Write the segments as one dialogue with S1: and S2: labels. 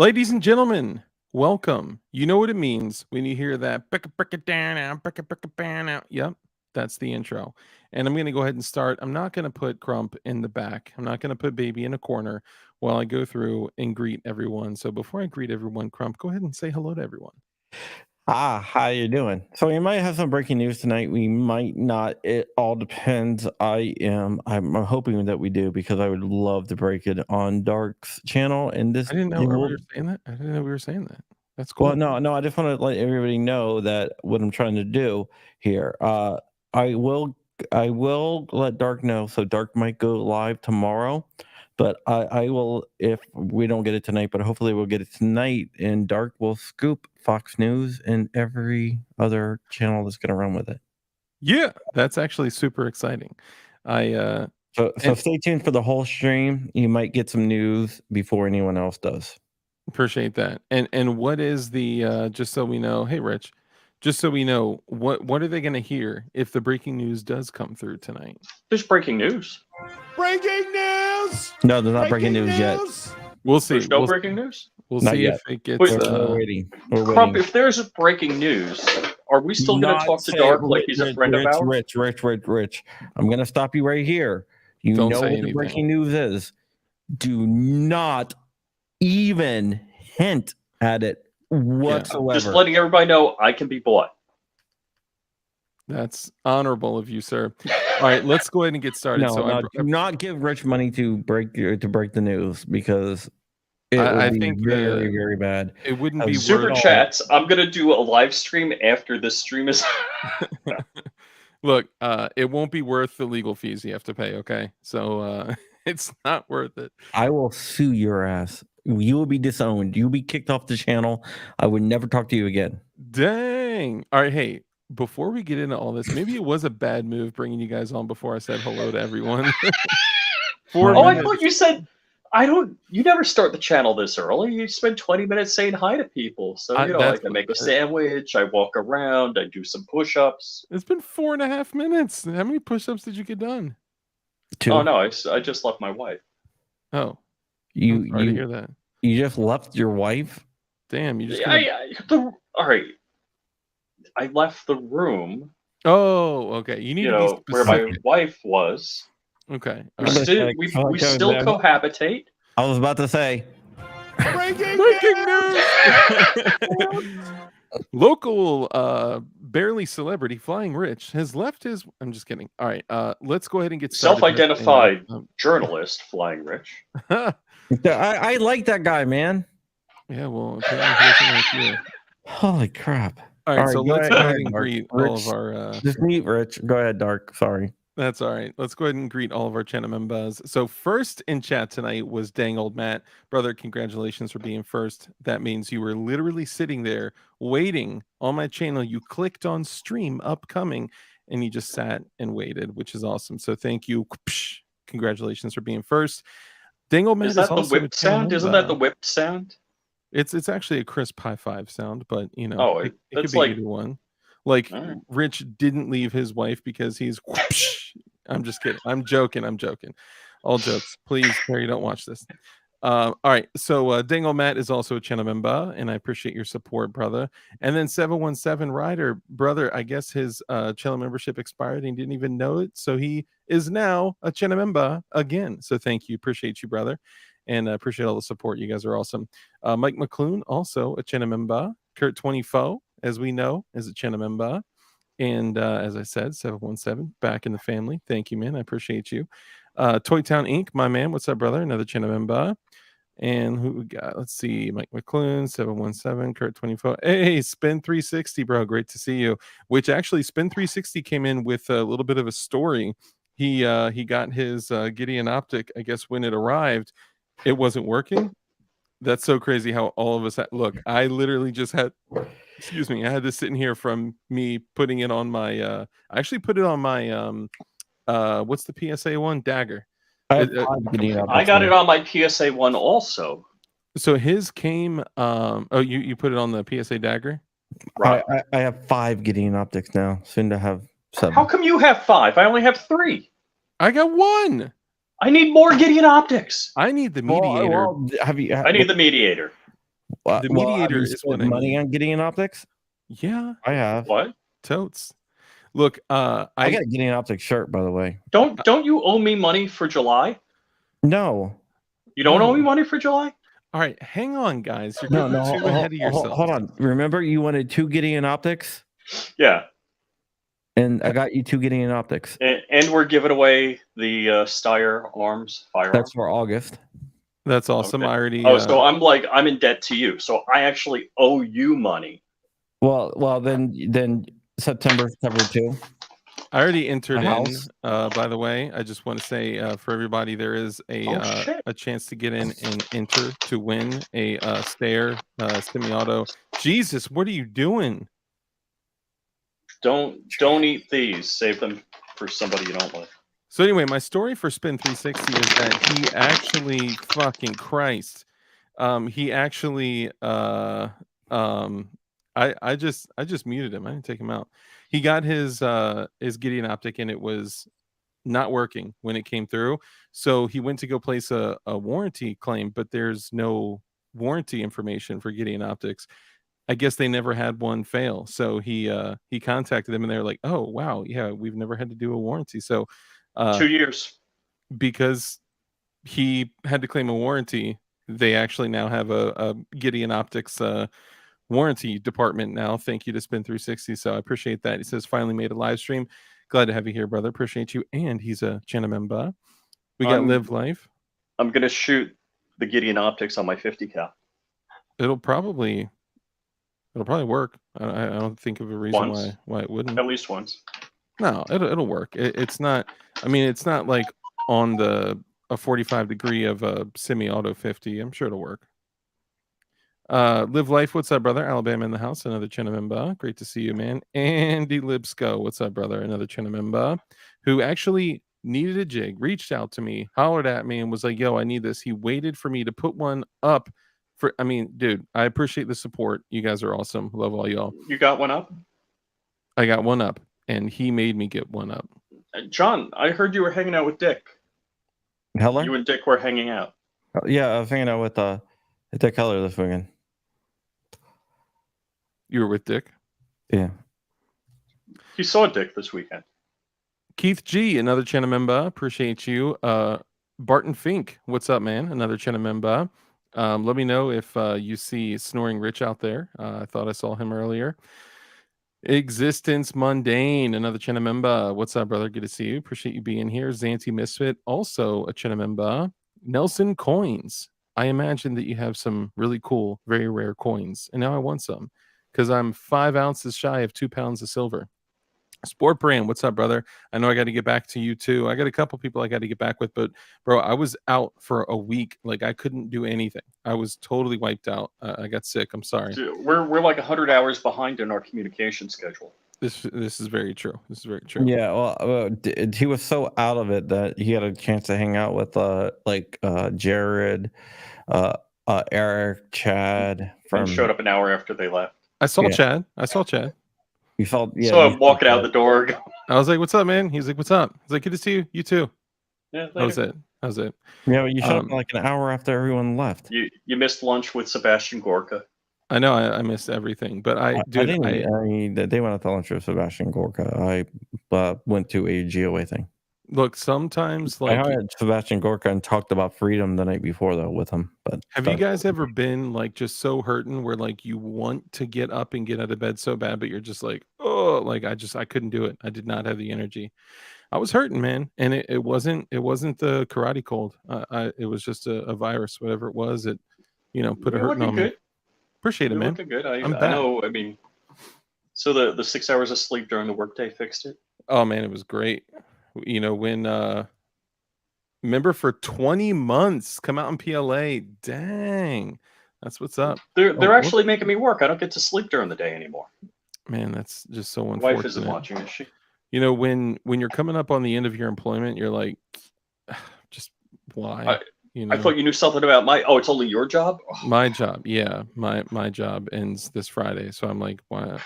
S1: Ladies and gentlemen, welcome. You know what it means when you hear that. Yep, that's the intro. And I'm going to go ahead and start. I'm not going to put Crump in the back. I'm not going to put Baby in a corner while I go through and greet everyone. So before I greet everyone, Crump, go ahead and say hello to everyone.
S2: How you doing? So we might have some breaking news tonight. We might not. It all depends. I'm hoping that we do because I would love to break it on Dark's channel. And this
S1: I didn't know we were saying that. I didn't know we were saying that. That's cool.
S2: Well, no. I just want to let everybody know that what I'm trying to do here. I will let Dark know. So Dark might go live tomorrow. But I will, if we don't get it tonight, but hopefully we'll get it tonight, and Dark will scoop Fox News and every other channel that's going to run with it.
S1: Yeah, that's actually super exciting.
S2: So stay tuned for the whole stream. You might get some news before anyone else does.
S1: Appreciate that. And what is the just so we know, hey Rich, just so we know, what are they going to hear if the breaking news does come through tonight?
S3: There's breaking news.
S4: Breaking news!
S2: No, there's not breaking news yet.
S1: We'll see.
S3: There's no breaking news?
S1: We'll
S2: Not
S1: see
S2: yet.
S1: if it gets...
S2: We're waiting.
S3: Crump, if there's a breaking news, are we still going to talk to Dark like he's a friend of ours?
S2: Rich. I'm going to stop you right here. You
S1: Don't
S2: know
S1: say
S2: what
S1: anything.
S2: the breaking news is. Do not even hint at it whatsoever.
S3: Just letting everybody know I can be bought.
S1: That's honorable of you, sir. All right, let's go ahead and get started.
S2: Do not give Rich money to break the news because
S1: I
S2: would be
S1: think
S2: very, very bad.
S1: It wouldn't be
S3: Super chats. I'm gonna do a live stream after this stream is.
S1: Look, it won't be worth the legal fees you have to pay. Okay, so it's not worth it.
S2: I will sue your ass. You will be disowned. You'll be kicked off the channel. I would never talk to you again.
S1: Dang. All right, hey. Before we get into all this, maybe it was a bad move bringing you guys on before I said hello to everyone.
S3: I thought you said you never start the channel this early. You spend 20 minutes saying hi to people. So I can make a sandwich, I walk around, I do some push-ups.
S1: It's been 4.5 minutes. How many push-ups did you get done?
S2: 2.
S3: Oh no, I just left my wife.
S1: Oh.
S2: You
S1: hear that.
S2: You just left your wife?
S1: Damn, you just
S3: all right. I left the room.
S1: Oh, okay. You need to be specific.
S3: Where my wife was.
S1: Okay.
S3: We still cohabitate.
S2: I was about to say.
S4: Breaking
S1: news! Local barely celebrity Flying Rich has left his... I'm just kidding. All right. Let's go ahead and get started.
S3: Self-identified journalist Flying Rich.
S2: I like that guy, man.
S1: Yeah, well, apparently he
S2: holy crap.
S1: All right, so let's go ahead and greet all of our...
S2: Just meet Rich. Go ahead, Dark. Sorry.
S1: That's all right. Let's go ahead and greet all of our channel members. So first in chat tonight was Dang Old Matt. Brother, congratulations for being first. That means you were literally sitting there waiting on my channel. You clicked on stream upcoming and you just sat and waited, which is awesome. So thank you. Congratulations for being first. Dang Old Matt
S3: is that the whipped sound? Isn't that the whipped sound?
S1: It's actually a crisp high five sound, but you know, it could be
S3: like
S1: either one. Like
S3: right.
S1: Rich didn't leave his wife because he's I'm just kidding. I'm joking. All jokes. Please, Harry, don't watch this. All right. So Dingo Matt is also a channel member, and I appreciate your support, brother. And then 717 Rider, brother, I guess his channel membership expired and he didn't even know it. So he is now a channel member again. So thank you. Appreciate you, brother. And I appreciate all the support. You guys are awesome. Mike McClune, also a channel member. Kurt 24, as we know, is a channel member. And as I said, 717, back in the family. Thank you, man. I appreciate you. Toy Town Inc., my man. What's up, brother? Another channel member. And who we got? Let's see. Mike McClune, 717, Kurt 24. Hey, Spin 360, bro. Great to see you. Which actually, Spin 360 came in with a little bit of a story. He got his Gideon Optic, I guess, when it arrived. It wasn't working. That's so crazy how all of us look. I literally just had, excuse me, I had this sitting here from me putting it on my I actually put it on my what's the PSA one? Dagger.
S3: I got it on my PSA one also.
S1: So his came you put it on the PSA Dagger?
S2: Right. I have 5 Gideon Optics now. Soon to have 7.
S3: How come you have 5? I only have 3.
S1: I got 1.
S3: I need more Gideon Optics.
S1: I need the mediator.
S3: I need the mediator.
S1: The mediator is what I
S2: money
S1: need.
S2: on Gideon Optics.
S1: Yeah,
S2: I have.
S3: What?
S1: totes. Look,
S2: I got a Gideon Optics shirt, by the way.
S3: Don't you owe me money for July?
S2: No.
S3: You don't owe
S1: No.
S3: me money for July?
S1: All right, hang on, guys. You're
S2: No,
S1: getting too ahead of yourself.
S2: Hold on. Remember, you wanted 2 Gideon Optics,
S3: Yeah.
S2: and I got you 2 Gideon Optics.
S3: And we're giving away the Steyr arms firearm.
S2: That's for August.
S1: That's awesome.
S3: Okay.
S1: I already.
S3: So I'm in debt to you. So I actually owe you money.
S2: Well, then September 2.
S1: I already entered
S2: A
S1: in.
S2: house.
S1: By the way, I just want to say for everybody, there is a chance to get in and enter to win a Steyr semi-auto. Jesus, what are you doing?
S3: Don't eat these. Save them for somebody you don't like.
S1: So anyway, my story for Spin 360 is that he actually, fucking Christ, he actually, I just muted him. I didn't take him out. He got his Gideon Optic and it was not working when it came through. So he went to go place a warranty claim, but there's no warranty information for Gideon Optics. I guess they never had one fail. So he contacted them and they're like, oh wow, yeah, we've never had to do a warranty. So
S3: 2 years.
S1: Because he had to claim a warranty, they actually now have a Gideon Optics warranty department now. Thank you to Spin 360. So I appreciate that. He says, finally made a live stream. Glad to have you here, brother. Appreciate you. And he's a channel member. We got Live Life.
S3: I'm going to shoot the Gideon Optics on my 50 cal.
S1: It'll probably work. I don't think of a reason why it wouldn't.
S3: At least once.
S1: No, it'll work. It's not, I mean, it's not like on a 45 degree of a semi-auto 50. I'm sure it'll work. Live Life, what's up, brother? Alabama in the house, another channel member. Great to see you, man. Andy Libsco, what's up, brother? Another channel member who actually needed a jig, reached out to me, hollered at me, and was like, yo, I need this. He waited for me to put one up for, I mean, dude, I appreciate the support. You guys are awesome. Love all y'all.
S3: You got one up?
S1: I got one up, and he made me get one up.
S3: John, I heard you were hanging out with Dick.
S2: Heller?
S3: You and Dick were hanging out.
S2: Yeah, I was hanging out with Dick Heller this weekend.
S1: You were with Dick?
S2: Yeah.
S3: You saw Dick this weekend.
S1: Keith G, another channel member. Appreciate you. Barton Fink, what's up, man? Another channel member. Let me know if you see Snoring Rich out there. I thought I saw him earlier. Existence Mundane, another channel member. What's up, brother? Good to see you. Appreciate you being here. Zanty Misfit, also a channel member. Nelson Coins. I imagine that you have some really cool, very rare coins, and now I want some because I'm 5 ounces shy of 2 pounds of silver. Sport Brand, what's up, brother? I know I got to get back to you too. I got a couple people I got to get back with, but bro, I was out for a week. Like I couldn't do anything. I was totally wiped out. I got sick. I'm sorry.
S3: Dude, we're like 100 hours behind in our communication schedule.
S1: This is very true. This is very true.
S2: Yeah, well, he was so out of it that he had a chance to hang out with Jared, Eric, Chad.
S3: And showed up an hour after they left.
S1: I saw Chad.
S2: You felt, yeah.
S3: So I'm walking out the door.
S1: I was like, "What's up, man?" He's like, "What's up?" I was like, "Good to see you. You too."
S3: Yeah,
S1: that was it.
S2: Yeah, you showed up like an hour after everyone left.
S3: You missed lunch with Sebastian Gorka.
S1: I know I missed everything, but
S2: they went out to lunch with Sebastian Gorka. I went to a GOA thing.
S1: Look, sometimes
S2: I hired Sebastian Gorka and talked about freedom the night before though with him. But
S1: have you guys ever been like just so hurting where like you want to get up and get out of bed so bad, but you're just like, oh, like I couldn't do it. I did not have the energy. I was hurting, man, and it wasn't the karate cold. It was just a virus, whatever it was. It put a hurting on me. Appreciate it, man.
S3: Looking good. I know. I mean, so the 6 hours of sleep during the workday fixed it.
S1: Oh man, it was great. When remember for 20 months come out in PLA. Dang, that's what's up.
S3: They're actually making me work. I don't get to sleep during the day anymore.
S1: Man, that's just so unfortunate.
S3: Wife isn't watching, is she?
S1: When you're coming up on the end of your employment, you're like, just why?
S3: I thought you knew something about it's only your job?
S1: My job, yeah. My job ends this Friday, so I'm like, why?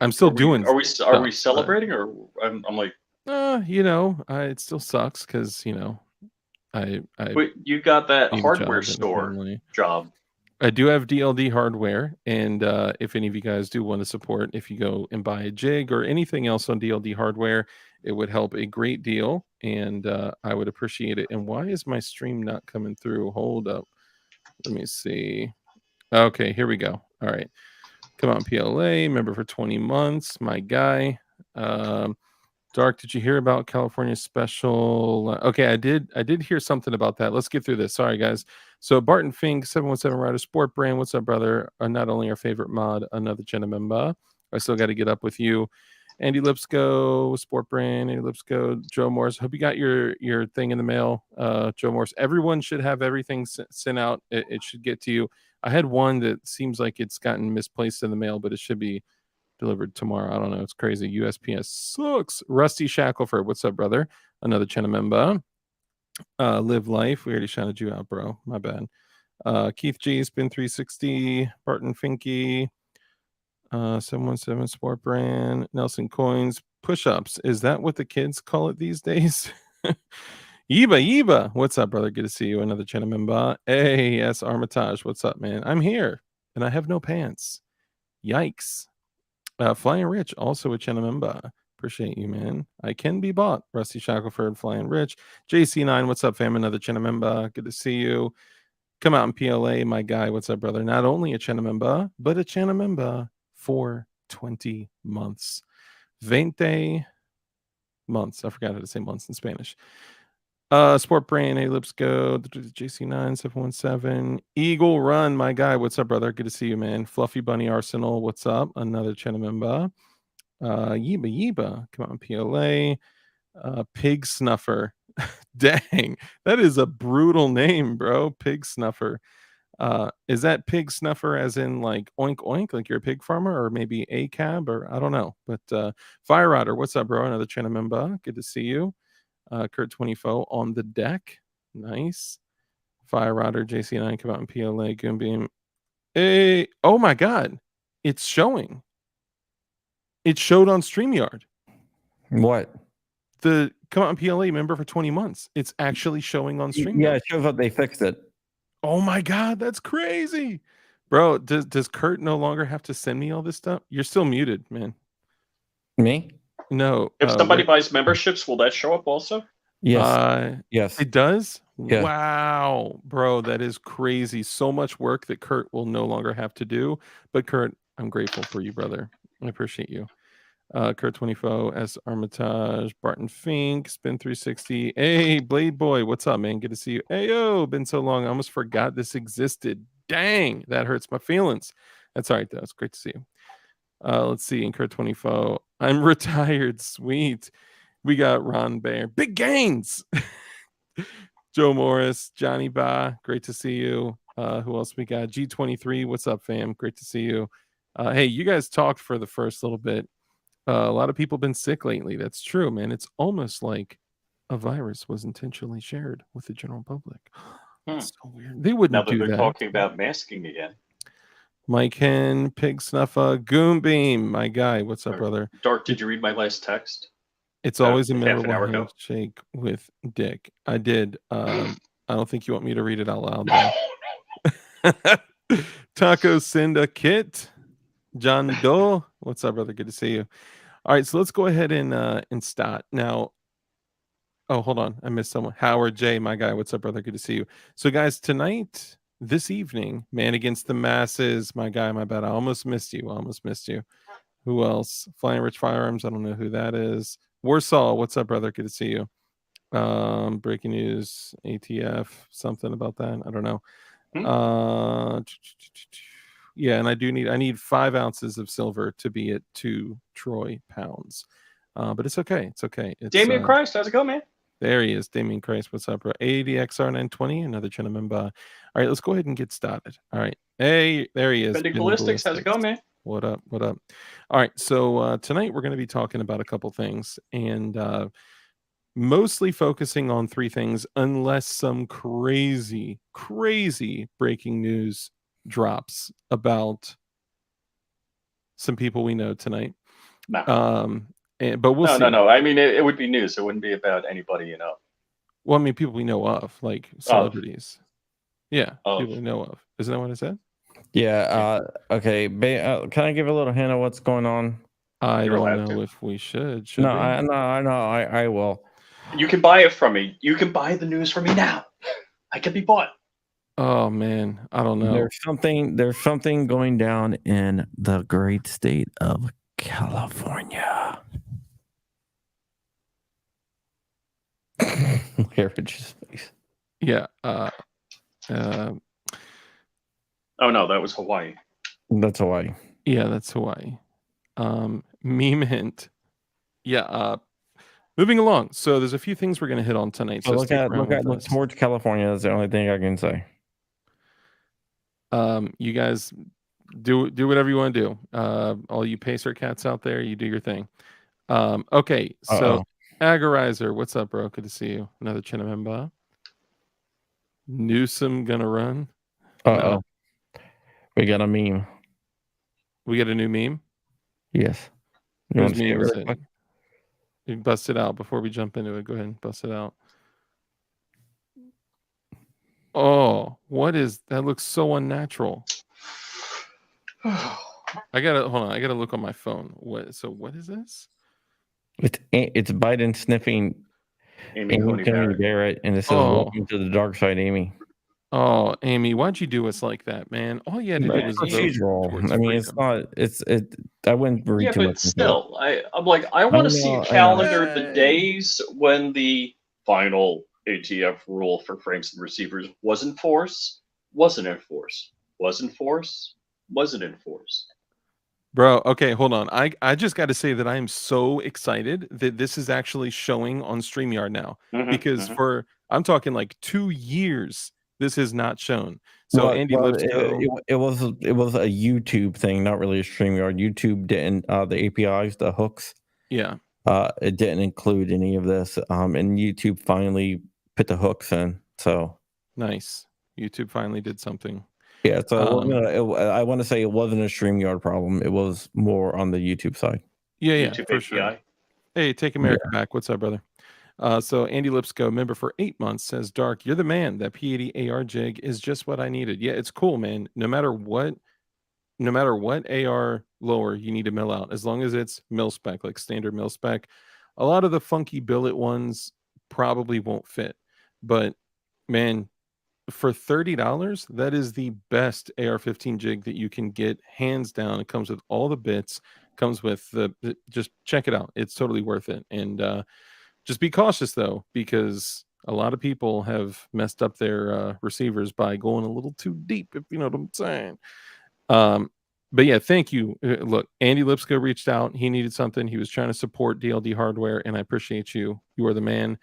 S1: I'm still doing.
S3: Are we celebrating, or I'm like,
S1: it still sucks because I.
S3: But you got that hardware store job.
S1: I do have DLD hardware, and if any of you guys do want to support, if you go and buy a jig or anything else on DLD hardware, it would help a great deal, and I would appreciate it. And why is my stream not coming through? Hold up. Let me see. Okay, here we go. All right. Come on, PLA, member for 20 months. My guy. Dark, did you hear about California special? Okay, I did hear something about that. Let's get through this. Sorry, guys. So Barton Fink, 717 Rider Sport Brand. What's up, brother? Not only our favorite mod, another Member. I still got to get up with you. Andy Lipsco, Sport Brand, Andy Lipsco, Joe Morris. Hope you got your thing in the mail, Joe Morris. Everyone should have everything sent out. It should get to you. I had one that seems like it's gotten misplaced in the mail, but it should be delivered tomorrow. I don't know. It's crazy. USPS sucks. Rusty Shackelford. What's up, brother? Another member. Live life. We already shouted you out, bro. My bad. Keith G, Spin 360. Barton Finky. 717 Sport Brand. Nelson Coins. Push-ups. Is that what the kids call it these days? Yeba. What's up, brother? Good to see you. Another member. Hey, yes, Armitage. What's up, man? I'm here, and I have no pants. Yikes. Flying Rich, also a member. Appreciate you, man. I can be bought. Rusty Shackelford, Flying Rich. JC9, what's up, fam? Another member. Good to see you. Come out in PLA, my guy. What's up, brother? Not only a member, but a member for 20 months. 20 months. I forgot how to say months in Spanish. Sport Brain, A Lipsco, JC9, 717. Eagle Run, my guy. What's up, brother? Good to see you, man. Fluffy Bunny Arsenal, what's up? Another member. Yeba. Come on, PLA. Pig Snuffer. Dang, that is a brutal name, bro. Pig Snuffer. Is that Pig Snuffer as in like oink oink, like you're a pig farmer, or maybe a cab, or I don't know. But Fire Rider, what's up, bro? Another member. Good to see you. Kurt 24 on the deck. Nice. Fire Rider, JC9, come out in PLA, Goonbeam. Hey, oh my God. It's showing. It showed on StreamYard.
S2: What?
S1: The come out in PLA member for 20 months. It's actually showing on StreamYard.
S2: Yeah, it shows up they fixed it.
S1: Oh my God, that's crazy. Bro, does Kurt no longer have to send me all this stuff? You're still muted, man.
S2: Me?
S1: No.
S3: If somebody buys memberships, will that show up also?
S2: Yes. Yes.
S1: It does?
S2: Yeah.
S1: Wow, bro, that is crazy. So much work that Kurt will no longer have to do. But Kurt, I'm grateful for you, brother. I appreciate you. Kurt 24, S Armitage, Barton Fink, Spin 360. Hey, Blade Boy, what's up, man? Good to see you. Hey, yo, been so long. I almost forgot this existed. Dang, that hurts my feelings. That's all right, though. It's great to see you. Let's see. In Kurt 24, I'm retired. Sweet. We got Ron Bear. Big gains. Joe Morris, Johnny Ba. Great to see you. Who else we got? G23. What's up, fam? Great to see you. Hey, you guys talked for the first little bit. A lot of people have been sick lately. That's true, man. It's almost like a virus was intentionally shared with the general public. It's so weird. They wouldn't do that.
S3: Now that they're talking about masking again.
S1: Mike Hen, Pig Snuffa, Goonbeam, my guy. What's up, brother?
S3: Dark, did you read my last text?
S1: It's always a memorable handshake with Dick. I did. I don't think you want me to read it out loud, though. Taco Cinda Kit. John Doe. What's up, brother? Good to see you. All right, so let's go ahead and start. Now, oh, hold on. I missed someone. Howard J, my guy. What's up, brother? Good to see you. So, guys, tonight, this evening, Man Against the Masses, my guy, my bad. I almost missed you. Who else? Flying Rich Firearms. I don't know who that is. Warsaw. What's up, brother? Good to see you. Breaking news. ATF. Something about that. I don't know. Yeah, and I need 5 ounces of silver to be at 2 Troy pounds. But it's okay. It's okay. It's,
S3: Damien Christ, how's it going, man?
S1: There he is. Damien Christ, what's up, bro? ADXR920, another member. All right, let's go ahead and get started. All right. Hey, there he is.
S3: Bending Ballistics, how's it going, man?
S1: What up? What up? All right, so tonight we're going to be talking about a couple things, and mostly focusing on 3 things, unless some crazy breaking news drops about some people we know tonight.
S3: No.
S1: But we'll see.
S3: No. I mean, it would be news. It wouldn't be about anybody you know.
S1: Well, I mean, people we know of, like celebrities. Yeah, people we know of. Isn't that what I said?
S2: Yeah. Okay. Can I give a little hint of what's going on?
S1: I don't know if we should.
S2: No,
S1: we?
S2: I know. I will.
S3: You can buy it from me. You can buy the news from me now. I can be bought.
S1: Oh man, I don't know.
S2: There's something going down in the great state of California. Heritage space.
S1: Yeah.
S3: Oh no, that was Hawaii.
S2: That's Hawaii.
S1: Yeah, that's Hawaii. Meme hint. Yeah. Moving along. So there's a few things we're gonna hit on tonight. So
S2: look towards California. That's the only thing I can say.
S1: You guys do whatever you want to do. All you pacer cats out there, you do your thing. Okay, so Agorizer, what's up, bro? Good to see you. Another Chinamemba. Newsom gonna run.
S2: No. We got a meme.
S1: We got a new meme?
S2: Yes.
S1: Whose meme is it? You bust it out before we jump into it. Go ahead and bust it out. Oh, what is that? Looks so unnatural. I gotta look on my phone. What is this?
S2: It's Biden sniffing Amy Coney Barrett, and it says "Welcome to the dark side, Amy."
S1: Oh, Amy, why'd you do us like that, man? All you had to do was
S2: procedural. I mean, freedom. It's not. It. I wouldn't read too much.
S3: But still, I'm like, I want to see a calendar the days when the final ATF rule for frames and receivers was in force, wasn't in force, was in force, wasn't in force.
S1: Bro, okay, hold on. I just got to say that I am so excited that this is actually showing on StreamYard now, because I'm talking like 2 years this is not shown. So Andy Lipscomb,
S2: it was a YouTube thing, not really a StreamYard. YouTube didn't the APIs, the hooks.
S1: Yeah.
S2: It didn't include any of this. And YouTube finally put the hooks in. So
S1: nice. YouTube finally did something.
S2: Yeah, so I want to say it wasn't a StreamYard problem. It was more on the YouTube side.
S1: Yeah, YouTube for API. Sure. Hey, Take America back. What's up, brother? So Andy Lipscomb, member for 8 months, says, Dark, you're the man. That P80 AR jig is just what I needed. Yeah, it's cool, man. No matter what AR lower you need to mill out, as long as it's mil spec, like standard mil spec. A lot of the funky billet ones probably won't fit. But man, for $30, that is the best AR-15 jig that you can get, hands down. It comes with all the bits, comes with just check it out. It's totally worth it. And just be cautious though, because a lot of people have messed up their receivers by going a little too deep, if you know what I'm saying. But yeah, thank you. Look, Andy Lipscomb reached out. He needed something. He was trying to support DLD hardware, and I appreciate you. You are the man.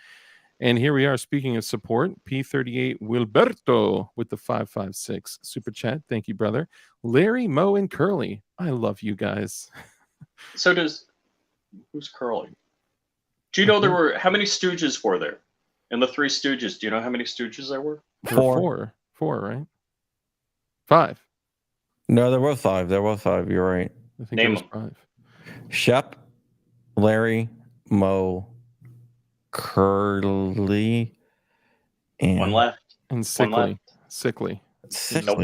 S1: And here we are. Speaking of support, P38 Wilberto with the 556 super chat. Thank you, brother. Larry, Mo, and Curly. I love you guys.
S3: So who's Curly? Do you know there were, how many Stooges were there? In the 3 Stooges, do you know how many Stooges there were?
S1: Four, right? 5.
S2: No, there were 5. There were 5. You're right.
S1: I think Name there was 5.
S2: Shep, Larry, Mo, Curly, and
S3: one left.
S1: And Sickly.
S2: Sickly.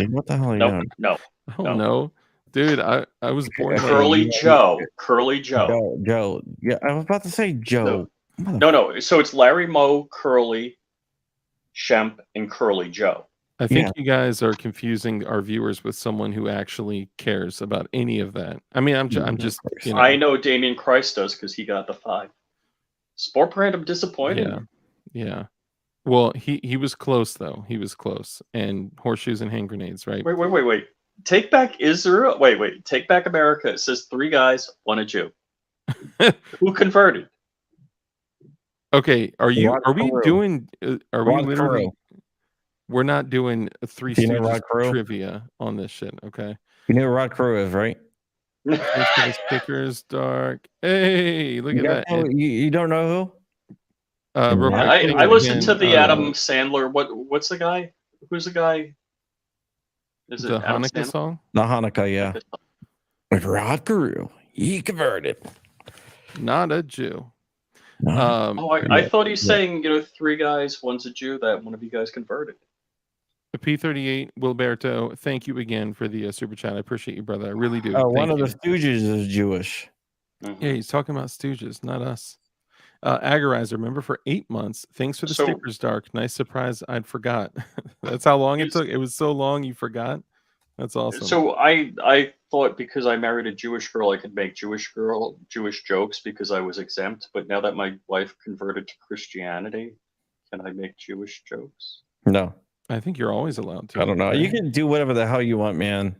S2: What the hell are you doing?
S3: No.
S1: I don't know. Dude, I was born
S3: Curly Joe. Curly Joe.
S2: Joe. Yeah, I was about to say Joe.
S3: No. So it's Larry, Mo, Curly, Shemp, and Curly Joe.
S1: I think you guys are confusing our viewers with someone who actually cares about any of that. I mean, I'm just. You know.
S3: I know Damien Christ does because he got the 5. Sport Brand, I'm disappointed.
S1: Yeah. Well, he was close though. He was close. And horseshoes and hand grenades, right?
S3: Wait. Take back Israel. Wait. Take back America. It says 3 guys, 1 a Jew. Who converted?
S1: Okay, are we literally? We're not doing 3 Stooges trivia on this shit, okay?
S2: You know who Rod Crew is, right?
S1: Stickers, Dark. Hey, look at that.
S2: You don't know who?
S3: I listened to the Adam Sandler. What's the guy? Who's the guy? Is it
S1: the Hanukkah song?
S2: The Hanukkah, yeah. With Rod Crew, he converted.
S1: Not a Jew.
S3: I thought he's saying 3 guys, 1's a Jew. That one of you guys converted.
S1: P38 Wilberto, thank you again for the super chat. I appreciate you, brother. I really do.
S2: One of the Stooges is Jewish.
S1: Yeah, he's talking about Stooges, not us. Agorizer, remember for 8 months. Thanks for the stickers, Dark. Nice surprise. I'd forgot. That's how long it took. It was so long you forgot. That's awesome.
S3: So I thought because I married a Jewish girl, I could make Jewish jokes because I was exempt. But now that my wife converted to Christianity, can I make Jewish jokes?
S2: No.
S1: I think you're always allowed to.
S2: I don't know.
S1: Right?
S2: You can do whatever the hell you want, man.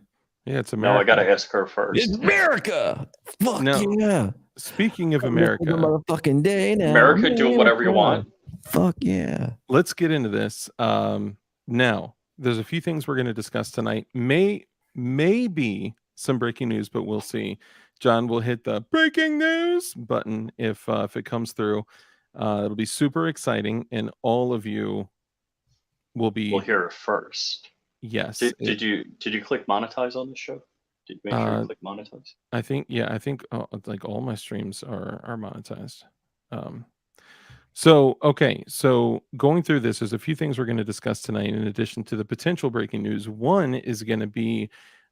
S1: Yeah, it's America.
S3: No, I got to ask her first.
S2: It's America. Fuck yeah.
S1: Speaking of America,
S2: motherfucking day now.
S3: America, do whatever you want.
S2: Fuck yeah.
S1: Let's get into this. Now, there's a few things we're going to discuss tonight. Maybe some breaking news, but we'll see. John will hit the breaking news button if it comes through. It'll be super exciting, and all of you will hear
S3: it first.
S1: Yes.
S3: Did you click monetize on this show? Did you make sure you click monetize?
S1: I think like all my streams are monetized. So going through this, there's a few things we're going to discuss tonight in addition to the potential breaking news. One is going to be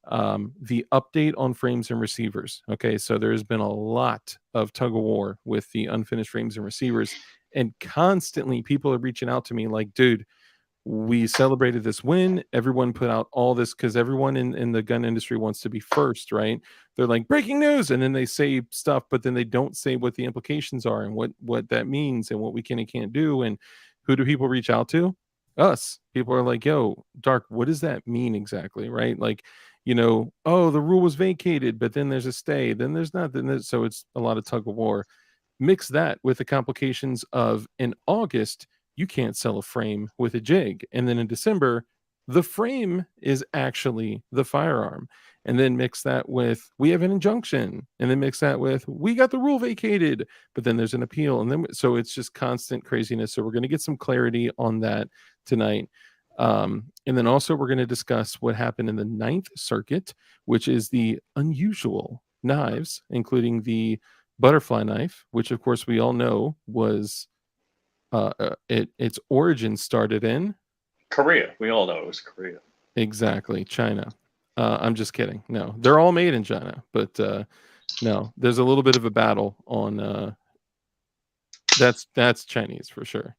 S1: the update on frames and receivers. Okay, so there's been a lot of tug of war with the unfinished frames and receivers, and constantly people are reaching out to me like, dude, we celebrated this win. Everyone put out all this because everyone in the gun industry wants to be first, right? They're like, breaking news, and then they say stuff, but then they don't say what the implications are and what that means and what we can and can't do. And who do people reach out to? Us. People are like, yo, Dark, what does that mean exactly, right? Like, oh, the rule was vacated, but then there's a stay, then there's not, so it's a lot of tug of war. Mix that with the complications of in August, you can't sell a frame with a jig. And then in December, the frame is actually the firearm. And then mix that with, we have an injunction. And then mix that with, we got the rule vacated, but then there's an appeal. And then, so it's just constant craziness. So we're going to get some clarity on that tonight. And then also we're going to discuss what happened in the 9th Circuit, which is the unusual knives, including the butterfly knife, which of course we all know was its origin started in
S3: Korea. We all know it was Korea.
S1: Exactly, China. I'm just kidding. No, they're all made in China, but no, there's a little bit of a battle on that's Chinese for sure.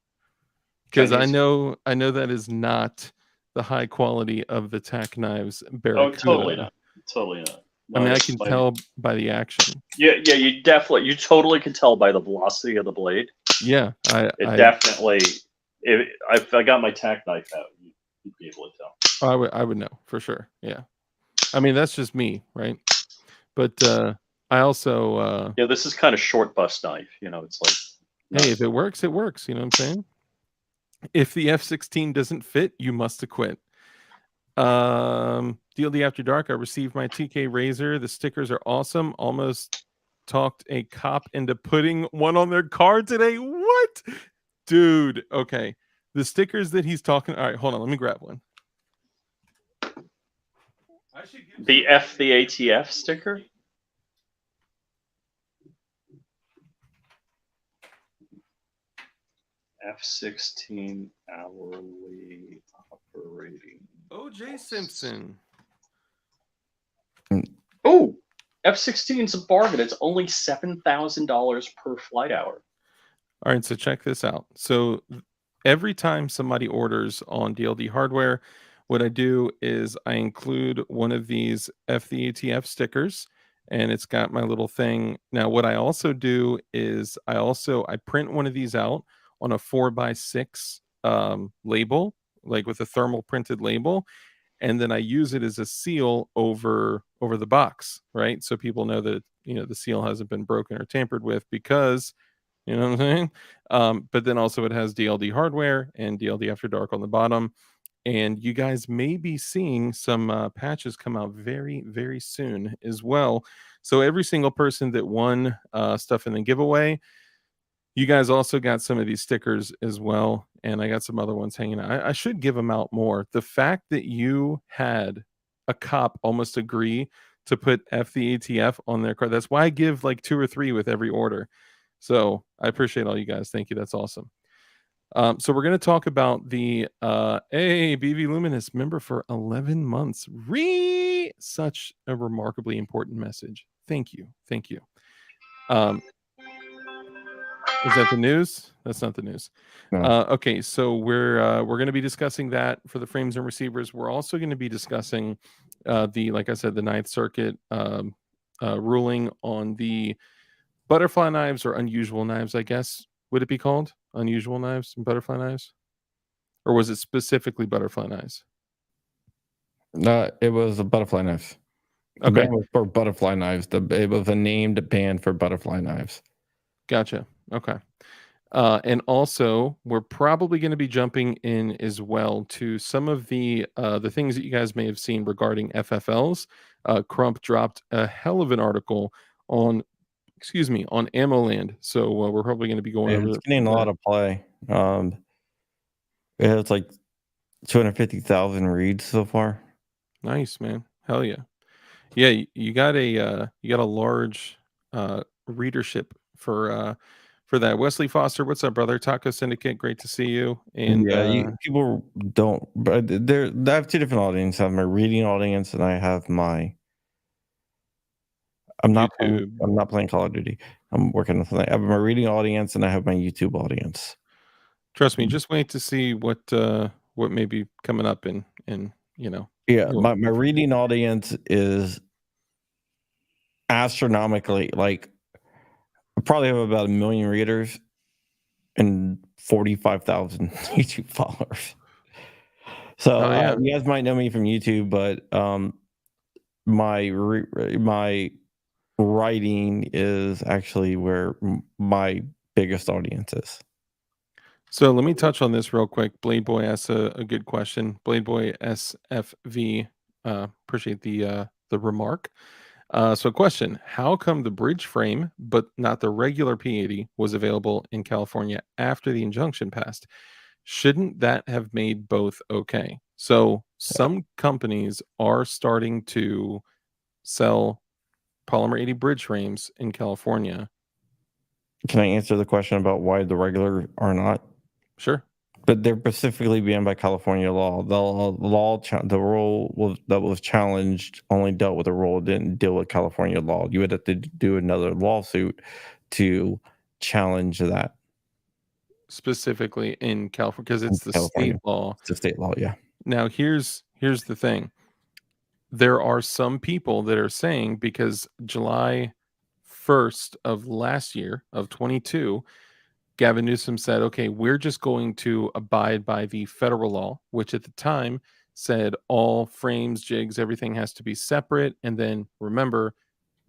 S1: Because I know that is not the high quality of the tack knives. Barracuda.
S3: Oh, totally not. Totally not.
S1: No, I mean, I can tell by the action.
S3: Yeah, you totally can tell by the velocity of the blade.
S1: Yeah,
S3: definitely. If I got my tack knife out, you'd be able to tell.
S1: I would know for sure. Yeah, I mean that's just me, right? But I also
S3: this is kind of short bust knife. It's like,
S1: hey, if it works, it works. You know what I'm saying? If the F-16 doesn't fit, you must acquit. DLD After Dark, I received my TK Razor. The stickers are awesome. Almost talked a cop into putting one on their car today. What? Dude, okay. The stickers that he's talking... All right, hold on. Let me grab one.
S3: The ATF sticker? F-16 hourly operating.
S1: OJ Simpson.
S3: Oh, F-16 is a bargain. It's only $7,000 per flight hour.
S1: All right, so check this out. So every time somebody orders on DLD hardware, what I do is I include one of these FTATF stickers, and it's got my little thing. Now, what I also do is I print one of these out on a 4x6 label, like with a thermal printed label, and then I use it as a seal over the box, right? So people know that the seal hasn't been broken or tampered with, because you know what I'm saying. But then also it has DLD hardware and DLD After Dark on the bottom, and you guys may be seeing some patches come out very, very soon as well. So every single person that won stuff in the giveaway, you guys also got some of these stickers as well, and I got some other ones hanging out. I should give them out more. The fact that you had a cop almost agree to put FTATF on their card, that's why I give like 2 or 3 with every order. So I appreciate all you guys. Thank you. That's awesome. So we're going to talk about the BV Luminous member for 11 months. Such a remarkably important message. Thank you. Is that the news? That's not the news.
S2: No.
S1: Okay, so we're going to be discussing that for the frames and receivers. We're also going to be discussing like I said, the Ninth Circuit ruling on the butterfly knives or unusual knives, I guess. Would it be called unusual knives and butterfly knives? Or was it specifically butterfly knives?
S2: It was a butterfly knives. The ban was for butterfly knives. It was a named ban for butterfly knives.
S1: Gotcha. Okay. And also, we're probably going to be jumping in as well to some of the things that you guys may have seen regarding FFLs. Crump dropped a hell of an article on AmmoLand. So we're probably going to be going over.
S2: It's getting a lot of play. It has like 250,000 reads so far.
S1: Nice, man. Hell yeah. Yeah, you got a large readership for that. Wesley Foster, what's up, brother? Taco Syndicate, great to see you. And
S2: people don't. But I have two different audiences. I have my reading audience, and I have my. I'm not playing Call of Duty. I'm working on something. I have my reading audience, and I have my YouTube audience.
S1: Trust me, just wait to see what may be coming up in
S2: Yeah, my reading audience is astronomically, like, I probably have about 1 million readers and 45,000 YouTube followers. So you guys might know me from YouTube, but my writing is actually where my biggest audience is.
S1: So let me touch on this real quick. Blade Boy asks a good question. Blade Boy SFV, appreciate the remark. So question, how come the bridge frame, but not the regular P80 was available in California after the injunction passed? Shouldn't that have made both okay? So some companies are starting to sell polymer 80 bridge frames in California.
S2: Can I answer the question about why the regular are not?
S1: Sure.
S2: But they're specifically banned by California law. The rule that was challenged only dealt with the rule, didn't deal with California law. You would have to do another lawsuit to challenge that.
S1: Specifically in California, because it's the state law.
S2: It's the state law, yeah.
S1: Now, here's the thing. There are some people that are saying, because July 1st of last year, of 22, Gavin Newsom said, okay, we're just going to abide by the federal law, which at the time said all frames, jigs, everything has to be separate. And then remember,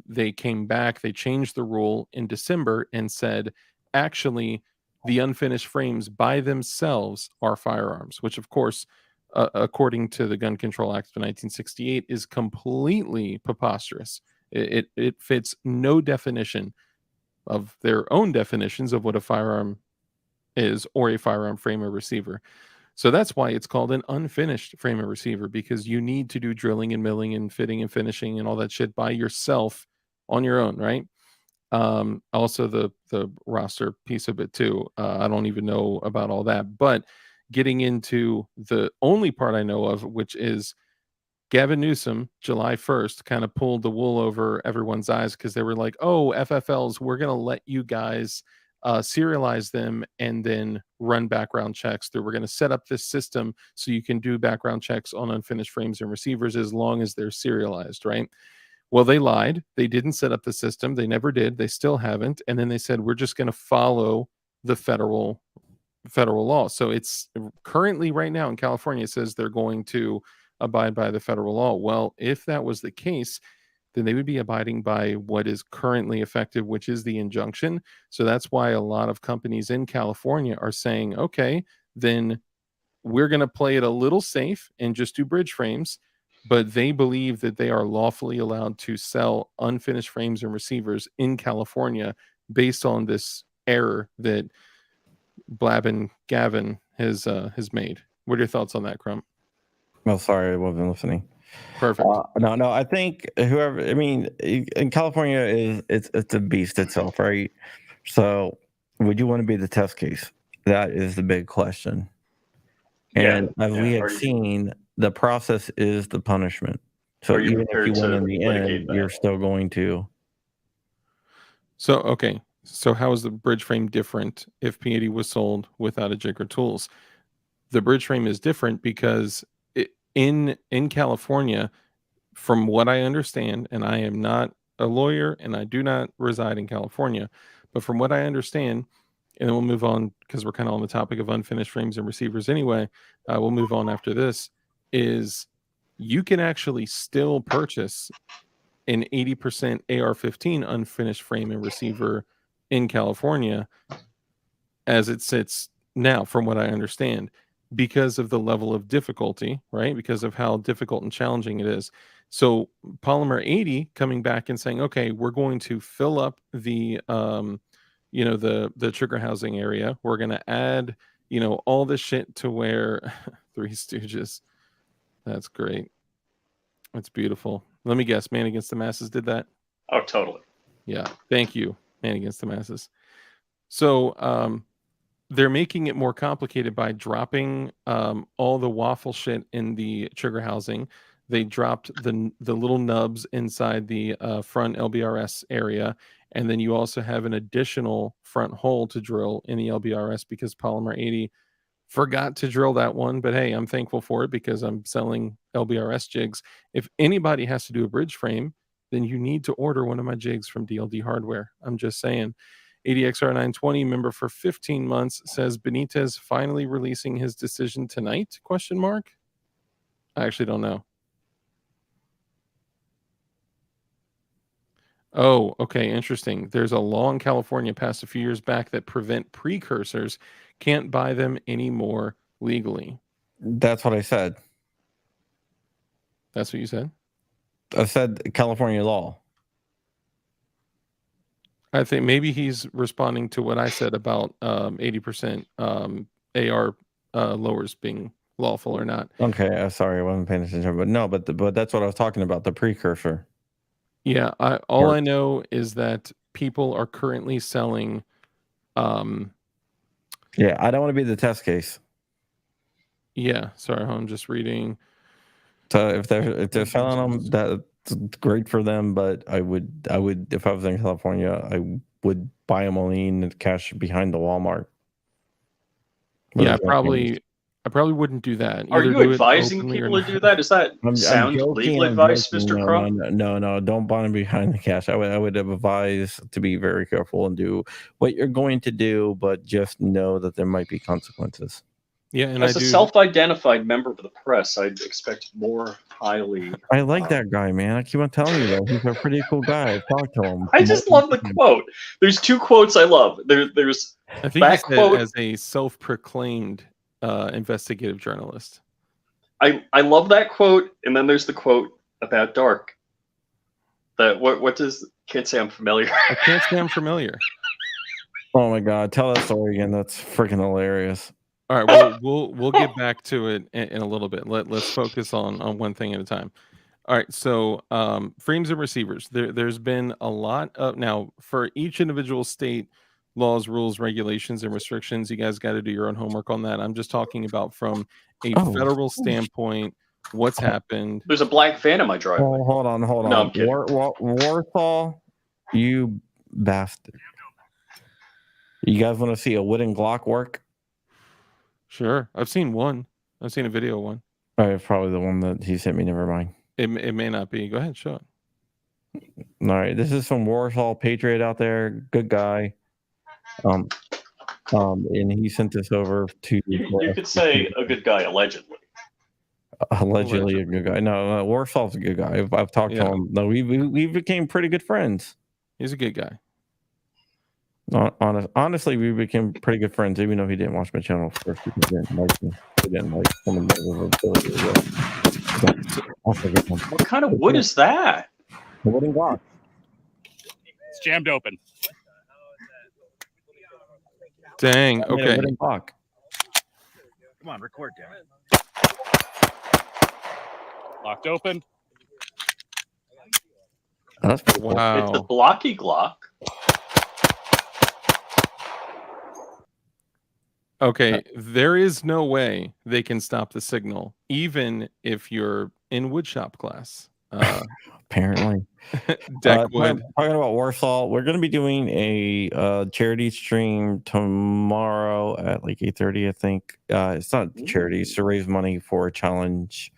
S1: they came back, they changed the rule in December and said, actually, the unfinished frames by themselves are firearms, which of course, according to the Gun Control Act of 1968, is completely preposterous. It fits no definition of their own definitions of what a firearm is, or a firearm frame or receiver. So that's why it's called an unfinished frame or receiver, because you need to do drilling and milling and fitting and finishing and all that shit by yourself on your own, right? Also the roster piece of it too. I don't even know about all that, but getting into the only part I know of, which is Gavin Newsom, July 1st, kind of pulled the wool over everyone's eyes, because they were like, oh, FFLs, we're going to let you guys serialize them and then run background checks. We're going to set up this system so you can do background checks on unfinished frames and receivers as long as they're serialized, right? Well, they lied. They didn't set up the system. They never did. They still haven't. And then they said, we're just going to follow the federal law. So it's currently right now in California, it says they're going to abide by the federal law. Well, if that was the case, then they would be abiding by what is currently effective, which is the injunction. So that's why a lot of companies in California are saying, okay, then we're going to play it a little safe and just do bridge frames. But they believe that they are lawfully allowed to sell unfinished frames and receivers in California based on this error that Blabbin Gavin has made. What are your thoughts on that, Crump?
S2: Oh, sorry, I wasn't listening.
S1: Perfect.
S2: No, I think in California it's a beast itself, right? So would you want to be the test case? That is the big question.
S3: Yeah,
S2: And as we have seen, the process is the punishment. So
S3: are you
S2: even if you
S3: prepared
S2: win in
S3: to
S2: the
S3: litigate
S2: end,
S3: that?
S2: you're still going to.
S1: So, okay. So how is the bridge frame different if P80 was sold without a jig or tools? The bridge frame is different because in California, from what I understand, and I am not a lawyer and I do not reside in California, but from what I understand, and then we'll move on because we're kind of on the topic of unfinished frames and receivers anyway. We'll move on after this. Is you can actually still purchase an 80% AR-15 unfinished frame and receiver in California as it sits now, from what I understand, because of the level of difficulty, right? Because of how difficult and challenging it is. So Polymer 80 coming back and saying, okay, we're going to fill up the the trigger housing area. We're going to add, all this shit to where Three Stooges. That's great. That's beautiful. Let me guess, Man Against the Masses did that?
S3: Oh, totally.
S1: Yeah. Thank you, Man Against the Masses. So they're making it more complicated by dropping all the waffle shit in the trigger housing. They dropped the little nubs inside the front LBRS area, and then you also have an additional front hole to drill in the LBRS because Polymer 80 forgot to drill that one. But hey, I'm thankful for it because I'm selling LBRS jigs. If anybody has to do a bridge frame, then you need to order one of my jigs from DLD Hardware. I'm just saying. ADXR920 member for 15 months says Benitez finally releasing his decision tonight? ? I actually don't know. Oh, okay, interesting. There's a law in California passed a few years back that prevent precursors. Can't buy them anymore legally.
S2: That's what I said.
S1: That's what you said?
S2: I said California law.
S1: I think maybe he's responding to what I said about 80% AR lowers being lawful or not.
S2: Okay, sorry, I wasn't paying attention, but no, but that's what I was talking about, the precursor.
S1: Yeah, all I know is that people are currently selling.
S2: Yeah, I don't want to be the test case.
S1: Yeah, sorry, I'm just reading.
S2: So if they're selling them, that's great for them. But I would if I was in California, I would buy them only in the cash behind the Walmart.
S1: Yeah, I probably wouldn't do that.
S3: Are you advising people to do that? Is that sound legal advice, Mr. Crow?
S2: No, don't buy them behind the cash. I would advise to be very careful and do what you're going to do, but just know that there might be consequences.
S1: Yeah, and
S3: as a self-identified member of the press, I'd expect more highly.
S2: I like that guy, man. I keep on telling you that he's a pretty cool guy. I've talked to him.
S3: I just love the quote. There's two quotes I love. There's
S1: I think that quote as a self-proclaimed investigative journalist.
S3: I love that quote, and then there's the quote about Dark. That what does can't say I'm familiar.
S1: I can't say I'm familiar.
S2: Oh my god, tell that story again. That's freaking hilarious.
S1: All right, we'll get back to it in a little bit. Let's focus on one thing at a time. All right, so frames and receivers. There's been a lot of now for each individual state laws, rules, regulations, and restrictions. You guys got to do your own homework on that. I'm just talking about from a federal standpoint. What's happened?
S3: There's a black van in my driveway.
S2: Oh, hold on.
S3: No, I'm kidding.
S2: Warsaw, you bastard. You guys want to see a wooden Glock work?
S1: Sure. I've seen one. I've seen a video of one.
S2: All right, probably the one that he sent me. Never mind.
S1: It may not be. Go ahead, show it.
S2: All right, this is from Warsaw Patriot out there. Good guy. And he sent this over to.
S3: You could say a good guy, allegedly.
S2: Allegedly a good guy. No, Warsaw's a good guy. I've talked to him. No, we became pretty good friends.
S1: He's a good guy.
S2: Honestly, we became pretty good friends, even though he didn't watch my channel first because he didn't like me. He didn't like some of
S3: What kind of wood is that?
S2: The wooden Glock.
S5: It's jammed open.
S1: Dang. Okay.
S2: Wooden Glock.
S5: Come on, record, damn it. Locked open.
S2: That's
S1: wow.
S3: It's the blocky Glock.
S1: Okay, there is no way they can stop the signal, even if you're in woodshop class.
S2: Apparently.
S1: Deckwood.
S2: Talking about Warsaw, we're going to be doing a charity stream tomorrow at like 8:30, I think. It's not charity, it's to raise money for a challenge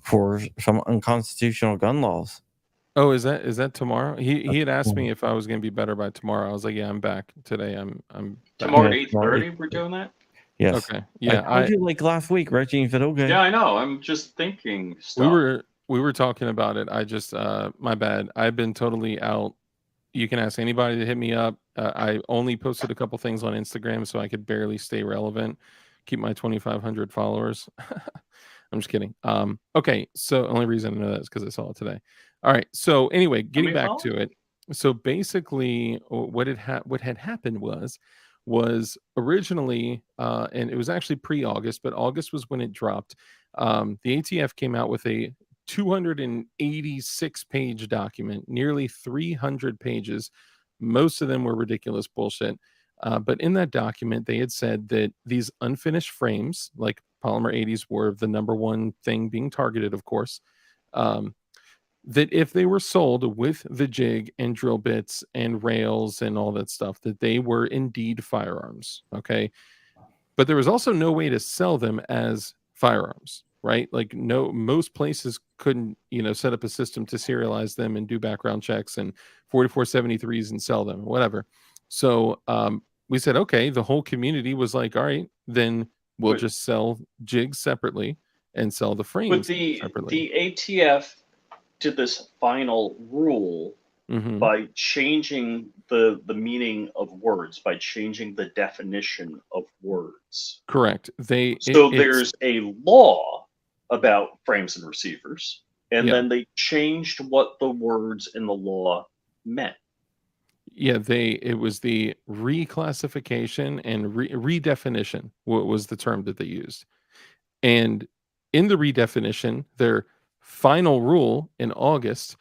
S2: for some unconstitutional gun laws.
S1: Oh, is that tomorrow? He had asked me if I was going to be better by tomorrow. I was like, yeah, I'm back today. I'm back.
S3: Tomorrow at 8:30, we're doing that?
S2: Yes.
S1: Okay. Yeah.
S2: I told you like last week, Reggie. You said okay.
S3: Yeah, I know. I'm just thinking stuff.
S1: We were talking about it. I just my bad. I've been totally out. You can ask anybody to hit me up. I only posted a couple things on Instagram, so I could barely stay relevant. Keep my 2,500 followers. I'm just kidding. Okay, so only reason I know that is because I saw it today. All right. So anyway, getting back to it. So basically, what had happened was originally, and it was actually pre-August, but August was when it dropped. The ATF came out with a 286-page document, nearly 300 pages. Most of them were ridiculous bullshit. But in that document, they had said that these unfinished frames, like polymer 80s, were the number one thing being targeted, of course. That if they were sold with the jig and drill bits and rails and all that stuff, that they were indeed firearms. Okay. But there was also no way to sell them as firearms, right? Like most places couldn't, set up a system to serialize them and do background checks and 4473s and sell them, whatever. So we said, okay, the whole community was like, all right, then we'll just sell jigs separately and sell the frames separately.
S3: The ATF did this final rule by changing the meaning of words, by changing the definition of words.
S1: Correct.
S3: There's a law about frames and receivers, and then they changed what the words in the law meant.
S1: Yeah, it was the reclassification and redefinition. What was the term that they used? And in the redefinition, their final rule in August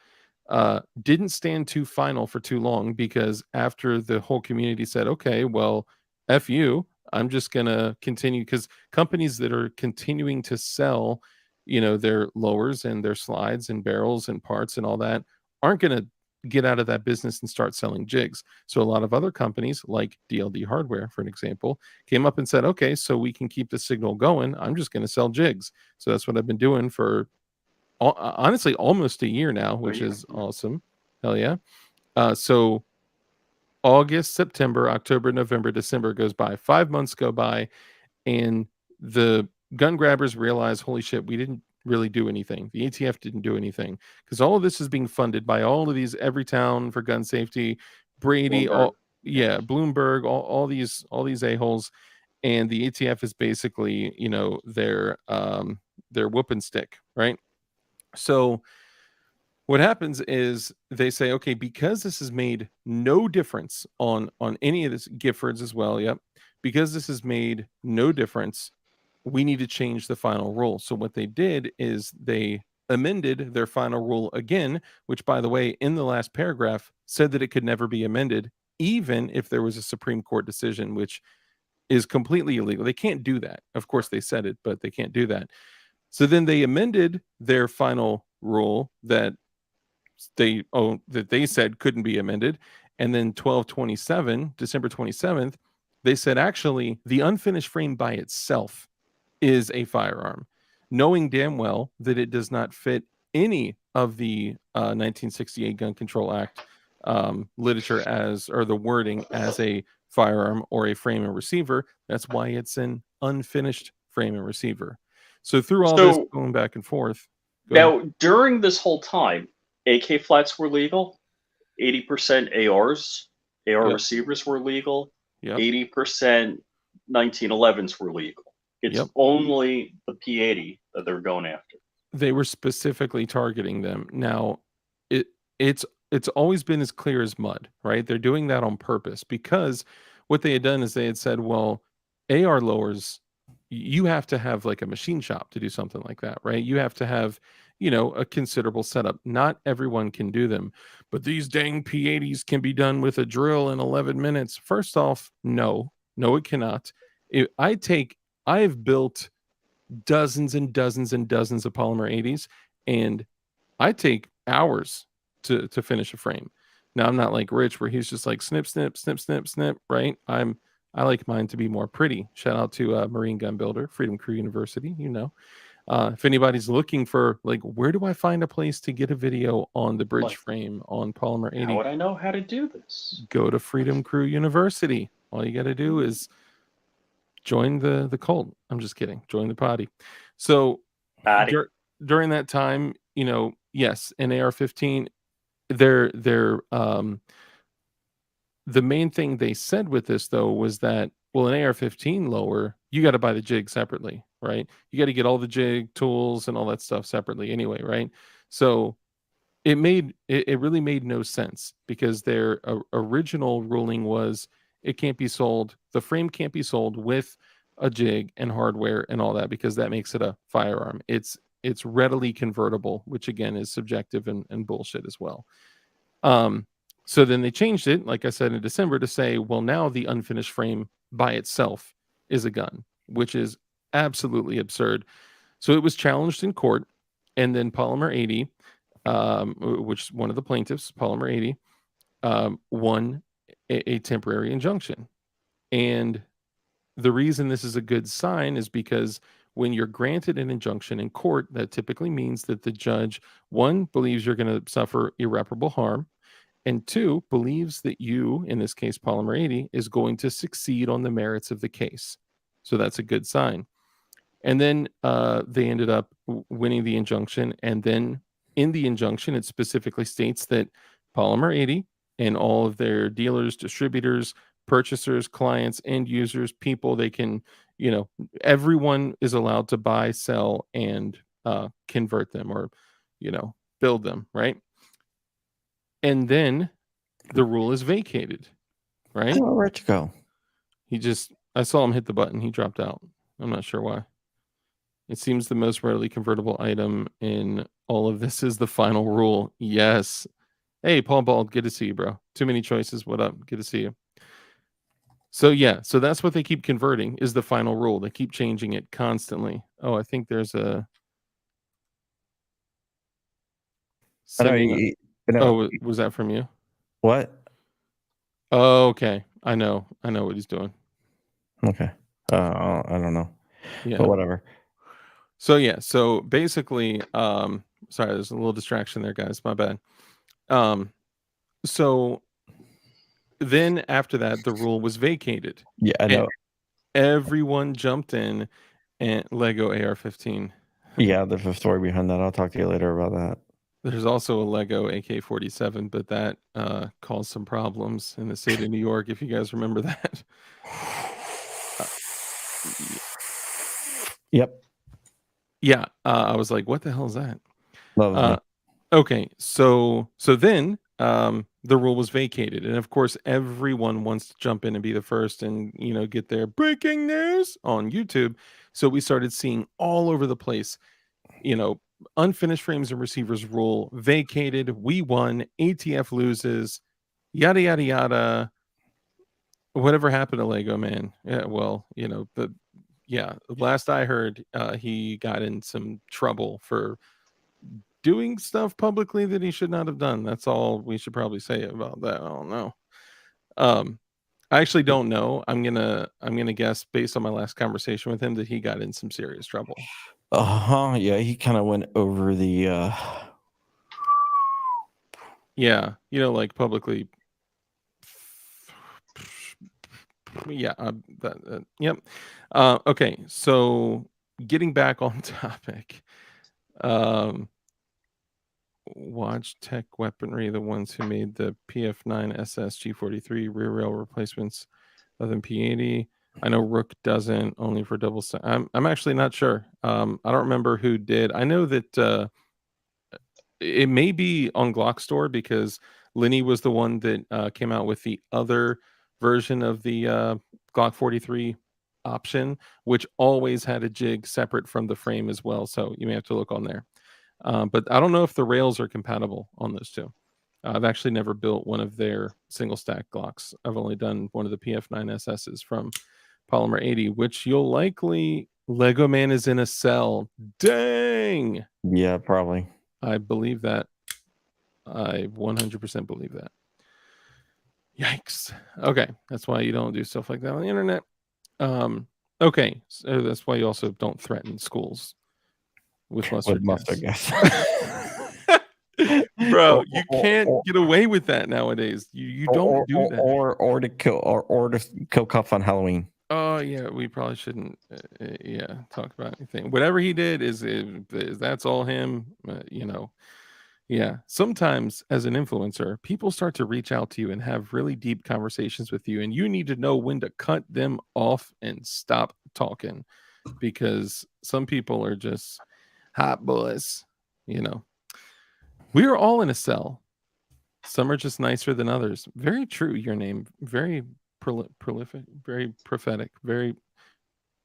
S1: didn't stand too final for too long, because after the whole community said, okay, well, F you, I'm just going to continue, because companies that are continuing to sell, their lowers and their slides and barrels and parts and all that aren't going to get out of that business and start selling jigs. So a lot of other companies like DLD Hardware, for an example, came up and said, okay, so we can keep the signal going, I'm just going to sell jigs. So that's what I've been doing for honestly almost a year now, which is awesome. Hell yeah. So August, September, October, November, December goes by, 5 months go by, and the gun grabbers realize, holy shit, we didn't really do anything. The ATF didn't do anything, because all of this is being funded by all of these Everytown for gun safety, Brady, Bloomberg, all these a-holes. And the ATF is basically, their whooping stick, right? So what happens is they say, okay, because this has made no difference on any of this, Giffords as well, because this has made no difference, we need to change the final rule. So what they did is they amended their final rule again, which, by the way, in the last paragraph said that it could never be amended, even if there was a Supreme Court decision, which is completely illegal. They can't do that. Of course, they said it, but they can't do that. So then they amended their final rule that they said couldn't be amended. And then December 27th, they said, actually, the unfinished frame by itself is a firearm, knowing damn well that it does not fit any of the 1968 Gun Control Act literature or the wording as a firearm or a frame and receiver. That's why it's an unfinished frame and receiver. So through all this going back and forth.
S3: During this whole time, AK flats were legal, 80% ARs, AR receivers were legal, 80% 1911s were legal. It's only the P80 that they're going after.
S1: They were specifically targeting them. Now, it's always been as clear as mud, right? They're doing that on purpose, because what they had done is they had said, well, AR lowers, you have to have like a machine shop to do something like that, right? You have to have, a considerable setup. Not everyone can do them, but these dang P80s can be done with a drill in 11 minutes. First off, no, it cannot. I've built dozens and dozens and dozens of polymer 80s, and I take hours to finish a frame. Now I'm not like Rich where he's just like snip, snip, snip, snip, snip, right? I like mine to be more pretty. Shout out to Marine Gun Builder, Freedom Crew University, if anybody's looking for like, where do I find a place to get a video on the bridge frame on polymer 80?
S3: How would I know how to do this?
S1: Go to Freedom Crew University. All you got to do is join the cult. I'm just kidding. Join the party. So during that time, yes, an AR-15, the main thing they said with this though was that, well, an AR-15 lower, you got to buy the jig separately, right? You got to get all the jig tools and all that stuff separately anyway, right? So it really made no sense because their original ruling was it can't be sold. The frame can't be sold with a jig and hardware and all that because that makes it a firearm. It's readily convertible, which again is subjective and bullshit as well. So then they changed it, like I said, in December to say, well, now the unfinished frame by itself is a gun, which is absolutely absurd. So it was challenged in court, and then Polymer 80, which is one of the plaintiffs, Polymer 80, won a temporary injunction. And the reason this is a good sign is because when you're granted an injunction in court, that typically means that the judge, one, believes you're going to suffer irreparable harm, and two, believes that you, in this case, Polymer 80, is going to succeed on the merits of the case. So that's a good sign. And then they ended up winning the injunction. And then in the injunction, it specifically states that Polymer 80 and all of their dealers, distributors, purchasers, clients, end users, people, they can, everyone is allowed to buy, sell, and convert them or, build them, right? And then the rule is vacated, right?
S2: Oh, where'd you go?
S1: I saw him hit the button. He dropped out. I'm not sure why. It seems the most rarely convertible item in all of this is the final rule. Yes. Hey, Paul Bald, good to see you, bro. Too many choices. What up? Good to see you. So yeah, so that's what they keep converting is the final rule. They keep changing it constantly. Oh, I think there's a. Oh, was that from you?
S2: What?
S1: Oh, okay. I know what he's doing.
S2: Okay. I don't know.
S1: Yeah.
S2: But whatever.
S1: So yeah, so basically, sorry, there's a little distraction there, guys. My bad. So then after that, the rule was vacated.
S2: Yeah, I know.
S1: Everyone jumped in and Lego AR-15.
S2: Yeah, there's a story behind that. I'll talk to you later about that.
S1: There's also a Lego AK-47, but that caused some problems in the state of New York, if you guys remember that.
S2: Yep.
S1: Yeah, I was like, what the hell is that?
S2: Love
S1: okay, so then the rule was vacated, and of course everyone wants to jump in and be the first and get their breaking news on YouTube. So we started seeing all over the place, unfinished frames and receivers rule vacated. We won. ATF loses. Yada yada yada. Whatever happened to Lego, man? Yeah, well, last I heard, he got in some trouble for doing stuff publicly that he should not have done. That's all we should probably say about that. I don't know. I actually don't know. I'm gonna guess based on my last conversation with him that he got in some serious trouble.
S2: Yeah, he kind of went over the
S1: yeah, like publicly. Yeah, yep. Okay, so getting back on topic. Watch Tech Weaponry, the ones who made the PF9 SS G43 rear rail replacements of the P80. I know Rook doesn't, only for double. I'm actually not sure. I don't remember who did. I know that it may be on Glock Store because Lenny was the one that came out with the other version of the Glock 43 option, which always had a jig separate from the frame as well. So you may have to look on there. But I don't know if the rails are compatible on those two. I've actually never built one of their single stack Glocks. I've only done one of the PF9 SSs from Polymer 80, which you'll likely Lego Man is in a cell. Dang.
S2: Yeah, probably.
S1: I believe that. I 100% believe that. Yikes. Okay, that's why you don't do stuff like that on the internet. Okay, so that's why you also don't threaten schools with mustard gas. Bro, you can't get away with that nowadays. You don't do that.
S2: Or to kill cops on Halloween.
S1: Oh yeah, we probably shouldn't. Talk about anything. Whatever he did is that's all him. Yeah. Sometimes as an influencer, people start to reach out to you and have really deep conversations with you, and you need to know when to cut them off and stop talking, because some people are just hot boys. We are all in a cell. Some are just nicer than others. Very true. Your name, very prolific, very prophetic,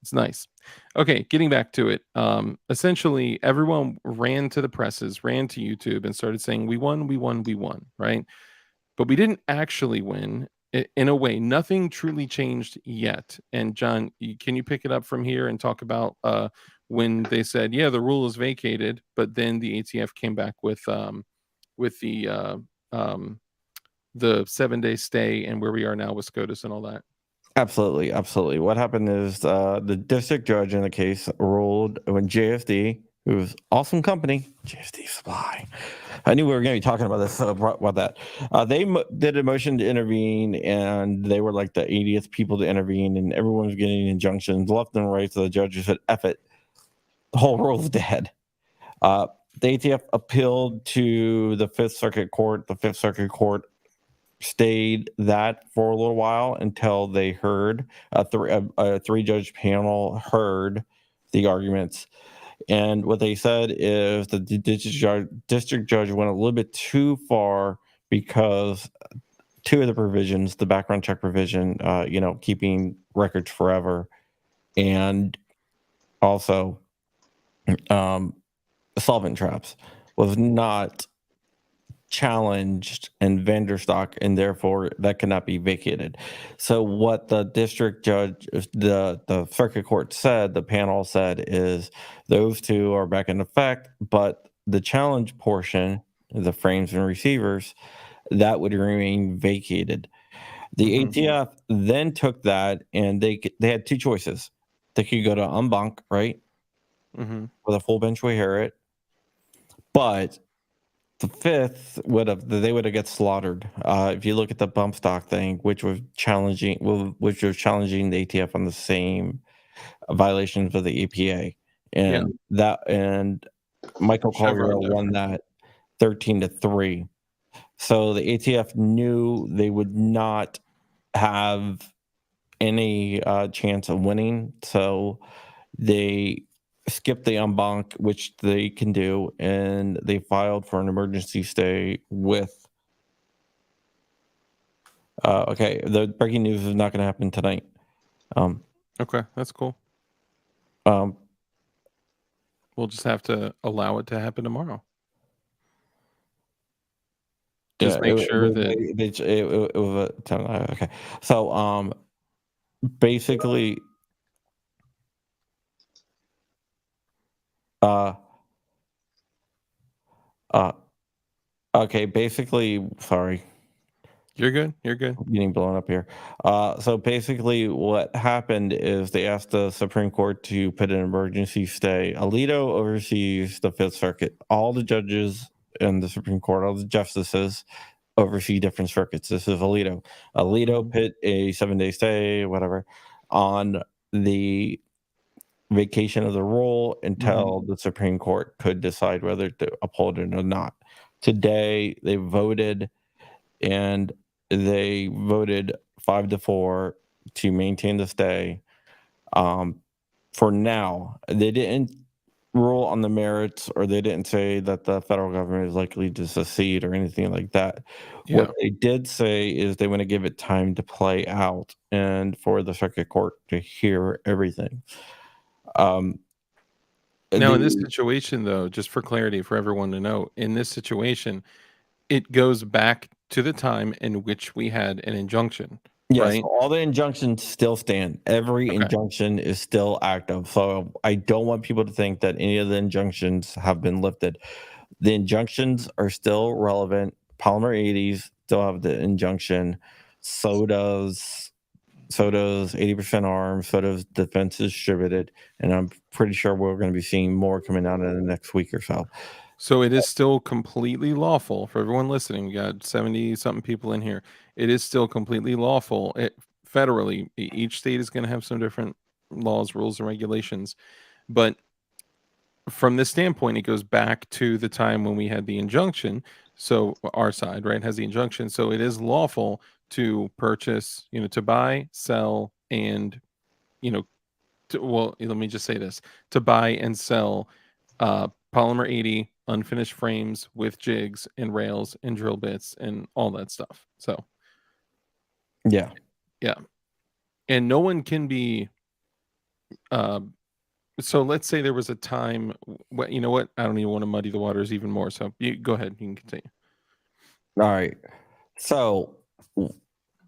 S1: it's nice. Okay, getting back to it. Essentially, everyone ran to the presses, ran to YouTube, and started saying, we won, right? But we didn't actually win. In a way, nothing truly changed yet. And John, can you pick it up from here and talk about when they said, yeah, the rule is vacated, but then the ATF came back with the 7-day stay and where we are now with SCOTUS and all that?
S2: Absolutely. What happened is the district judge in the case ruled when JFD, who's awesome company, JFD Supply. I knew we were going to be talking about this about that. They did a motion to intervene, and they were like the 80th people to intervene, and everyone was getting injunctions left and right. So the judge said, "F it, the whole rule's dead." The ATF appealed to the Fifth Circuit Court. The Fifth Circuit Court stayed that for a little while until they heard a 3-judge panel heard the arguments. And what they said is that the district judge went a little bit too far, because 2 of the provisions, the background check provision, keeping records forever, and also solvent traps, was not challenged in vendor stock, and therefore that cannot be vacated. So what the district judge, the circuit court said, the panel said, is those 2 are back in effect, but the challenge portion, the frames and receivers, that would remain vacated. The ATF then took that, and they had 2 choices. They could go to en banc, right, with a full bench would hear it, but the Fifth would have got slaughtered. If you look at the bump stock thing, which was challenging the ATF on the same violations of the EPA, and Michael Collier won that 13-3. So the ATF knew they would not have any chance of winning, so they skipped the en banc, which they can do, and they filed for an emergency stay with the breaking news is not going to happen tonight.
S1: Okay, that's cool. We'll just have to allow it to happen tomorrow. Just make sure that
S2: it was okay. So basically okay, basically, sorry.
S1: You're good.
S2: I'm getting blown up here. So basically what happened is they asked the Supreme Court to put an emergency stay. Alito oversees the Fifth Circuit. All the judges in the Supreme Court, all the justices, oversee different circuits. This is Alito. Alito put a 7-day stay, whatever, on the vacation of the rule until the Supreme Court could decide whether to uphold it or not. Today they voted, and they voted 5-4 to maintain the stay. For now, they didn't rule on the merits, or they didn't say that the federal government is likely to secede or anything like that. What they did say is they want to give it time to play out and for the circuit court to hear everything.
S1: Now, in this situation, though, just for clarity for everyone to know, in this situation, it goes back to the time in which we had an injunction.
S2: Yes,
S1: right?
S2: all the injunctions still stand. Every injunction is still active. So I don't want people to think that any of the injunctions have been lifted. The injunctions are still relevant. Polymer 80s still have the injunction. So does 80% arms, so does defense distributed. And I'm pretty sure we're going to be seeing more coming out in the next week or so.
S1: So it is still completely lawful for everyone listening. We got 70 something people in here. It is still completely lawful. Federally, each state is going to have some different laws, rules, and regulations. But from this standpoint, it goes back to the time when we had the injunction. So our side, right, has the injunction. So it is lawful to purchase, to buy, sell, and, well, let me just say this, to buy and sell polymer 80 unfinished frames with jigs and rails and drill bits and all that stuff. So
S2: yeah,
S1: and no one can be so let's say there was a time, you know what, I don't even want to muddy the waters even more, so you go ahead, you can continue.
S2: all right. So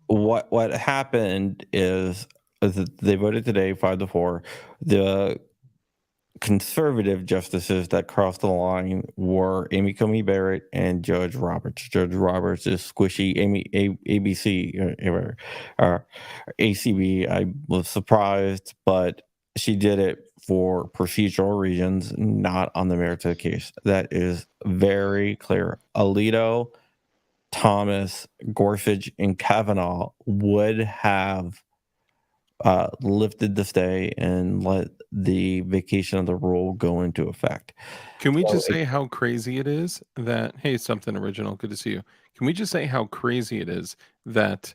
S2: what happened is that they voted today 5-4. The conservative justices that crossed the line were Amy Coney Barrett and Judge Roberts. Judge Roberts is squishy. ABC, ACB. I was surprised, but she did it for procedural reasons, not on the merits of the case. That is very clear. Alito, Thomas, Gorsuch, and Kavanaugh would have lifted the stay and let the vacation of the rule go into effect.
S1: Can we just say how crazy it is that, hey, something original, good to see you. Can we just say how crazy it is that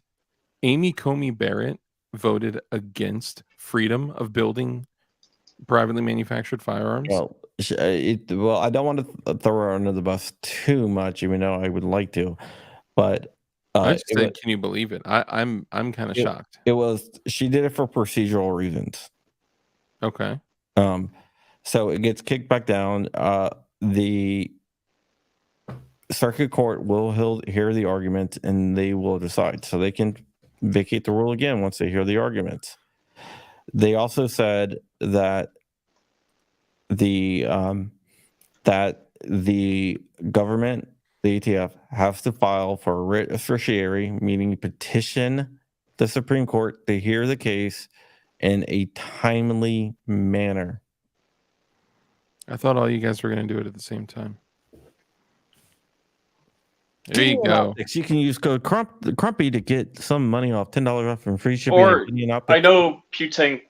S1: Amy Coney Barrett voted against freedom of building privately manufactured firearms?
S2: Well, I don't want to throw her under the bus too much, even though I would like to, but
S1: I just said, can you believe it? I'm kind of shocked.
S2: She did it for procedural reasons.
S1: Okay.
S2: So it gets kicked back down. The circuit court will hear the argument and they will decide. So they can vacate the rule again once they hear the arguments. They also said that the government, the ATF, has to file for a writ of certiorari, meaning petition the Supreme Court to hear the case in a timely manner.
S1: I thought all you guys were going to do it at the same time. There you go.
S2: You can use code Crumpy to get some money off, $10 off from free shipping.
S3: Or I know Putang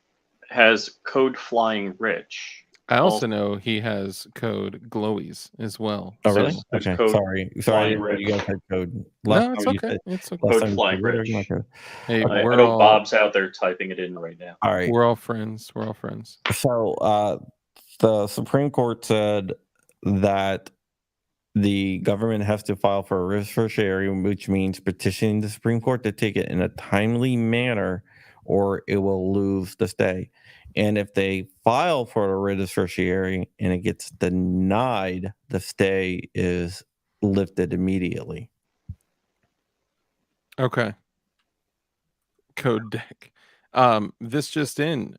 S3: has code Flying Rich.
S1: I also know he has code Glowies as well.
S2: Oh, really?
S3: There's
S2: okay.
S3: code
S2: Sorry.
S3: Rich.
S2: You guys had code.
S1: No, it's okay. It's okay.
S3: Code Flying Rich.
S1: Hey,
S3: I know Bob's out there typing it in right now.
S2: All right.
S1: We're all friends.
S2: So the Supreme Court said that the government has to file for a writ of certiorari, which means petitioning the Supreme Court to take it in a timely manner, or it will lose the stay. And if they file for a writ of certiorari and it gets denied, the stay is lifted immediately.
S1: Okay. Code deck. This just in.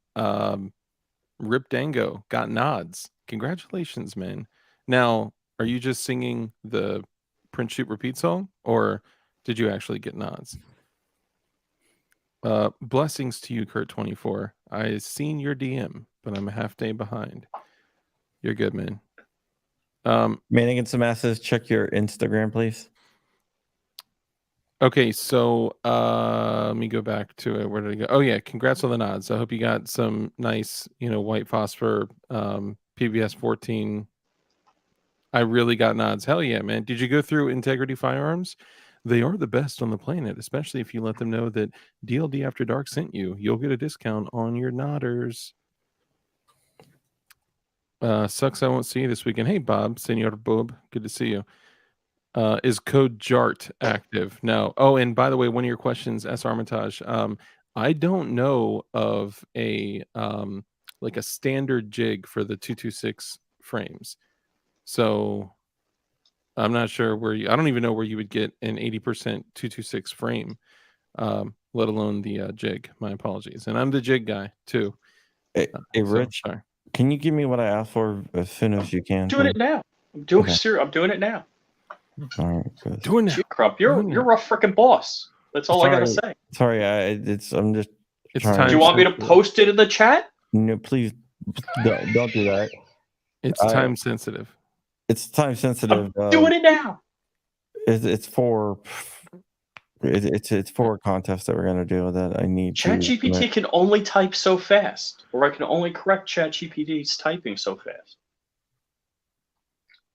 S1: Rip Dango got nods. Congratulations, man. Now, are you just singing the Print Shoot Repeat song, or did you actually get nods? Blessings to you, Kurt24. I seen your DM, but I'm a half day behind. You're good, man.
S2: Man against the masses, check your Instagram, please.
S1: Okay, so let me go back to it. Where did I go? Oh yeah, congrats on the nods. I hope you got some nice, white phosphor PBS 14. I really got nods. Hell yeah, man. Did you go through Integrity Firearms? They are the best on the planet, especially if you let them know that DLD After Dark sent you. You'll get a discount on your nodders. Sucks I won't see you this weekend. Hey, Bob, Senor Bob. Good to see you. Is code JART active? No. Oh, and by the way, one of your questions, S. Armitage. I don't know of a like a standard jig for the 226 frames. So I'm not sure I don't even know where you would get an 80% 226 frame. let alone the jig. My apologies. And I'm the jig guy too.
S2: Hey, Rich,
S1: sorry.
S2: Can you give me what I asked for as soon as you can?
S3: Doing it now. I'm doing it now.
S2: All right,
S1: doing it.
S3: Gee, Crump, you're a freaking boss. That's all I gotta say.
S2: Sorry, I'm just.
S1: It's
S2: trying.
S1: time.
S3: Do you want me to post it in the chat?
S2: No, please don't do that.
S1: It's time sensitive.
S2: It's time sensitive.
S3: I'm doing it now.
S2: It's for a contest that we're gonna do that I need.
S3: ChatGPT can only type so fast, or I can only correct ChatGPT's typing so fast.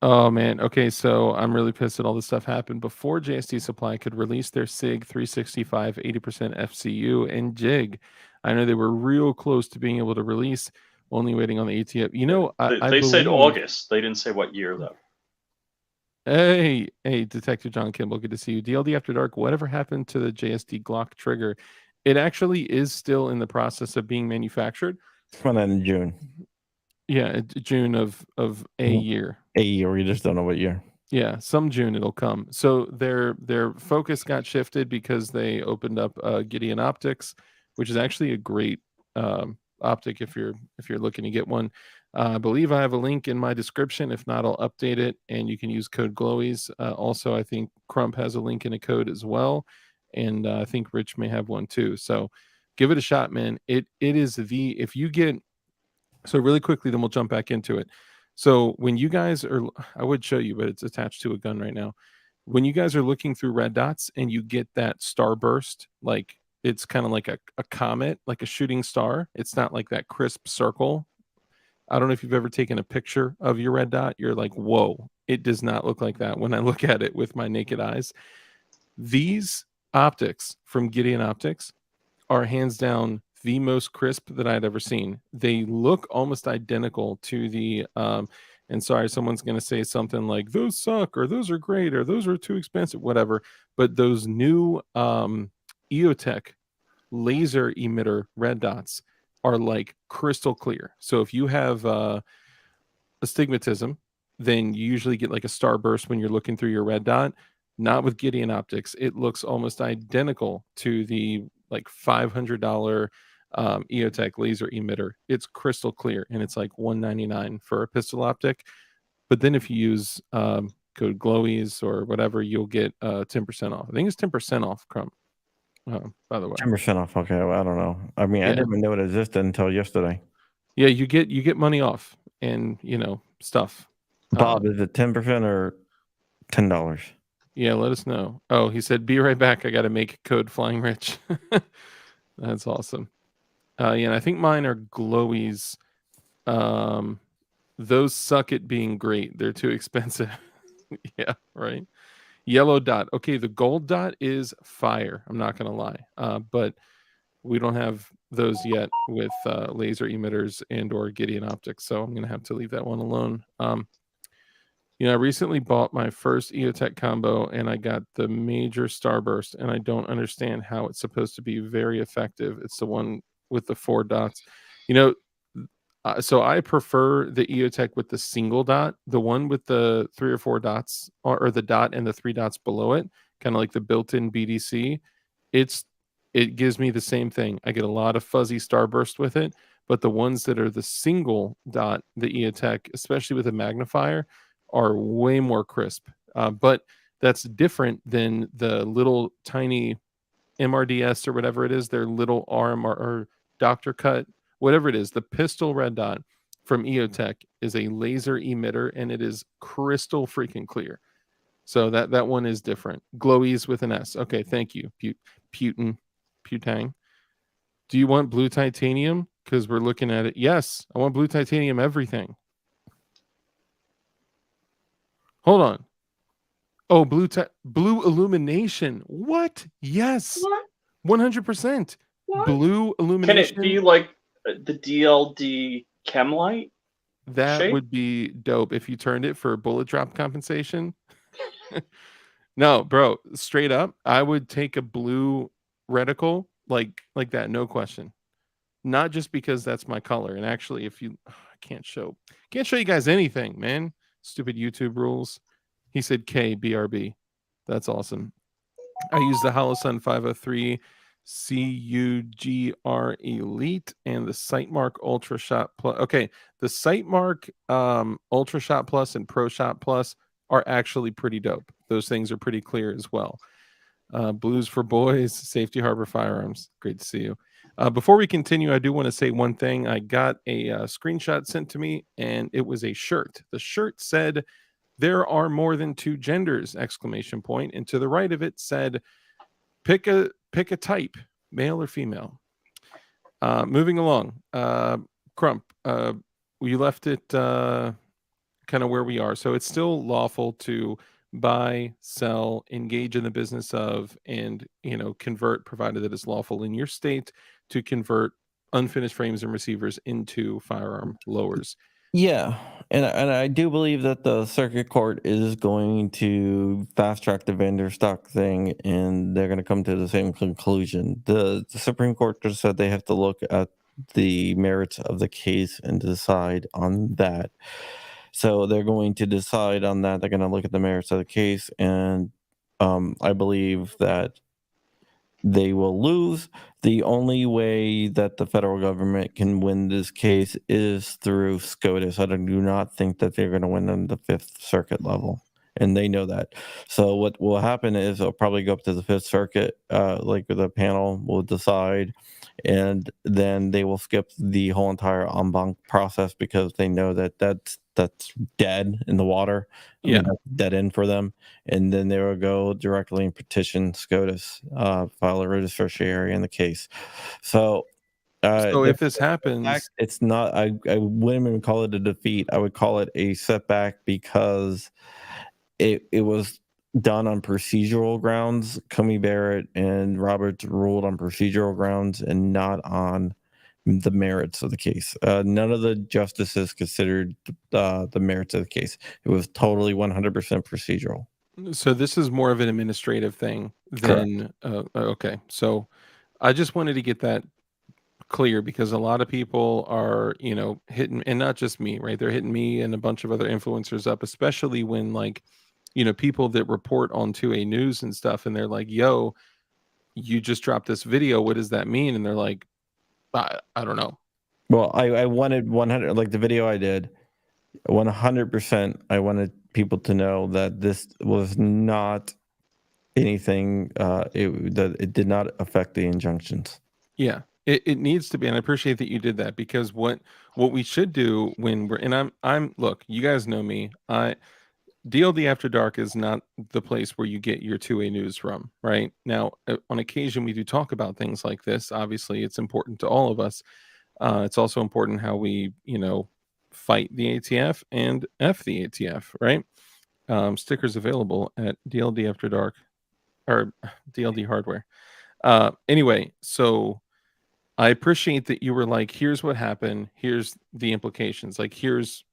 S1: Oh man. Okay, so I'm really pissed that all this stuff happened before JST Supply could release their SIG 365 80% FCU and jig. I know they were real close to being able to release, only waiting on the ATF. You know,
S3: they said August. They didn't say what year though.
S1: Hey, Detective John Kimball, good to see you. DLD After Dark, whatever happened to the JST Glock trigger? It actually is still in the process of being manufactured.
S2: It's coming out in June.
S1: Yeah, June of a year.
S2: A year, we just don't know what year.
S1: Yeah, some June it'll come. So their focus got shifted because they opened up Gideon Optics, which is actually a great optic if you're looking to get one. I believe I have a link in my description. If not, I'll update it, and you can use code Glowies. Also, I think Crump has a link in a code as well, and I think Rich may have one too. So give it a shot, man. It is if you get. So really quickly, then we'll jump back into it. So when you guys are, I would show you, but it's attached to a gun right now. When you guys are looking through red dots and you get that starburst, like it's kind of like a comet, like a shooting star. It's not like that crisp circle. I don't know if you've ever taken a picture of your red dot. You're like, whoa, it does not look like that when I look at it with my naked eyes. These optics from Gideon Optics are hands down the most crisp that I'd ever seen. They look almost identical to the and sorry, someone's going to say something like those suck or those are great or those are too expensive, whatever, but those new EOTech laser emitter red dots are like crystal clear. So if you have astigmatism, then you usually get like a starburst when you're looking through your red dot. Not with Gideon Optics. It looks almost identical to the like $500 EOTech laser emitter. It's crystal clear, and it's like $199 for a pistol optic. But then if you use code Glowies or whatever, you'll get 10% off. I think it's 10% off, Crump. By the way,
S2: 10% off. Okay, well, I don't know. I mean, I didn't even know it existed until yesterday.
S1: Yeah, you get money off, and stuff.
S2: Bob, is it 10% or $10?
S1: Yeah, let us know. Oh, he said, "Be right back. I got to make code Flying Rich." That's awesome. Yeah, and I think mine are Glowies. Those suck at being great. They're too expensive. Yeah, right. Yellow dot. Okay, the gold dot is fire. I'm not gonna lie. But we don't have those yet with laser emitters and or Gideon Optics, so I'm gonna have to leave that one alone. I recently bought my first EOTech combo and I got the major starburst, and I don't understand how it's supposed to be very effective. It's the one with the 4 dots. So I prefer the EOTech with the single dot, the one with the 3 or 4 dots, or the dot and the 3 dots below it, kind of like the built-in BDC. It gives me the same thing. I get a lot of fuzzy starburst with it, but the ones that are the single dot, the EOTech, especially with a magnifier, are way more crisp. But that's different than the little tiny MRDS or whatever it is, their little arm or doctor cut, whatever it is. The pistol red dot from EOTech is a laser emitter, and it is crystal freaking clear. So that one is different. Glowies with an S. Okay, thank you, Putang. Do you want blue titanium? Because we're looking at it. Yes, I want blue titanium everything. Hold on. Oh, blue illumination. What? Yes. What? 100%. What? Blue illumination.
S3: Can it be like the DLD chem light?
S1: That
S3: shape?
S1: Would be dope if you turned it for bullet drop compensation. No, bro, straight up, I would take a blue reticle like that, no question. Not just because that's my color. And actually, if you I can't show you guys anything, man. Stupid YouTube rules. He said KBRB. That's awesome. I use the Holosun 503 CUGR Elite and the Sightmark Ultra Shot Plus. Okay, the Sightmark Ultra Shot Plus and Pro Shot Plus are actually pretty dope. Those things are pretty clear as well. Blues for Boys, Safety Harbor Firearms. Great to see you. Before we continue, I do want to say one thing. I got a screenshot sent to me, and it was a shirt. The shirt said, "There are more than two genders!" Exclamation point. And to the right of it said, pick a type, male or female. Moving along. Crump, you left it kind of where we are. So it's still lawful to buy, sell, engage in the business of, and convert, provided that it's lawful in your state to convert unfinished frames and receivers into firearm lowers.
S2: Yeah, and I do believe that the circuit court is going to fast track the vendor stock thing, and they're going to come to the same conclusion. The Supreme Court just said they have to look at the merits of the case and decide on that. So they're going to decide on that. They're going to look at the merits of the case, and I believe that they will lose. The only way that the federal government can win this case is through SCOTUS. I do not think that they're going to win on the Fifth Circuit level, and they know that. So what will happen is they'll probably go up to the Fifth Circuit, like the panel will decide, and then they will skip the whole entire en banc process because they know that that's dead in the water.
S1: Yeah,
S2: dead end for them, and then they will go directly and petition SCOTUS, file a writ certiorari in the case. So
S1: if this happens,
S2: it's not. I wouldn't even call it a defeat. I would call it a setback because it was done on procedural grounds. Comey Barrett and Roberts ruled on procedural grounds and not on the merits of the case. None of the justices considered the merits of the case. It was totally 100% procedural.
S1: So this is more of an administrative thing than okay. So I just wanted to get that clear because a lot of people are, hitting, and not just me, right? They're hitting me and a bunch of other influencers up, especially when people that report on 2A News and stuff, and they're like, "Yo, you just dropped this video. What does that mean?" And they're like, I don't know.
S2: Well, I wanted 100, like the video I did, 100%. I wanted people to know that this was not anything, that it did not affect the injunctions.
S1: Yeah, it needs to be. And I appreciate that you did that because what we should do when we're, and I'm look, you guys know me. DLD After Dark is not the place where you get your 2A news from, right? Now, on occasion, we do talk about things like this. Obviously, it's important to all of us. It's also important how we, fight the ATF and F the ATF, right? Stickers available at DLD After Dark or DLD Hardware. Anyway, so I appreciate that you were like, here's what happened. Here's the implications. Like, here's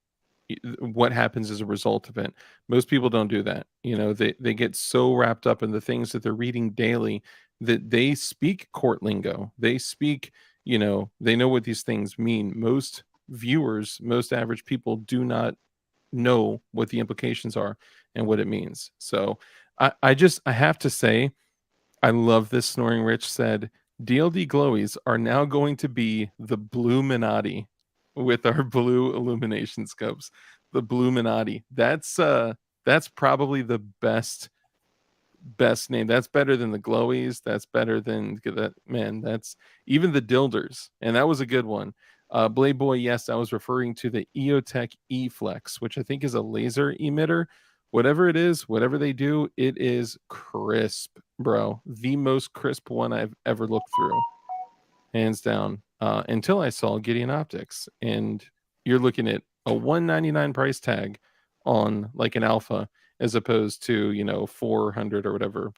S1: what happens as a result of it. Most people don't do that. They get so wrapped up in the things that they're reading daily that they speak court lingo. They speak, they know what these things mean. Most viewers, most average people do not know what the implications are and what it means. So I have to say, I love this. Snoring Rich said, DLD glowies are now going to be the Blue Minati with our blue illumination scopes. The Blue Minati. That's probably the best name. That's better than the glowies. That's better than that, man. That's even the Dilders, and that was a good one. Blade Boy, yes, I was referring to the EOTech E-Flex, which I think is a laser emitter. Whatever it is, whatever they do, it is crisp, bro. The most crisp one I've ever looked through, hands down. Until I saw Gideon Optics, and you're looking at a $199 price tag on like an Alpha, as opposed to $400 or whatever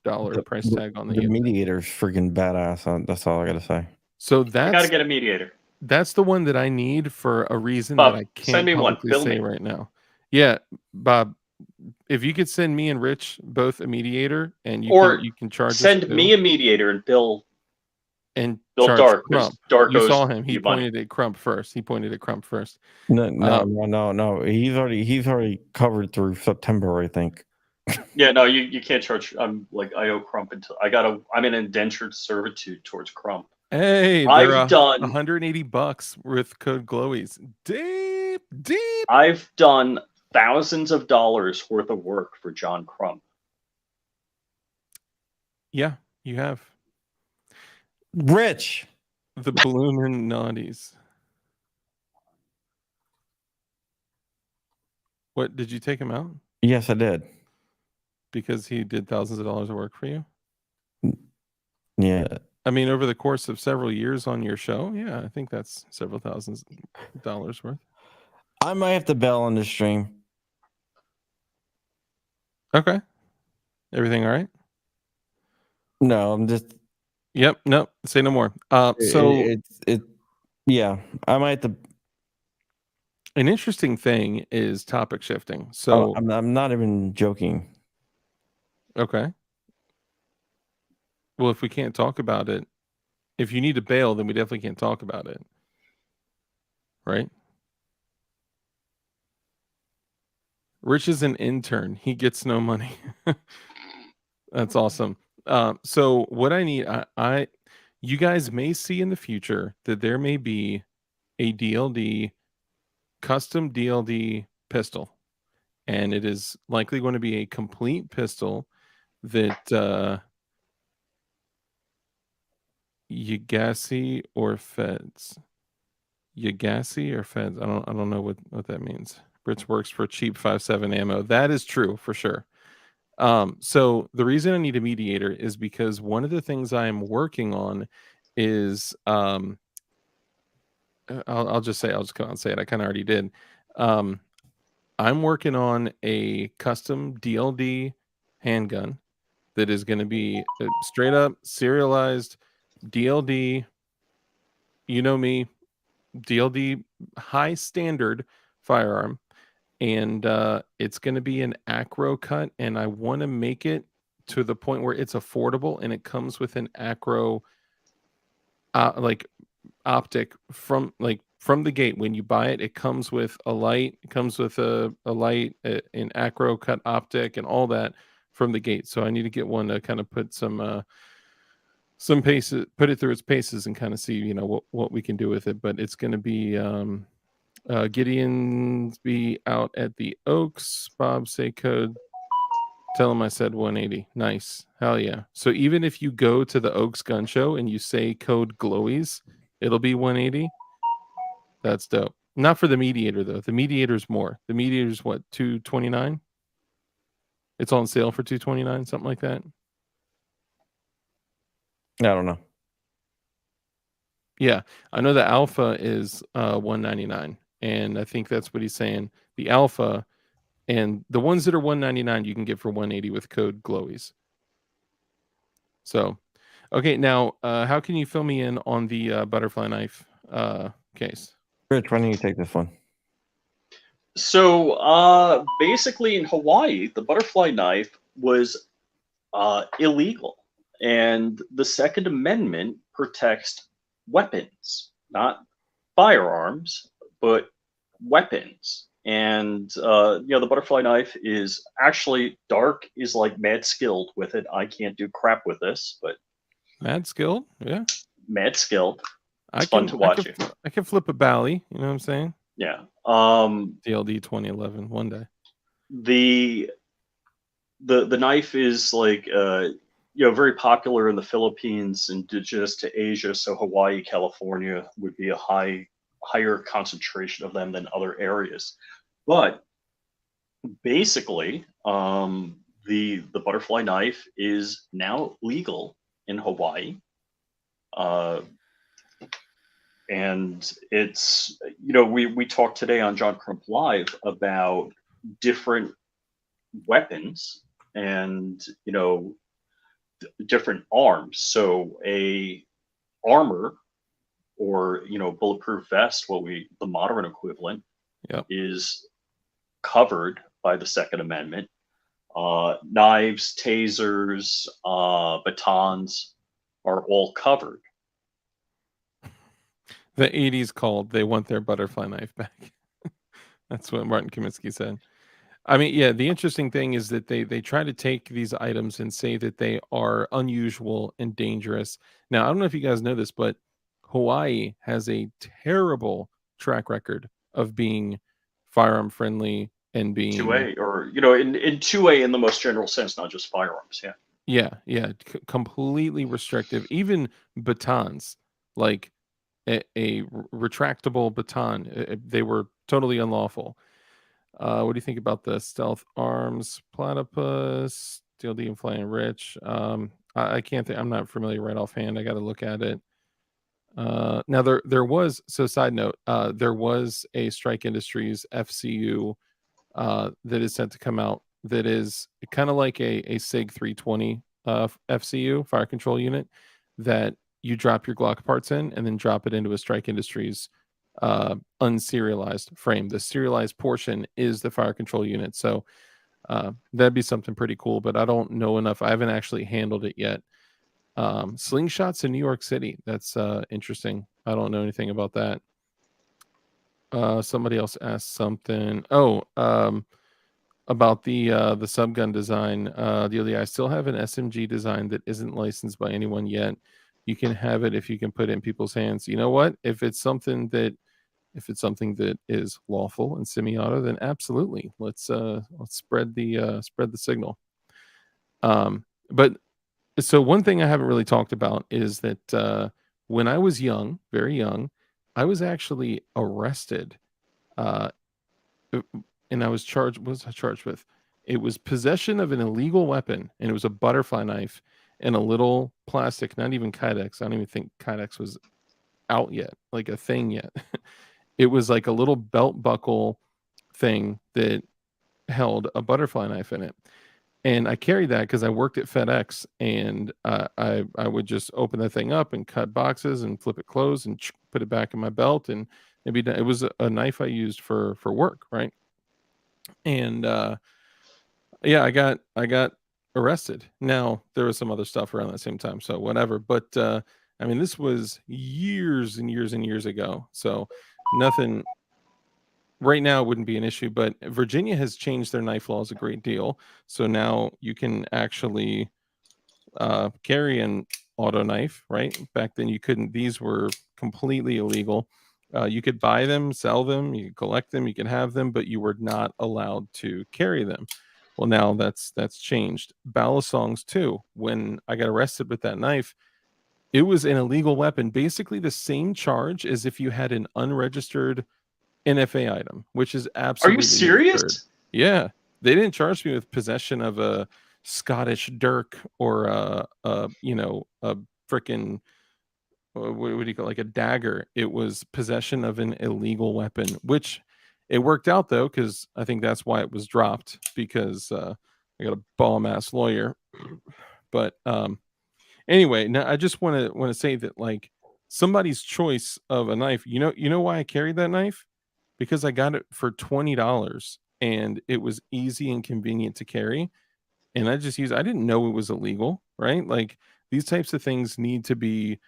S1: price tag on the
S2: Mediator's freaking badass. That's all I gotta say.
S1: So
S3: you gotta get a Mediator.
S1: That's the one that I need for a reason that I can't publicly say right now. Yeah, Bob, if you could send me and Rich both a Mediator, and you can charge.
S3: Send me a Mediator and Bill.
S1: And
S3: Bill Dark.
S1: Dark. You saw him. He pointed at Crump first.
S2: No. He's already covered through September, I think.
S3: Yeah, no, you can't charge. I'm like I owe Crump until I'm in indentured servitude towards Crump.
S1: Hey, they're
S3: I've done
S1: $180 with code Glowies. Deep.
S3: I've done thousands of dollars worth of work for John Crump.
S1: Yeah, you have.
S2: Rich.
S1: The blooming naughties. What, did you take him out?
S2: Yes, I did.
S1: Because he did thousands of dollars of work for you?
S2: Yeah.
S1: I mean, over the course of several years on your show, yeah, I think that's several thousands of dollars worth.
S2: I might have to bail on the stream.
S1: Okay. Everything all right?
S2: No, I'm just.
S1: Yep. No. Say no more. So
S2: yeah, I might have to.
S1: An interesting thing is topic shifting. So
S2: I'm not even joking.
S1: Okay. Well, if we can't talk about it, if you need to bail, then we definitely can't talk about it. Right? Rich is an intern. He gets no money. That's awesome. So what I need, you guys may see in the future that there may be a DLD, custom DLD pistol. And it is likely going to be a complete pistol that Yagasi or Feds. Yagasi or Feds. I don't know what that means. Rich works for cheap 5.7 ammo. That is true for sure. So the reason I need a mediator is because one of the things I am working on is I'll just come out and say it. I kind of already did. I'm working on a custom DLD handgun that is going to be straight up serialized DLD. You know me, DLD high standard firearm, and it's going to be an acro cut, and I want to make it to the point where it's affordable, and it comes with an acro like optic from the gate. When you buy it, it comes with a light. It comes with a light, an acro cut optic, and all that from the gate. So I need to get one to kind of put some paces, put it through its paces, and kind of see what we can do with it. But it's going to be Gideon's be out at the Oaks. Bob, say code. Tell him I said 180. Nice. Hell yeah. So even if you go to the Oaks gun show and you say code Glowies, it'll be 180. That's dope. Not for the mediator though. The mediator's more. The mediator's what, 229? It's on sale for 229, something like that.
S2: I don't know.
S1: Yeah, I know the alpha is 199, and I think that's what he's saying. The alpha and the ones that are 199 you can get for 180 with code Glowies. So, okay, now how can you fill me in on the butterfly knife case?
S2: Rich, why don't you take this one?
S3: So basically in Hawaii, the butterfly knife was illegal. And the Second Amendment protects weapons, not firearms, but weapons. And the butterfly knife is actually Dark is like mad skilled with it. I can't do crap with this, but
S1: mad skilled, yeah,
S3: mad skilled. It's fun to watch.
S1: I can flip a bally. You know what I'm saying?
S3: Yeah.
S1: DLD 2011 one day.
S3: The knife is like very popular in the Philippines, indigenous to Asia. So Hawaii, California would be a higher concentration of them than other areas. But basically, the butterfly knife is now legal in Hawaii. And it's, we talked today on John Crump Live about different weapons and, different arms. So a armor or, bulletproof vest, the modern equivalent, is covered by the Second Amendment. Knives, tasers, batons are all covered.
S1: The 80s called. They want their butterfly knife back. That's what Martin Kaminsky said. I mean, yeah, the interesting thing is that they try to take these items and say that they are unusual and dangerous. Now, I don't know if you guys know this, but Hawaii has a terrible track record of being firearm friendly and being
S3: 2A, or in 2A in the most general sense, not just firearms.
S1: yeah, completely restrictive. Even batons, like a retractable baton, they were totally unlawful. What do you think about the stealth arms platypus, DLD and Flying Rich? I can't think. I'm not familiar right offhand. I got to look at it. Now there was, so side note, there was a Strike Industries FCU that is set to come out that is kind of like a SIG 320 FCU fire control unit that you drop your Glock parts in and then drop it into a Strike Industries unserialized frame. The serialized portion is the fire control unit. So that'd be something pretty cool, but I don't know enough. I haven't actually handled it yet. Slingshots in New York City. That's interesting. I don't know anything about that. Somebody else asked something. Oh, about the subgun design. DLD, I still have an SMG design that isn't licensed by anyone yet. You can have it if you can put it in people's hands. You know what? If it's something that is lawful and semi-auto, then absolutely. Let's spread the signal. But so one thing I haven't really talked about is that when I was young, very young, I was actually arrested. And I was charged. What was I charged with? It was possession of an illegal weapon, and it was a butterfly knife and a little plastic, not even Kydex. I don't even think Kydex was out yet, like a thing yet. It was like a little belt buckle thing that held a butterfly knife in it. And I carried that because I worked at FedEx, and I would just open that thing up and cut boxes and flip it closed and put it back in my belt, and it was a knife I used for work, right? And yeah, I got arrested. Now there was some other stuff around that same time, so whatever. But I mean, this was years and years and years ago, so nothing right now wouldn't be an issue. But Virginia has changed their knife laws a great deal, so now you can actually carry an auto knife. Right back then, you couldn't. These were completely illegal. You could buy them, sell them, you could collect them, you could have them, but you were not allowed to carry them. Well, now that's changed. Balisongs too. When I got arrested with that knife, it was an illegal weapon, basically the same charge as if you had an unregistered NFA item, which is absolutely
S3: Are you serious?
S1: absurd. Yeah, they didn't charge me with possession of a Scottish dirk or a freaking what do you call it, like a dagger. It was possession of an illegal weapon, which it worked out though, because I think that's why it was dropped, because I got a bomb ass lawyer. But anyway, now I just want to say that, like, somebody's choice of a knife, you know why I carried that knife? Because I got it for $20 and it was easy and convenient to carry, and I didn't know it was illegal, right? Like, these types of things need to be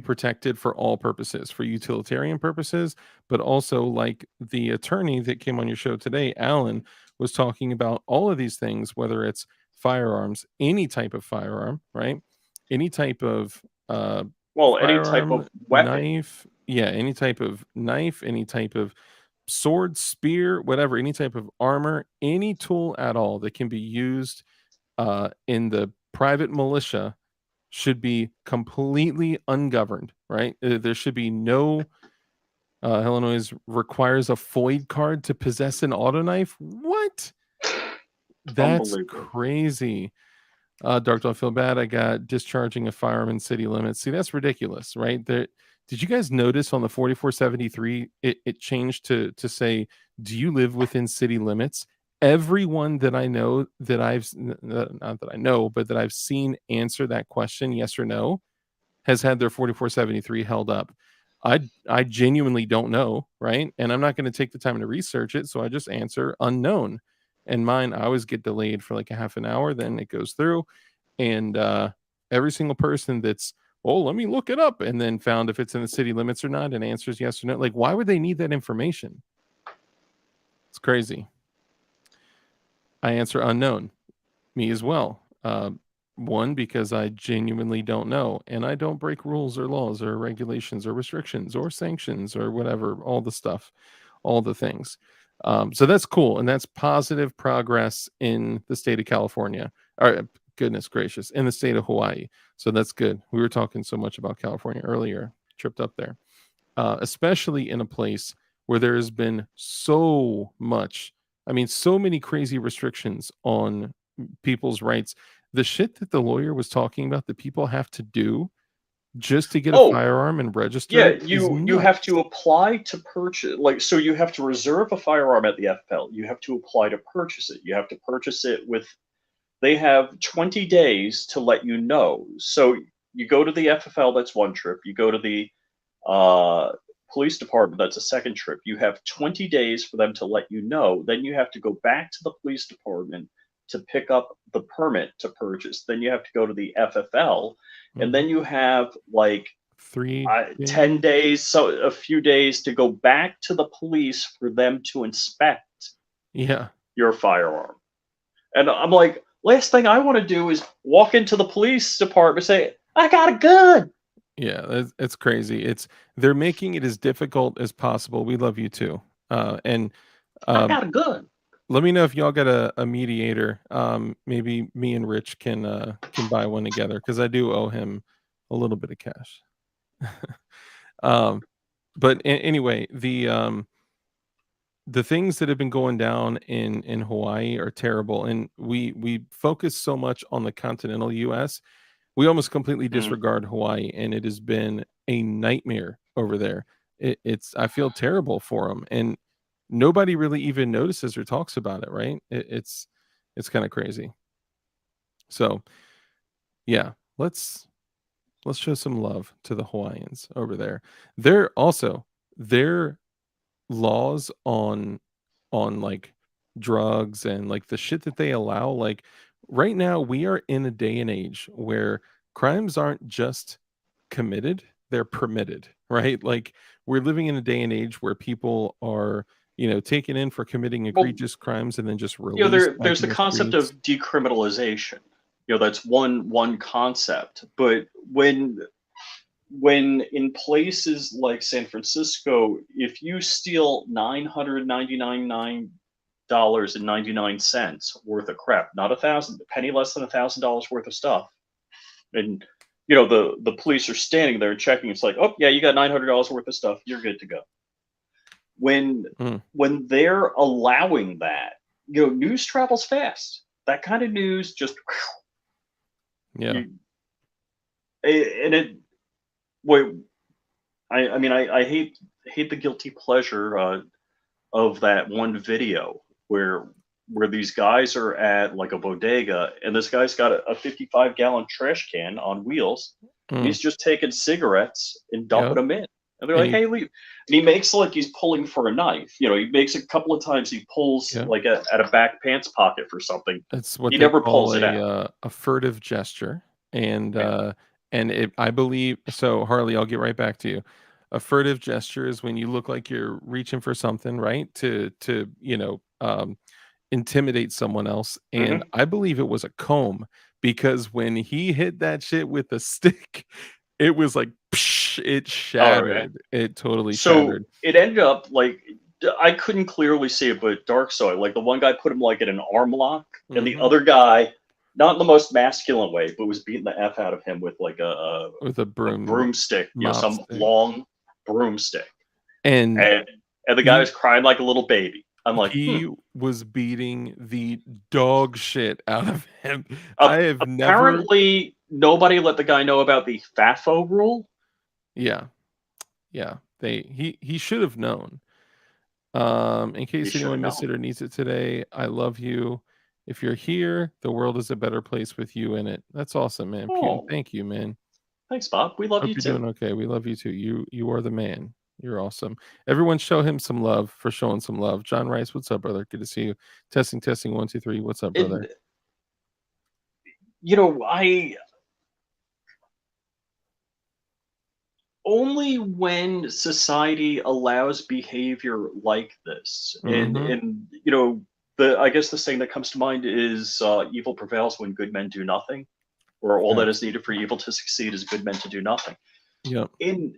S1: protected for all purposes, for utilitarian purposes, but also, like the attorney that came on your show today, Alan, was talking about all of these things, whether it's firearms, any type of firearm, right? Any type of
S3: any type of weapon,
S1: knife, yeah, any type of knife, any type of sword, spear, whatever, any type of armor, any tool at all that can be used in the private militia should be completely ungoverned, right? There should be no Illinois requires a FOID card to possess an auto knife. What? That's crazy. Dark, don't feel bad. I got discharging a firearm in city limits. See, that's ridiculous, right? Did you guys notice on the 4473 it changed to say, do you live within city limits? Everyone that I know that not that I know, but that I've seen answer that question, yes or no, has had their 4473 held up. I genuinely don't know, right? And I'm not going to take the time to research it, so I just answer unknown. And mine, I always get delayed for like a half an hour, then it goes through. And every single person that's, oh, let me look it up, and then found if it's in the city limits or not, and answers yes or no. Like, why would they need that information? It's crazy. I answer unknown. Me as well. One, because I genuinely don't know, and I don't break rules or laws or regulations or restrictions or sanctions or whatever, all the stuff, all the things. So that's cool, and that's positive progress in the state of California. Goodness gracious, in the state of Hawaii. So that's good. We were talking so much about California earlier, tripped up there, especially in a place where there has been so much, so many crazy restrictions on people's rights. The shit that the lawyer was talking about that people have to do just to get a firearm and register it
S3: you have to apply to purchase, so you have to reserve a firearm at the FFL. You have to apply to purchase it. You have to purchase it with, they have 20 days to let you know. So you go to the FFL, that's one trip. You go to the police department, that's a second trip. You have 20 days for them to let you know. Then you have to go back to the police department to pick up the permit to purchase. Then you have to go to the FFL, and then you have 10 days, so a few days to go back to the police for them to inspect your firearm. And I'm like, last thing I want to do is walk into the police department and say, I got a gun.
S1: Yeah, it's crazy. They're making it as difficult as possible. We love you too. I
S3: got a gun.
S1: Let me know if y'all got a mediator. Maybe me and Rich can buy one together, because I do owe him a little bit of cash. But anyway, the things that have been going down in Hawaii are terrible, and we focus so much on the continental U.S. We almost completely disregard Hawaii, and it has been a nightmare over there. I feel terrible for them, and nobody really even notices or talks about it, right? It's kind of crazy. So yeah, let's show some love to the Hawaiians over there. Their laws on like drugs and like the shit that they allow, like right now we are in a day and age where crimes aren't just committed, they're permitted, right? Like we're living in a day and age where people are taken in for committing egregious crimes and then just released.
S3: There's the concept of decriminalization. That's one concept. But when in places like San Francisco, if you steal $999.99 worth of crap, not a penny less than $1,000 worth of stuff, and the police are standing there checking, it's like, oh yeah, you got $900 worth of stuff, you're good to go. When they're allowing that, news travels fast. That kind of news just I hate the guilty pleasure of that one video where these guys are at like a bodega, and this guy's got a 55-gallon trash can on wheels. He's just taking cigarettes and dumping them in. And they're like, hey, leave. And he makes like he's pulling for a knife. He makes a couple of times, he pulls like at a back pants pocket for something.
S1: That's what
S3: he
S1: they
S3: never
S1: call
S3: pulls it out.
S1: A furtive gesture. And I believe, so Harley, I'll get right back to you. A furtive gesture is when you look like you're reaching for something, right? To intimidate someone else. And I believe it was a comb, because when he hit that shit with a stick, it was like, psh, it shattered. It totally shattered.
S3: So it ended up like, I couldn't clearly see it, but Dark saw it. Like the one guy put him like in an arm lock, and the other guy, not in the most masculine way, but was beating the F out of him with like a broomstick, some long broomstick. And the guy was crying like a little baby. I'm like,
S1: he was beating the dog shit out of him.
S3: Apparently, nobody let the guy know about the FAFO rule.
S1: Yeah. He should have known. In case anyone missed it or needs it today, I love you. If you're here, the world is a better place with you in it. That's awesome, man. Putin, thank you, man.
S3: Thanks, Bob. We love you too.
S1: Doing okay. We love you too. You are the man. You're awesome. Everyone show him some love for showing some love. John Rice, what's up, brother? Good to see you. Testing, 1, 2, 3. What's up, brother?
S3: only when society allows behavior like this, and you know, I guess the saying that comes to mind is evil prevails when good men do nothing, or all that is needed for evil to succeed is good men to do nothing.
S1: Yep.
S3: And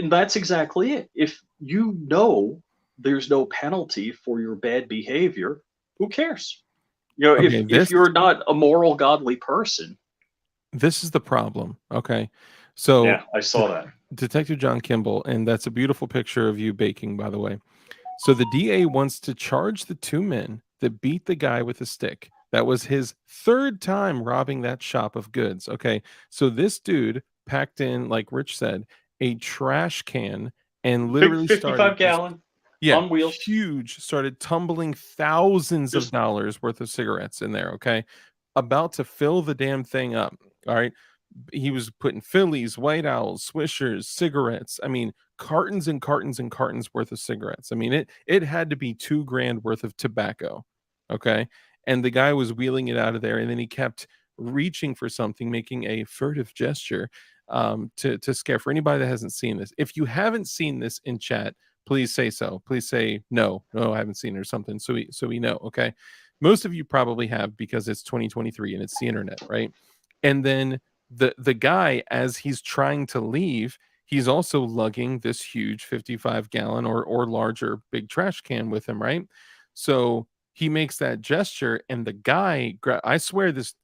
S3: that's exactly it. If you know there's no penalty for your bad behavior, who cares? You know, if you're not a moral, godly person.
S1: This is the problem. Okay. So
S3: yeah, I saw that.
S1: Detective John Kimball, and that's a beautiful picture of you baking, by the way. So the DA wants to charge the 2 men that beat the guy with a stick. That was his 3rd time robbing that shop of goods. Okay. So this dude packed in, like Rich said, a trash can and literally
S3: Big 55
S1: started
S3: gallon
S1: yeah,
S3: on wheels.
S1: huge, started tumbling thousands of dollars worth of cigarettes in there, okay? About to fill the damn thing up, all right? He was putting Phillies, White Owls, Swishers, cigarettes. I mean, cartons and cartons and cartons worth of cigarettes. I mean, it had to be $2,000 worth of tobacco, okay? And the guy was wheeling it out of there, and then he kept reaching for something, making a furtive gesture to scare. For anybody that hasn't seen this, if you haven't seen this in chat, please say so. Please say no, I haven't seen it or something. So we know. Okay, most of you probably have because it's 2023 and it's the internet, right? And then the guy, as he's trying to leave, he's also lugging this huge 55-gallon or larger big trash can with him, right? So he makes that gesture, and the guy, I swear this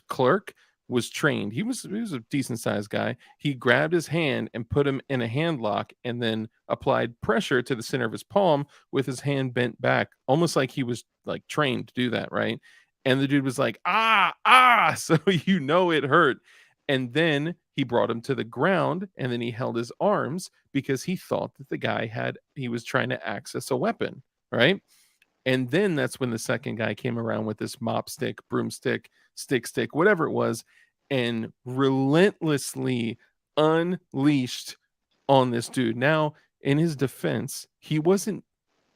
S1: clerk was trained. He was a decent sized guy. He grabbed his hand and put him in a hand lock and then applied pressure to the center of his palm with his hand bent back, almost like he was like trained to do that, right? And the dude was like, ah, so you know it hurt. And then he brought him to the ground, and then he held his arms because he thought that the guy he was trying to access a weapon, right? And then that's when the second guy came around with this mop stick, broomstick, stick, whatever it was, and relentlessly unleashed on this dude. Now, in his defense, he wasn't,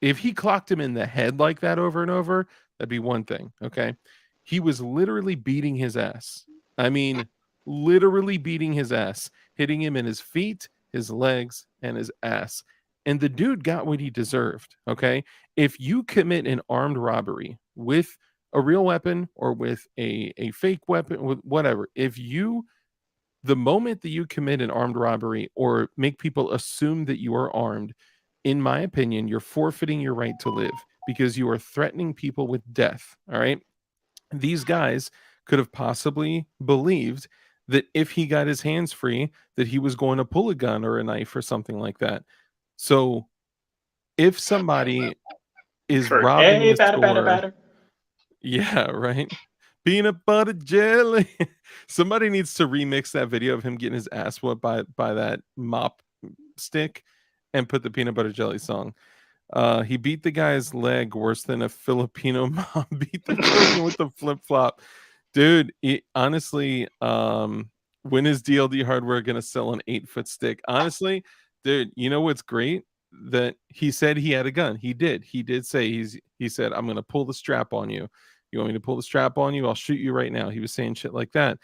S1: if he clocked him in the head like that over and over, that'd be one thing. Okay. He was literally beating his ass. I mean, literally beating his ass, hitting him in his feet, his legs, and his ass. And the dude got what he deserved. Okay. If you commit an armed robbery with a real weapon or with a fake weapon, whatever, the moment that you commit an armed robbery or make people assume that you are armed, in my opinion, you're forfeiting your right to live because you are threatening people with death. All right. These guys could have possibly believed that if he got his hands free, that he was going to pull a gun or a knife or something like that. So if somebody is robbing the store,
S3: batter.
S1: Yeah, right. Peanut butter jelly. Somebody needs to remix that video of him getting his ass whooped by that mop stick and put the peanut butter jelly song. He beat the guy's leg worse than a Filipino mom beat the person with the flip flop. Dude, honestly, when is DLD hardware gonna sell an 8-foot stick? Honestly, dude, you know what's great? That he said he had a gun. He did say he said, I'm gonna pull the strap on you. You want me to pull the strap on you? I'll shoot you right now. He was saying shit like that.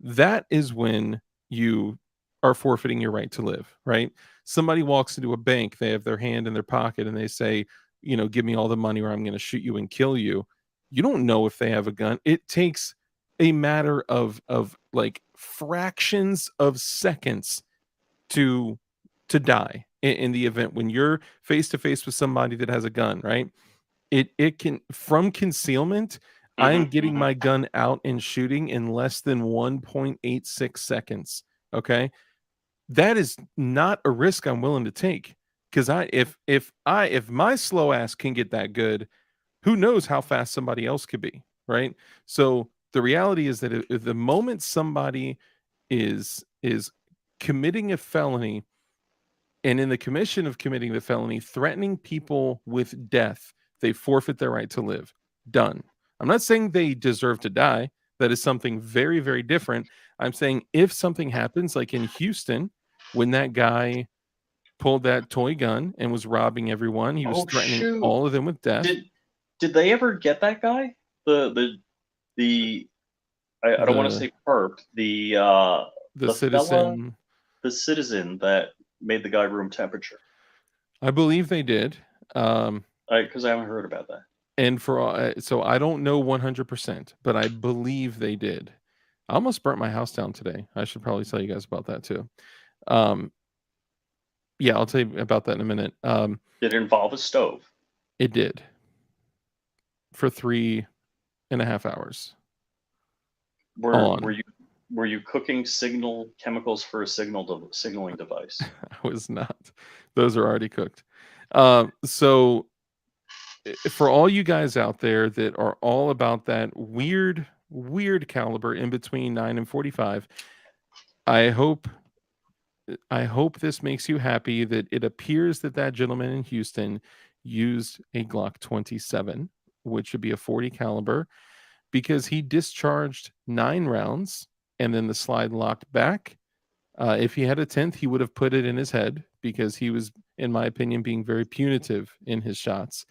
S1: That is when you are forfeiting your right to live, right? Somebody walks into a bank, they have their hand in their pocket and they say, give me all the money or I'm going to shoot you and kill you. You don't know if they have a gun. It takes a matter of like fractions of seconds to die in the event when you're face to face with somebody that has a gun, right? It can, from concealment, I'm getting my gun out and shooting in less than 1.86 seconds. Okay. That is not a risk I'm willing to take. Because if my slow ass can get that good, who knows how fast somebody else could be, right? So the reality is that if the moment somebody is committing a felony, and in the commission of committing the felony, threatening people with death, they forfeit their right to live. Done. I'm not saying they deserve to die. That is something very, very different. I'm saying if something happens, like in Houston, when that guy pulled that toy gun and was robbing everyone, he was threatening all of them with death.
S3: Did they ever get that guy? I don't want to say perp. The
S1: citizen.
S3: the citizen that made the guy room temperature?
S1: I believe they did.
S3: Because I haven't heard about that.
S1: And so I don't know 100%, but I believe they did. I almost burnt my house down today. I should probably tell you guys about that too. Yeah, I'll tell you about that in a minute.
S3: Did it involve a stove?
S1: It did. For 3.5 hours.
S3: Were you cooking signal chemicals for a signaling device?
S1: I was not. Those are already cooked. So for all you guys out there that are all about that weird caliber in between 9 and 45, I hope this makes you happy that it appears that gentleman in Houston used a Glock 27, which would be a 40 caliber, because he discharged 9 rounds and then the slide locked back. If he had a 10th, he would have put it in his head, because he was, in my opinion, being very punitive in his shots.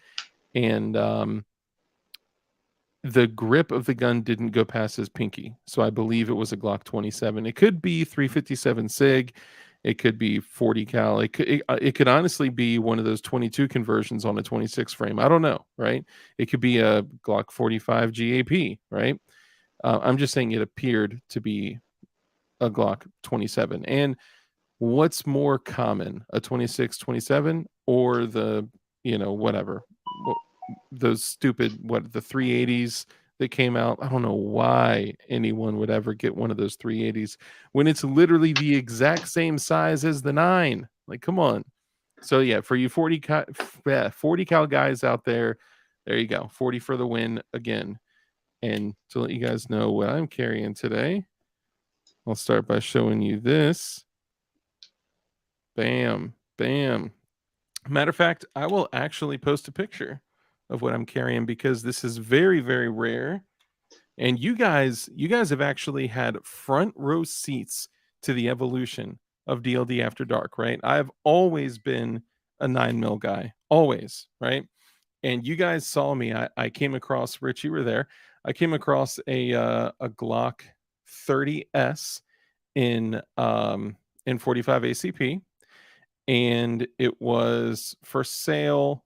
S1: And the grip of the gun didn't go past his pinky. So I believe it was a Glock 27. It could be 357 SIG. It could be 40 cal. It could honestly be one of those 22 conversions on a 26 frame. I don't know, right? It could be a Glock 45 GAP, right? I'm just saying it appeared to be a Glock 27. And what's more common, a 26, 27, or the, whatever, those stupid, the 380s that came out? I don't know why anyone would ever get one of those 380s when it's literally the exact same size as the 9. Like, come on. So yeah, for you 40 cal guys out there you go. 40 for the win again. And to let you guys know what I'm carrying today, I'll start by showing you this. Bam, bam. Matter of fact, I will actually post a picture of what I'm carrying, because this is very, very rare. And you guys have actually had front row seats to the evolution of DLD After Dark, right? I've always been a 9mm guy, always, right? And you guys saw me. I came across, Rich, you were there. I came across a Glock 30S in 45 ACP, and it was for sale.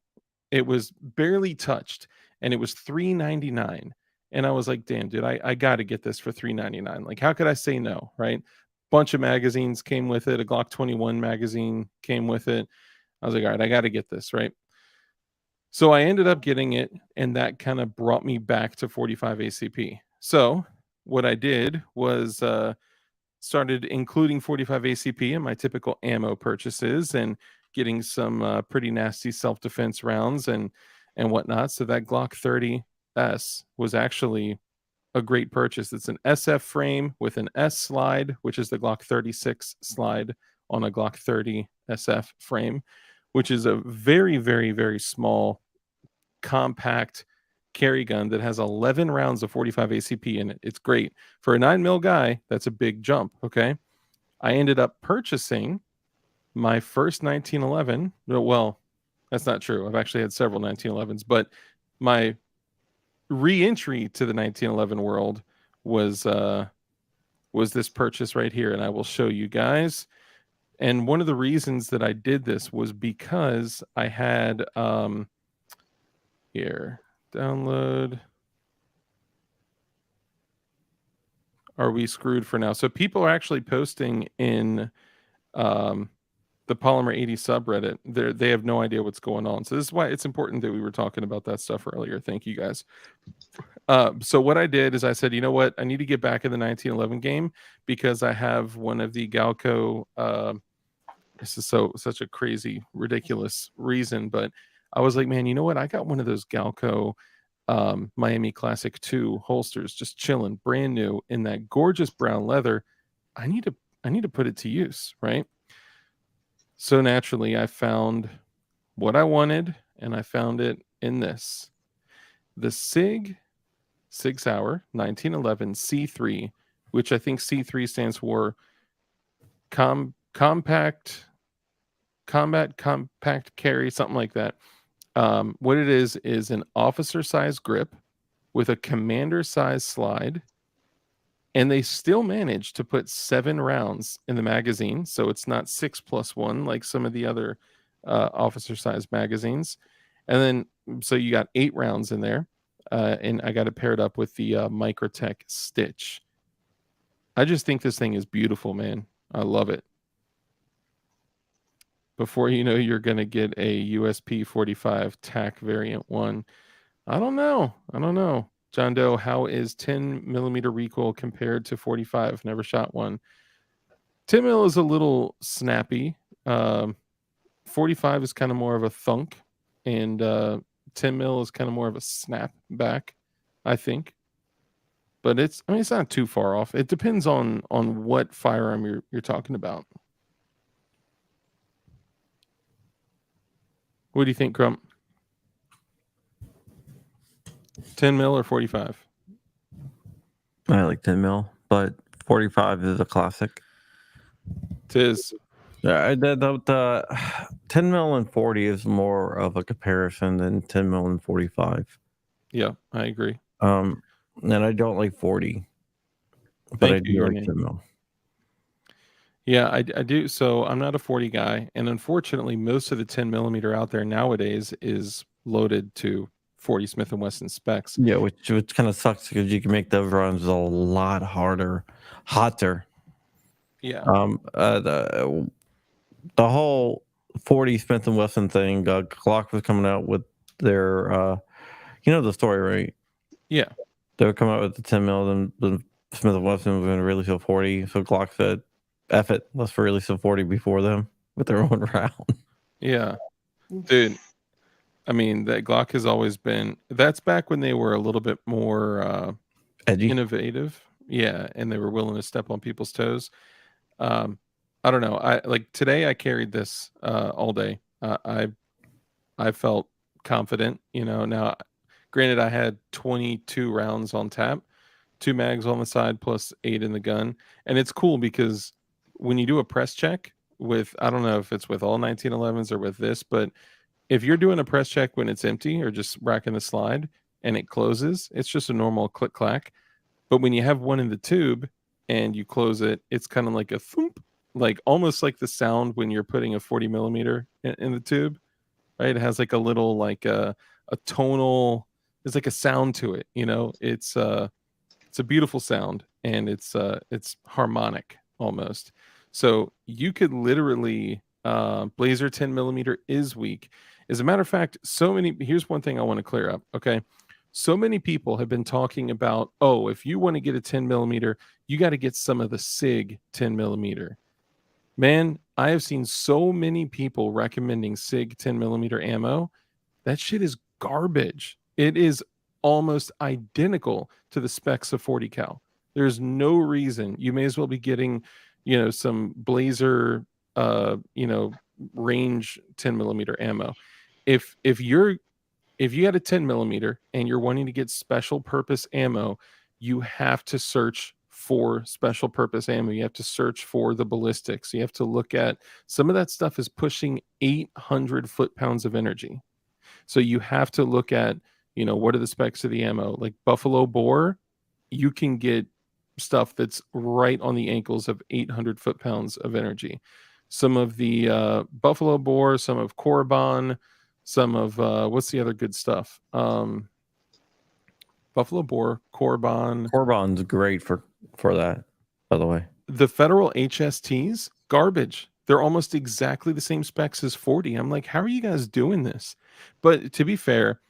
S1: It was barely touched, and it was $399. And I was like, damn, dude, I got to get this for $399. Like, how could I say no, right? Bunch of magazines came with it. A Glock 21 magazine came with it. I was like, all right, I got to get this, right? So I ended up getting it, and that kind of brought me back to 45 ACP. So what I did was started including 45 ACP in my typical ammo purchases, and getting some pretty nasty self-defense rounds and whatnot. So that Glock 30S was actually a great purchase. It's an SF frame with an S slide, which is the Glock 36 slide on a Glock 30 SF frame, which is a very, very, very small, compact carry gun that has 11 rounds of 45 ACP in it. It's great. For a 9mm guy, that's a big jump, okay? I ended up purchasing my first 1911. Well, that's not true. I've actually had several 1911s, but my re-entry to the 1911 world was this purchase right here, and I will show you guys. And one of the reasons that I did this was because I had here, download. Are we screwed for now? So people are actually posting in the Polymer 80 subreddit. They have no idea what's going on. So this is why it's important that we were talking about that stuff earlier. Thank you guys. So what I did is I said, you know what? I need to get back in the 1911 game, because I have one of the Galco. This is such a crazy, ridiculous reason, but I was like, man, you know what? I got one of those Galco Miami Classic 2 holsters just chilling, brand new, in that gorgeous brown leather. I need to put it to use, right? So naturally, I found what I wanted, and I found it in this. The Sig Sauer 1911 C3, which I think C3 stands for Compact Carry, something like that. What it is an officer-size grip with a commander-size slide, and they still managed to put 7 rounds in the magazine, so it's not 6+1 like some of the other officer-sized magazines. And then, so you got 8 rounds in there, and I got it paired up with the Microtech Stitch. I just think this thing is beautiful, man. I love it. Before you know, you're going to get a USP 45 TAC variant 1. I don't know. John Doe, how is 10 millimeter recoil compared to 45? Never shot one. 10 mil is a little snappy. 45 is kind of more of a thunk, and 10 mil is kind of more of a snap back, I think. But it's not too far off. It depends on what firearm you're talking about. What do you think, Crump? 10 mil or 45?
S2: I like 10 mil, but 45 is a classic.
S1: Tis.
S2: The 10 mil and 40 is more of a comparison than 10 mil and 45.
S1: Yeah, I agree.
S2: And I don't like 40, but I do like 10 mil.
S1: Yeah, I do. So I'm not a 40 guy, and unfortunately, most of the 10 millimeter out there nowadays is loaded to 40 Smith & Wesson specs.
S2: Yeah, which kind of sucks because you can make those runs a lot hotter.
S1: Yeah.
S2: The whole 40 Smith & Wesson thing, Glock was coming out with their, you know the story, right?
S1: Yeah.
S2: They were coming out with the 10 mil, and the Smith & Wesson was going to release a 40, so Glock said, F it, let's release a 40 before them with their own round.
S1: Yeah. Dude, I mean, that Glock has always been, that's back when they were a little bit more
S2: edgy,
S1: innovative. Yeah, and they were willing to step on people's toes. I don't know. I like today I carried this all day. I felt confident, you know. Now, granted, I had 22 rounds on tap, 2 mags on the side plus 8 in the gun, and it's cool because when you do a press check with, I don't know if it's with all 1911s or with this, but if you're doing a press check when it's empty or just racking the slide and it closes, it's just a normal click clack. But when you have one in the tube and you close it, it's kind of like a thump, like almost like the sound when you're putting a 40 millimeter in the tube, right? It has like a little, like a tonal, there's like a sound to it, you know. It's a beautiful sound, and it's harmonic almost. So you could literally, Blazer 10 millimeter is weak. As a matter of fact, here's one thing I want to clear up. Okay. So many people have been talking about, oh, if you want to get a 10 millimeter, you got to get some of the SIG 10 millimeter. Man, I have seen so many people recommending SIG 10 millimeter ammo. That shit is garbage. It is almost identical to the specs of 40 cal. There's no reason. You may as well be getting, you know, some Blazer, you know, range 10 millimeter ammo. If you had a 10 millimeter and you're wanting to get special purpose ammo, you have to search for special purpose ammo. You have to search for the ballistics. You have to look at, some of that stuff is pushing 800 foot-pounds of energy. So you have to look at, you know, what are the specs of the ammo? Like Buffalo Bore, you can get stuff that's right on the ankles of 800 foot-pounds of energy. Some of the Buffalo Bore, some of Corbon, some of what's the other good stuff? Buffalo Bore, Corbon.
S2: Corbon's great for that, by the way.
S1: The Federal HSTs, garbage. They're almost exactly the same specs as 40. I'm like, how are you guys doing this? But to be fair,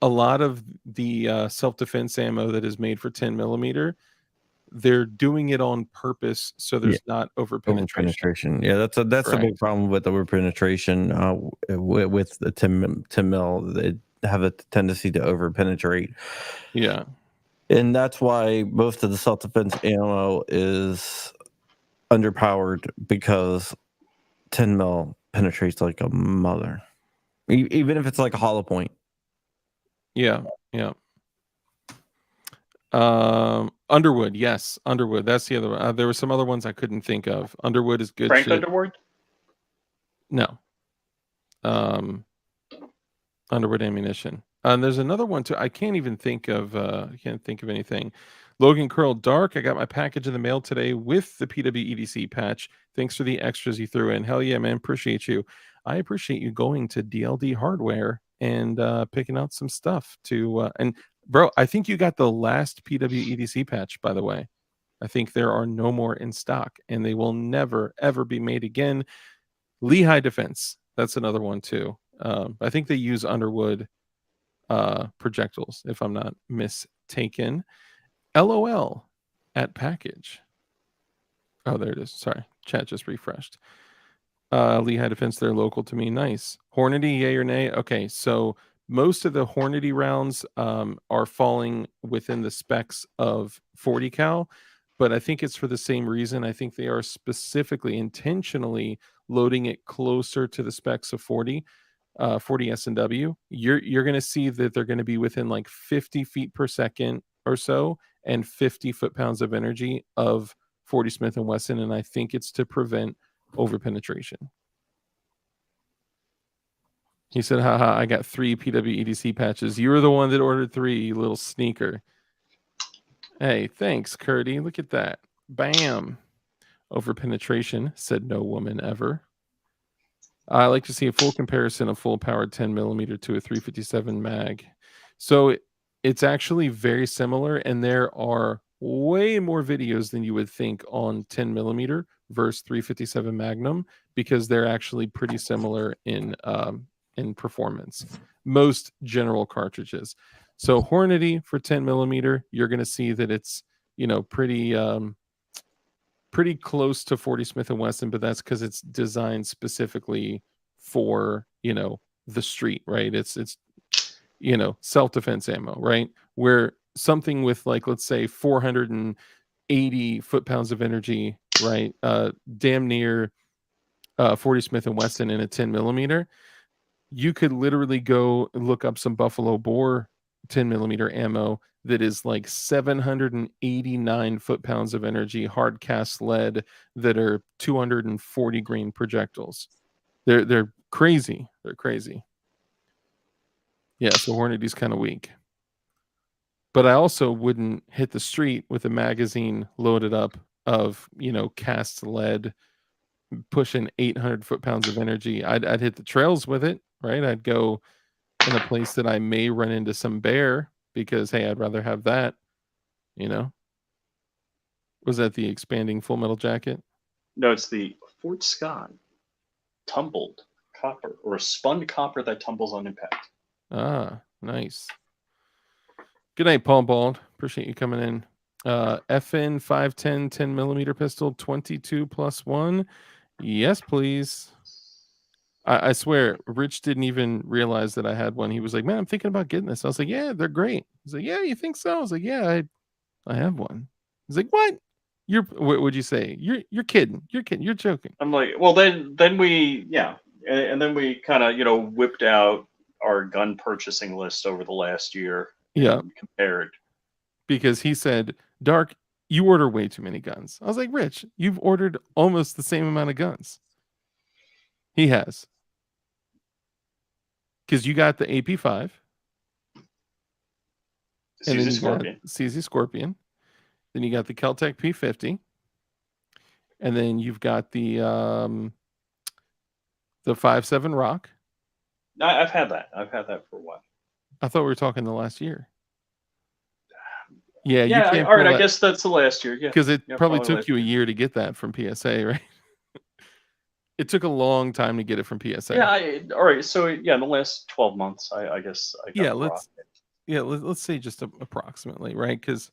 S1: a lot of the self-defense ammo that is made for 10 millimeter, they're doing it on purpose so there's not over penetration.
S2: Yeah, that's a big problem with over penetration. With the 10 mil, they have a tendency to over penetrate.
S1: Yeah,
S2: and that's why most of the self-defense ammo is underpowered, because 10 mil penetrates like a mother, even if it's like a hollow point.
S1: Yeah. Underwood, yes, Underwood. That's the other one. There were some other ones I couldn't think of. Underwood is good.
S3: Frank shit. Underwood?
S1: No. Underwood ammunition. And there's another one too. I can't even think of. I can't think of anything. Logan Curl Dark, I got my package in the mail today with the PWEDC patch. Thanks for the extras you threw in. Hell yeah, man. Appreciate you. I appreciate you going to DLD Hardware and picking out some stuff to and bro, I think you got the last PWEDC patch, by the way. I think there are no more in stock and they will never ever be made again. Lehigh Defense, that's another one too. I think they use Underwood projectiles, if I'm not mistaken. LOL at package. Oh, there it is. Sorry, chat just refreshed. Lehigh Defense, they're local to me. Nice. Hornady, yay or nay? Okay, so most of the Hornady rounds are falling within the specs of 40 cal, but I think it's for the same reason. I think they are specifically intentionally loading it closer to the specs of 40 S&W. You're going to see that they're going to be within like 50 feet per second or so and 50 foot-pounds of energy of 40 Smith & Wesson, and I think it's to prevent overpenetration. He said, haha, I got 3 PWEDC patches. You were the one that ordered 3, you little sneaker. Hey, thanks, Curdy. Look at that. Bam. Overpenetration, said no woman ever. I like to see a full comparison of full-powered 10mm to a 357 mag. So it's actually very similar, and there are way more videos than you would think on 10mm versus 357 Magnum because they're actually pretty similar in performance. Most general cartridges. So Hornady for 10mm, you're going to see that it's pretty close to 40 Smith & Wesson, but that's because it's designed specifically for the street, right? It's self-defense ammo, right? Where something with like, let's say 480 foot-pounds of energy, right? Damn near 40 Smith & Wesson in a 10mm, you could literally go look up some Buffalo Bore 10mm ammo that is like 789 foot-pounds of energy, hard cast lead that are 240 grain projectiles. They're crazy. They're crazy. Yeah, so Hornady's kind of weak. But I also wouldn't hit the street with a magazine loaded up of, cast lead pushing 800 foot-pounds of energy. I'd hit the trails with it, right? I'd go in a place that I may run into some bear because, hey, I'd rather have that, Was that the expanding Full Metal Jacket?
S3: No, it's the Fort Scott tumbled copper, or a spun copper that tumbles on impact.
S1: Ah, nice. Good night, Paul Bald. Appreciate you coming in. FN 510 10mm pistol 22+1. Yes, please. I swear, Rich didn't even realize that I had one. He was like, man, I'm thinking about getting this. I was like, yeah, they're great. He's like, yeah, you think so? I was like, yeah, I have one. He's like, what? What would you say? You're kidding. You're kidding. You're joking.
S3: I'm like, well, then we, yeah. And then we kind of, whipped out our gun purchasing list over the last year.
S1: Yeah.
S3: Compared.
S1: Because he said, Dark, you order way too many guns. I was like, Rich, you've ordered almost the same amount of guns. He has. Because you got the AP5. And then you got CZ Scorpion. Then you got the Keltec P50. And then you've got the 5.7 Rock.
S3: No, I've had that. I've had that for a while.
S1: I thought we were talking the last year. Yeah,
S3: you can't. All right, I guess that's the last year. Yeah,
S1: because it probably took you a year to get that from PSA, right? It took a long time to get it from PSA.
S3: Yeah. All right. So yeah, in the last 12 months, I guess.
S1: Let's say just approximately, right? Because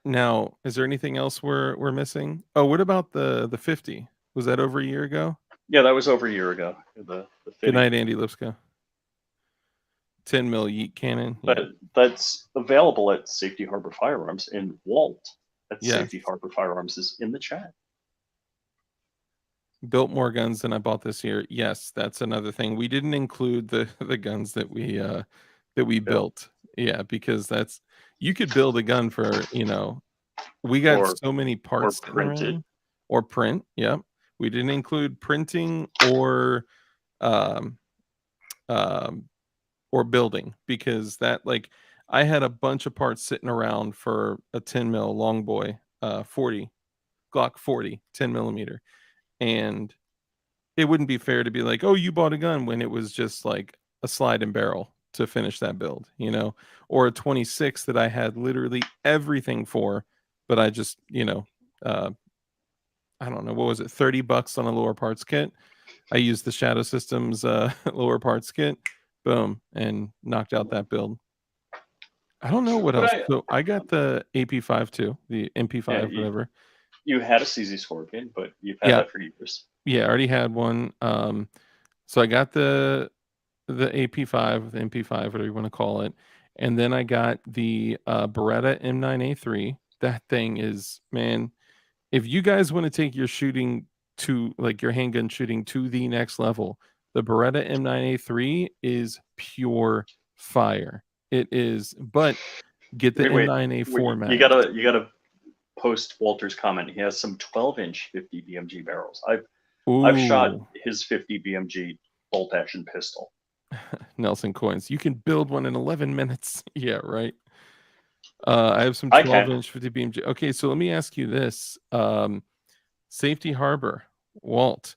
S1: now, is there anything else we're missing? Oh, what about the 50? Was that over a year ago?
S3: Yeah, that was over a year ago. The 50.
S1: Good night, Andy Lipska. 10 mil yeet cannon.
S3: Yeah. That's available at Safety Harbor Firearms, and Walt at Safety Harbor Firearms is in the chat.
S1: Built more guns than I bought this year. Yes, that's another thing. We didn't include the guns that we built. Yeah, because you could build a gun for, we got so many parts
S3: or printed
S1: or print. Yeah. We didn't include printing or building because that, like, I had a bunch of parts sitting around for a 10 mil long boy, 40 Glock 40 10 millimeter, and it wouldn't be fair to be like, oh, you bought a gun when it was just like a slide and barrel to finish that build, you know, or a 26 that I had literally everything for, but I just, you know, I don't know, what was it, $30 on a lower parts kit. I used the Shadow Systems lower parts kit, boom, and knocked out that build. I don't know what else. So I got the AP5 too, the MP5, whatever.
S3: You had a CZ Scorpion, but you've had that for years.
S1: Yeah, I already had one. So I got the AP5, the MP5, whatever you want to call it, and then I got the Beretta M9A3. That thing is, man, if you guys want to take your shooting to, like, your handgun shooting to the next level, the Beretta M9A3 is pure fire. It is, but get the M9A4 mag.
S3: You gotta post Walter's comment. He has some 12-inch 50 BMG barrels. I've shot his 50 BMG bolt action pistol.
S1: Nelson Coins. You can build one in 11 minutes. Yeah, right. I have some 12-inch 50 BMG. Okay, so let me ask you this: Safety Harbor, Walt,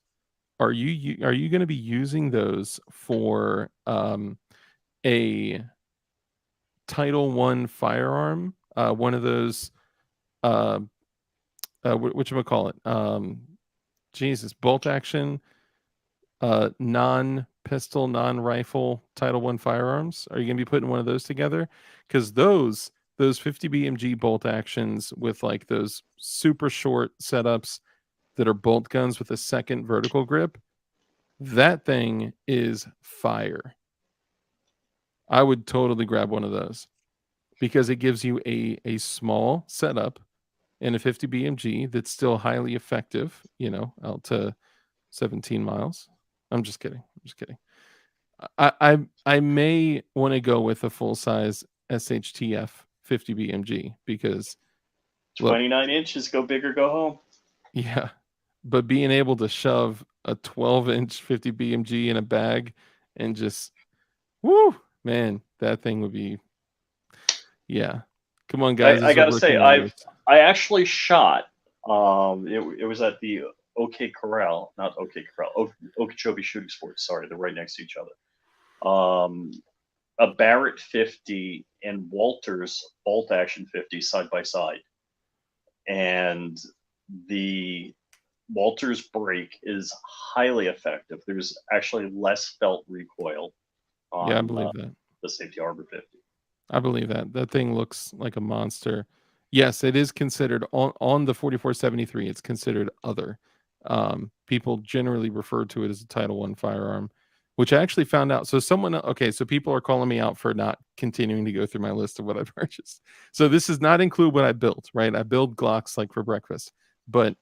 S1: are you going to be using those for a Title I firearm? One of those, whatchamacallit? Jesus, bolt action, non-pistol, non-rifle Title I firearms. Are you going to be putting one of those together? Because those 50 BMG bolt actions with like those super short setups that are bolt guns with a second vertical grip, that thing is fire. I would totally grab one of those because it gives you a small setup in a 50 BMG that's still highly effective, you know, out to 17 miles. I'm just kidding. I may want to go with a full-size SHTF 50 BMG because
S3: 29 inches, go big or go home.
S1: Yeah, but being able to shove a 12-inch 50 BMG in a bag and just, woo, man, that thing would be, yeah. Come on, guys.
S3: I gotta say, I actually shot. It was at the OK Corral, not OK Corral, Okeechobee Shooting Sports. Sorry, they're right next to each other. A Barrett 50 and Walter's bolt action 50 side by side, and the Walter's break is highly effective. There's actually less felt recoil on
S1: I believe that.
S3: The Safety Harbor 50.
S1: I believe that. That thing looks like a monster. Yes, it is considered on the 4473. It's considered other. People generally refer to it as a Title I firearm, which I actually found out. So so people are calling me out for not continuing to go through my list of what I purchased. So this does not include what I built, right? I build Glocks like for breakfast, but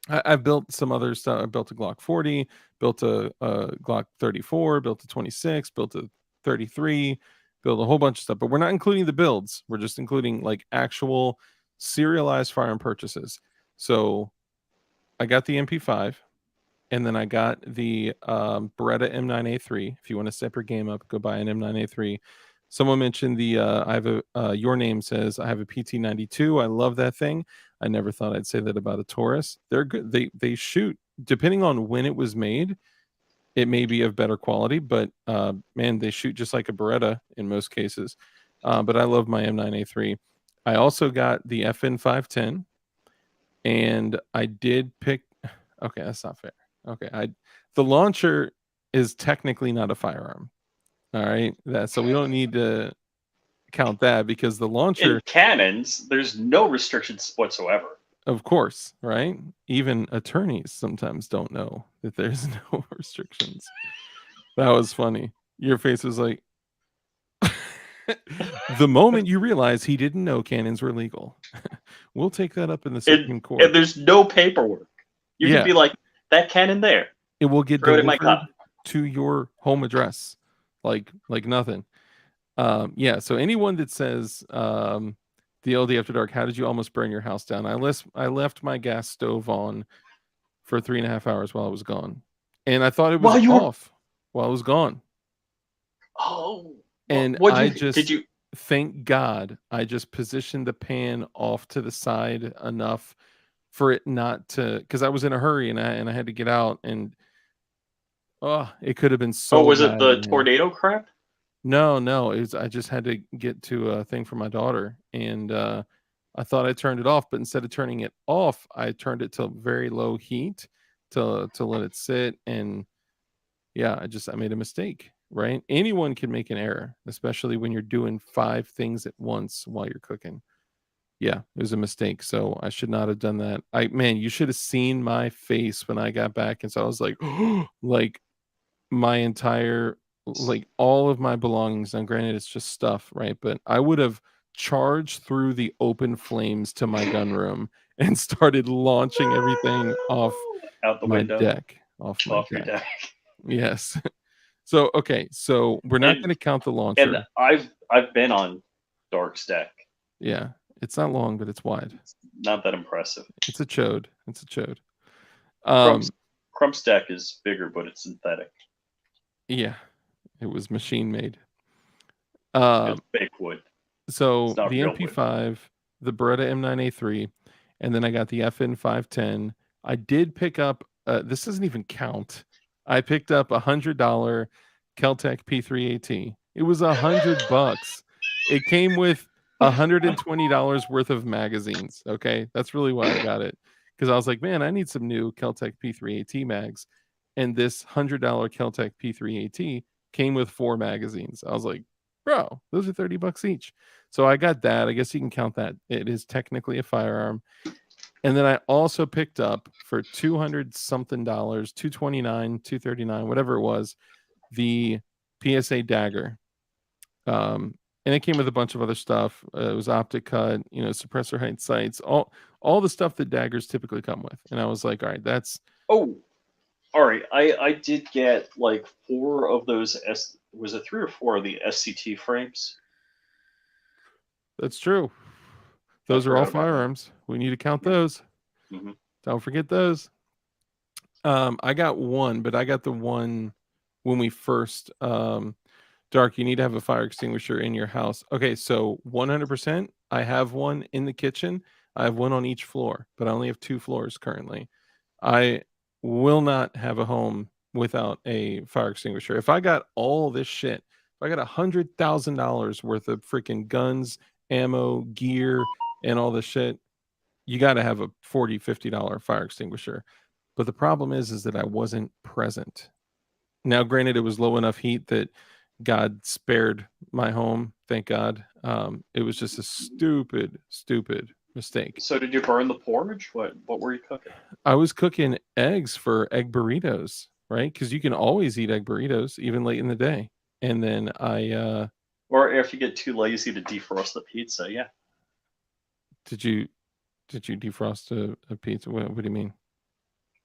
S1: I've built some other stuff. I built a Glock 40, built a Glock 34, built a 26, built a 33, built a whole bunch of stuff. But we're not including the builds. We're just including like actual serialized firearm purchases. So I got the MP5, and then I got the Beretta M9A3. If you want to step your game up, go buy an M9A3. Someone mentioned I have a your name says I have a PT92. I love that thing. I never thought I'd say that about a Taurus. They're good. They shoot, depending on when it was made, it may be of better quality, but man, they shoot just like a Beretta in most cases. But I love my M9A3. I also got the FN510, and I did pick. Okay, that's not fair. Okay, the launcher is technically not a firearm. All right, so we don't need to count that because the launcher
S3: in cannons, there's no restrictions whatsoever.
S1: Of course, right? Even attorneys sometimes don't know that there's no restrictions. That was funny. Your face was like the moment you realize he didn't know cannons were legal. We'll take that up in the Supreme Court.
S3: And there's no paperwork. You can be like, that cannon there.
S1: It will get delivered to your home address. Like nothing. So anyone that says DLD After Dark, how did you almost burn your house down? I left my gas stove on for 3.5 hours while I was gone, and I thought it was off while I was gone.
S3: Oh,
S1: and
S3: did you
S1: thank God I just positioned the pan off to the side enough for it not to, because I was in a hurry and I had to get out, and it could have been so
S3: was it
S1: bad,
S3: the
S1: man.
S3: tornado crap?
S1: No, I just had to get to a thing for my daughter, and I thought I turned it off, but instead of turning it off, I turned it to very low heat to let it sit, and yeah, I made a mistake, right? Anyone can make an error, especially when you're doing 5 things at once while you're cooking. Yeah, it was a mistake, so I should not have done that. Man, you should have seen my face when I got back, and so I was like, like my entire, like all of my belongings. Now, granted, it's just stuff, right? But I would have charged through the open flames to my gun room and started launching everything off
S3: out the
S1: my
S3: window,
S1: deck, off
S3: your deck.
S1: Yes. So okay, so we're not going to count the launcher.
S3: And I've been on Dark's deck.
S1: Yeah, it's not long, but it's wide.
S3: It's not that impressive.
S1: It's a chode. It's a chode.
S3: Crump's deck is bigger, but it's synthetic.
S1: Yeah, it was machine made.
S3: It's fake wood.
S1: So the MP5, the Beretta M9A3, and then I got the FN510. I did pick up. This doesn't even count. I picked up $100 Kel-Tec P3AT. It was $100. It came with $120 worth of magazines. Okay, that's really why I got it, because I was like, man, I need some new Kel-Tec P3AT mags, and this $100 Kel-Tec P3AT came with 4 magazines. I was like, bro, those are $30 each. So I got that. I guess you can count that. It is technically a firearm. And then I also picked up for $200 something, $229, $239, whatever it was, the PSA dagger. And it came with a bunch of other stuff. It was optic cut, suppressor height sights, all the stuff that daggers typically come with. And I was like, all right, that's.
S3: Oh, all right. I did get like 4 of those. Was it 3 or 4 of the SCT frames?
S1: That's true. Those are all firearms. We need to count those.
S3: Mm-hmm.
S1: Don't forget those. I got one, but I got the one when we first. Dark, you need to have a fire extinguisher in your house. Okay, so 100%, I have one in the kitchen. I have one on each floor, but I only have 2 floors currently. I will not have a home without a fire extinguisher. If I got all this shit, if I got $100,000 worth of freaking guns, ammo, gear, and all this shit, you got to have a $40, $50 fire extinguisher. But the problem is that I wasn't present. Now, granted, it was low enough heat that God spared my home. Thank God. It was just a stupid mistake.
S3: So did you burn the porridge? What were you cooking?
S1: I was cooking eggs for egg burritos, right? Because you can always eat egg burritos even late in the day. And then
S3: or if you get too lazy to defrost the pizza, yeah.
S1: Did you defrost a pizza? What do you mean?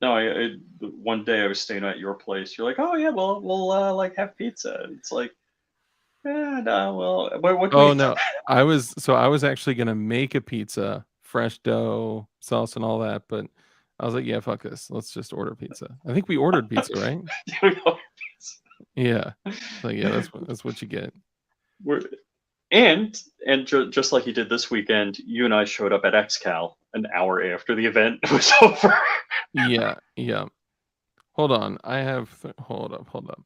S3: No, one day I was staying at your place. You're like, oh yeah, well we'll like have pizza. It's like, no, well, what?
S1: Oh no, I was actually gonna make a pizza, fresh dough, sauce, and all that, but I was like, yeah, fuck this. Let's just order pizza. I think we ordered pizza, right? Yeah, like yeah, that's what you get.
S3: And just like you did this weekend, you and I showed up at XCal an hour after the event was over.
S1: Yeah. Hold on. Hold up.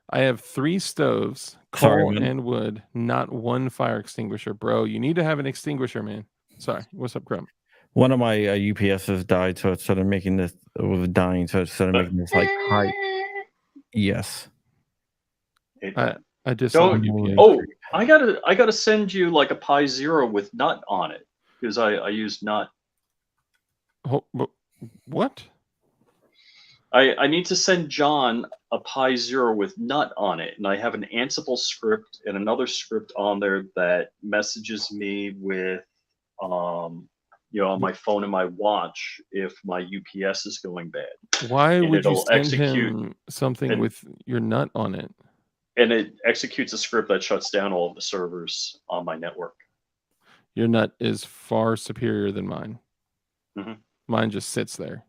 S1: I have 3 stoves, coal and wood, not 1 fire extinguisher, bro. You need to have an extinguisher, man. Sorry. What's up, Grump?
S2: One of my UPSs died, so it started making this. It was dying, so it started making this like high. Yes.
S1: I just saw
S3: UPS. Oh, I gotta send you like a Pi Zero with nut on it because I use nut.
S1: What?
S3: I need to send John a Pi Zero with nut on it, and I have an Ansible script and another script on there that messages me with, on my phone and my watch if my UPS is going bad.
S1: Why would you send him something with your nut on it?
S3: And it executes a script that shuts down all of the servers on my network.
S1: Your nut is far superior than mine.
S3: Mm-hmm.
S1: Mine just sits there.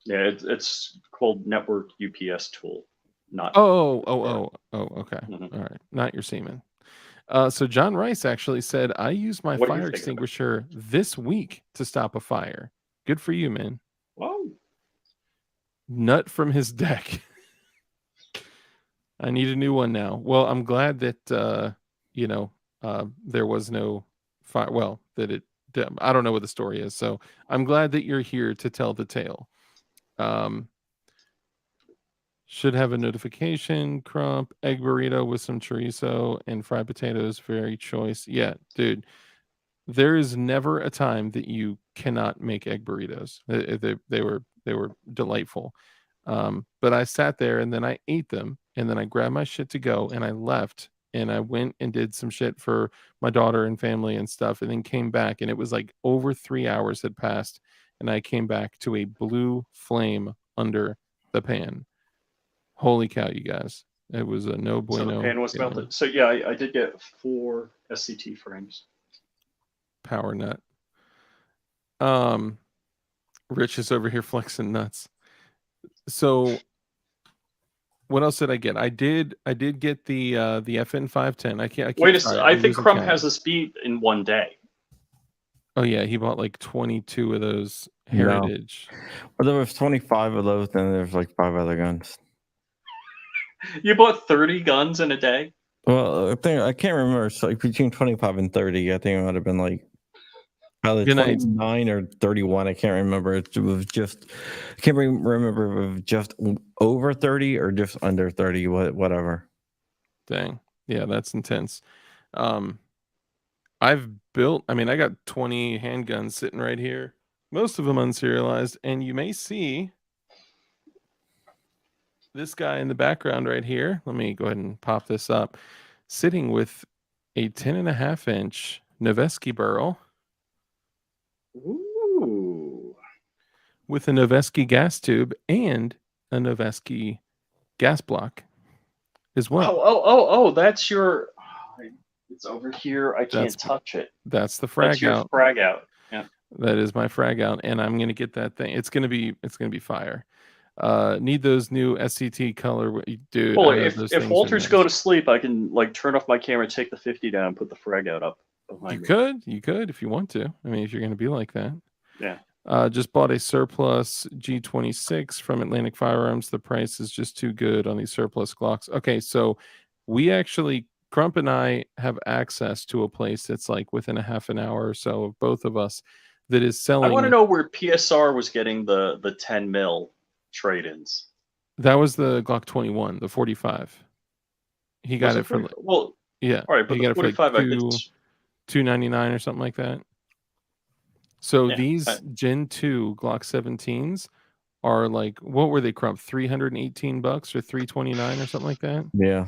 S3: Yeah, it's called Network UPS Tool. Not.
S1: Oh, okay. Mm-hmm. All right. Not your semen. So John Rice actually said, I used my
S3: What are you
S1: fire
S3: thinking about?
S1: extinguisher this week to stop a fire. Good for you, man.
S3: Whoa.
S1: Nut from his deck. I need a new one now. Well, I'm glad that, there was no fire. Well, that it, I don't know what the story is. So I'm glad that you're here to tell the tale. Should have a notification. Crump, egg burrito with some chorizo and fried potatoes. Very choice. Yeah, dude. There is never a time that you cannot make egg burritos. They were delightful. But I sat there and then I ate them and then I grabbed my shit to go and I left and I went and did some shit for my daughter and family and stuff and then came back and it was like over 3 hours had passed and I came back to a blue flame under the pan. Holy cow, you guys. It was a no bueno.
S3: So the pan was melted. So yeah, I did get 4 SCT frames.
S1: Power nut. Rich is over here flexing nuts. So what else did I get? I did get the FN 510. I can't.
S3: Wait a second. I think Crumb has this beat in one day.
S1: Oh yeah, he bought like 22 of those Heritage.
S2: No. Well, there was 25 of those, and there's like 5 other guns.
S3: You bought 30 guns in a day?
S2: Well, I can't remember. It's like between 25 and 30. I think it might have been like either 29 or 31. I can't remember. It was just, I can't remember if it was just over 30 or just under 30, whatever.
S1: Dang. Yeah, that's intense. I've built, I got 20 handguns sitting right here, most of them unserialized, and you may see this guy in the background right here. Let me go ahead and pop this up. Sitting with a 10.5-inch Noveske barrel.
S3: Ooh.
S1: With a Noveske gas tube and a Noveske gas block as well.
S3: Oh, that's your, it's over here. I can't touch it.
S1: That's the frag
S3: your
S1: out.
S3: Frag out. Yeah.
S1: That is my frag out, and I'm gonna get that thing. It's gonna be fire. Need those new SCT color, dude.
S3: Well, if Walters go to sleep, I can like turn off my camera, take the 50 down, and put the frag out up behind me.
S1: You could if you want to. If you're gonna be like that.
S3: Yeah.
S1: Just bought a surplus G26 from Atlantic Firearms. The price is just too good on these surplus Glocks. Okay, so we actually, Crump and I have access to a place that's like within a half an hour or so of both of us that is selling.
S3: I want to know where PSR was getting the 10 mil trade-ins.
S1: That was the Glock 21, the 45. He got it for yeah.
S3: All right, but the 45
S1: $299 or something like that. So these Gen 2 Glock 17s are like, what were they, Crump? $318 or $329 or something like that?
S2: Yeah.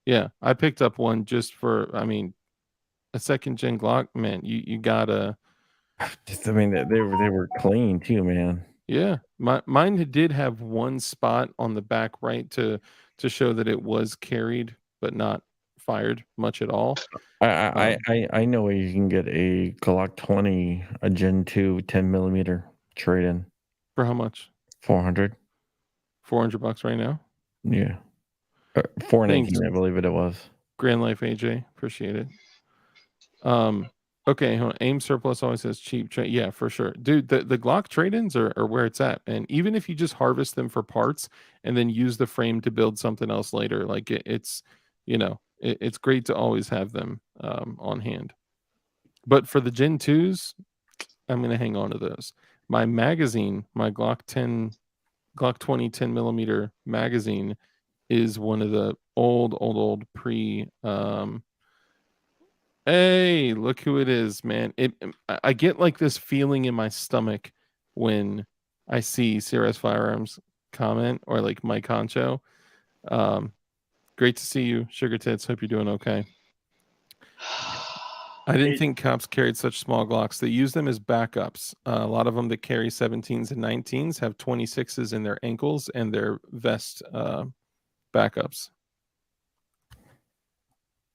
S1: Yeah. I picked up one just for, a second gen Glock, man, you gotta.
S2: They were clean too, man.
S1: Yeah. Mine did have one spot on the back right to show that it was carried, but not fired much at all.
S2: I know where you can get a Glock 20, a Gen 2 10mm trade-in.
S1: For how much?
S2: $400.
S1: $400 right now?
S2: Yeah. $419, I believe it was.
S1: Grand Life AJ, appreciate it. Okay, hold on. AIM surplus always says cheap trade. Yeah, for sure, dude. The Glock trade-ins are where it's at, and even if you just harvest them for parts and then use the frame to build something else later, like it's it's great to always have them on hand. But for the Gen 2s, I'm gonna hang on to those. My magazine, my Glock 20 10mm magazine, is one of the old pre. Hey, look who it is, man! I get like this feeling in my stomach when I see CRS Firearms comment or like Mike Concho. Great to see you, Sugar Tits. Hope you're doing okay. I didn't think cops carried such small Glocks. They use them as backups. A lot of them that carry 17s and 19s have 26s in their ankles and their vest backups.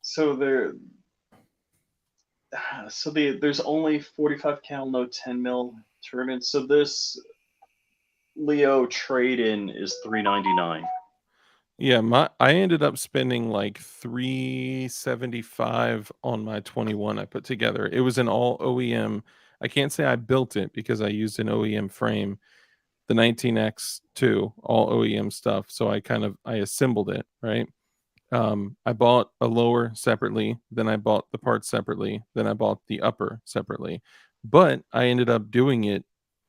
S3: So there's only 45 cal, no 10 mil tournaments. So this Leo trade-in is $399.
S1: Yeah, I ended up spending like $375 on my 21 I put together. It was an all OEM. I can't say I built it because I used an OEM frame, the 19X2, all OEM stuff. So I assembled it, right? I bought a lower separately, then I bought the parts separately, then I bought the upper separately. But I ended up doing it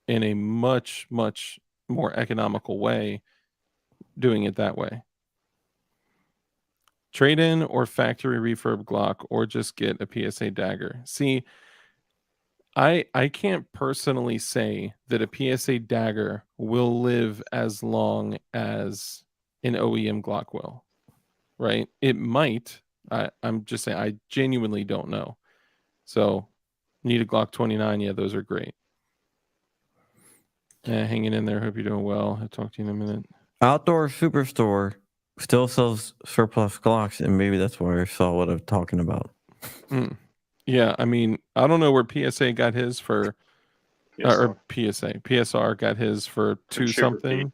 S1: in a much, much more economical way, doing it that way. Trade in or factory refurb Glock, or just get a PSA dagger. See, I can't personally say that a PSA dagger will live as long as an OEM Glock will, right? It might. I'm just saying I genuinely don't know. So need a Glock 29. Yeah, those are great. Hanging in there. Hope you're doing well. I'll talk to you in a minute.
S2: Outdoor Superstore still sells surplus Glocks, and maybe that's why I saw what I'm talking about.
S1: Yeah, I mean, I don't know where PSA got his for, or PSR got his for
S3: Print,
S1: 2 something.
S3: repeat.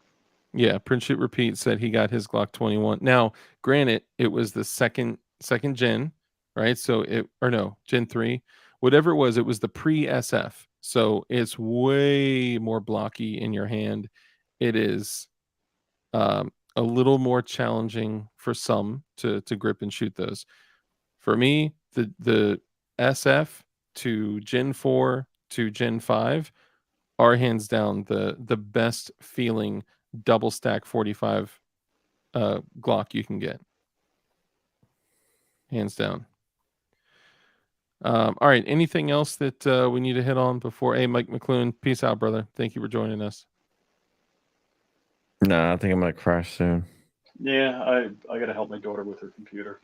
S1: Yeah, Print Shoot Repeat said he got his Glock 21. Now, granted, it was the second gen, right? So Gen 3, whatever it was the pre-SF. So it's way more blocky in your hand. It is a little more challenging for some to grip and shoot those. For me, the SF to Gen 4 to Gen 5 are hands down the best feeling double stack 45 Glock you can get. Hands down. All right. Anything else that we need to hit on before? Hey, Mike McClune, peace out, brother. Thank you for joining us.
S2: Nah, I think I'm gonna crash soon.
S3: Yeah, I gotta help my daughter with her computer.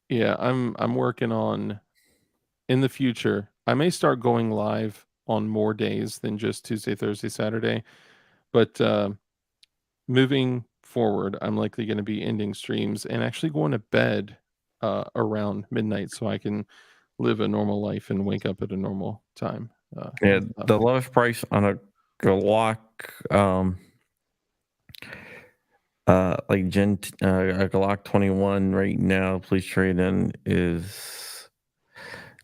S1: Yeah, I'm working on, in the future, I may start going live on more days than just Tuesday, Thursday, Saturday. But moving forward, I'm likely going to be ending streams and actually going to bed around midnight so I can live a normal life and wake up at a normal time.
S2: Yeah, the lowest price on a Glock, like a Glock 21 right now, please trade in, is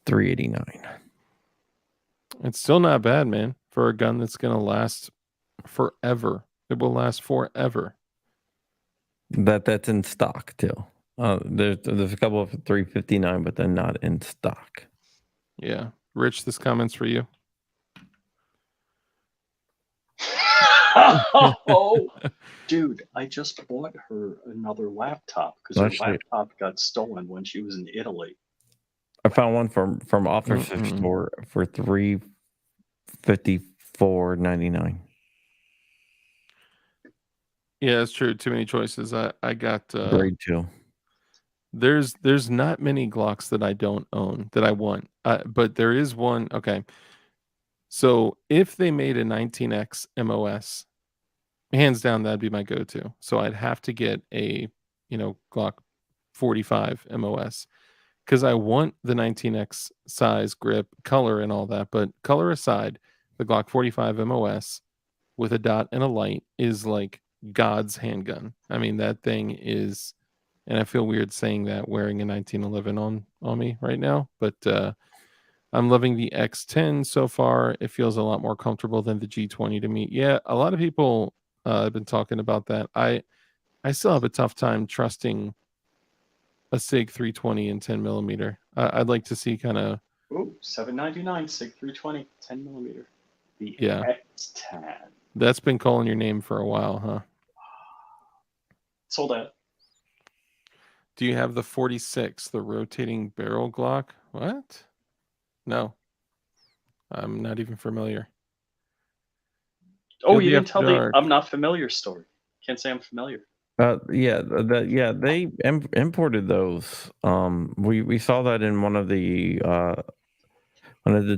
S2: $389.
S1: It's still not bad, man, for a gun that's going to last forever. It will last forever.
S2: That's in stock too. There's a couple of $359, but they're not in stock.
S1: Yeah, Rich, this comment's for you.
S3: Oh, dude, I just bought her another laptop because her laptop got stolen when she was in Italy.
S2: I found one from Officer Store for $354.99.
S1: Yeah, that's true. Too many choices. I got
S2: grade 2.
S1: There's not many Glocks that I don't own that I want, but there is one. Okay, so if they made a 19X MOS, hands down that'd be my go-to. So I'd have to get a Glock 45 MOS because I want the 19X size, grip, color, and all that. But color aside, the Glock 45 MOS with a dot and a light is like God's handgun. I mean, that thing is, and I feel weird saying that wearing a 1911 on me right now, but I'm loving the X10 so far. It feels a lot more comfortable than the G20 to me. Yeah, a lot of people have been talking about that. I still have a tough time trusting a SIG 320 and 10 millimeter. I'd like to see kind of.
S3: Ooh, $799 SIG 320 10 millimeter. The X10.
S1: That's been calling your name for a while, huh?
S3: Sold out.
S1: Do you have the 46, the rotating barrel Glock? What? No. I'm not even familiar.
S3: Oh, you didn't tell the I'm not familiar story. Can't say I'm familiar.
S2: They imported those. We saw that in one of the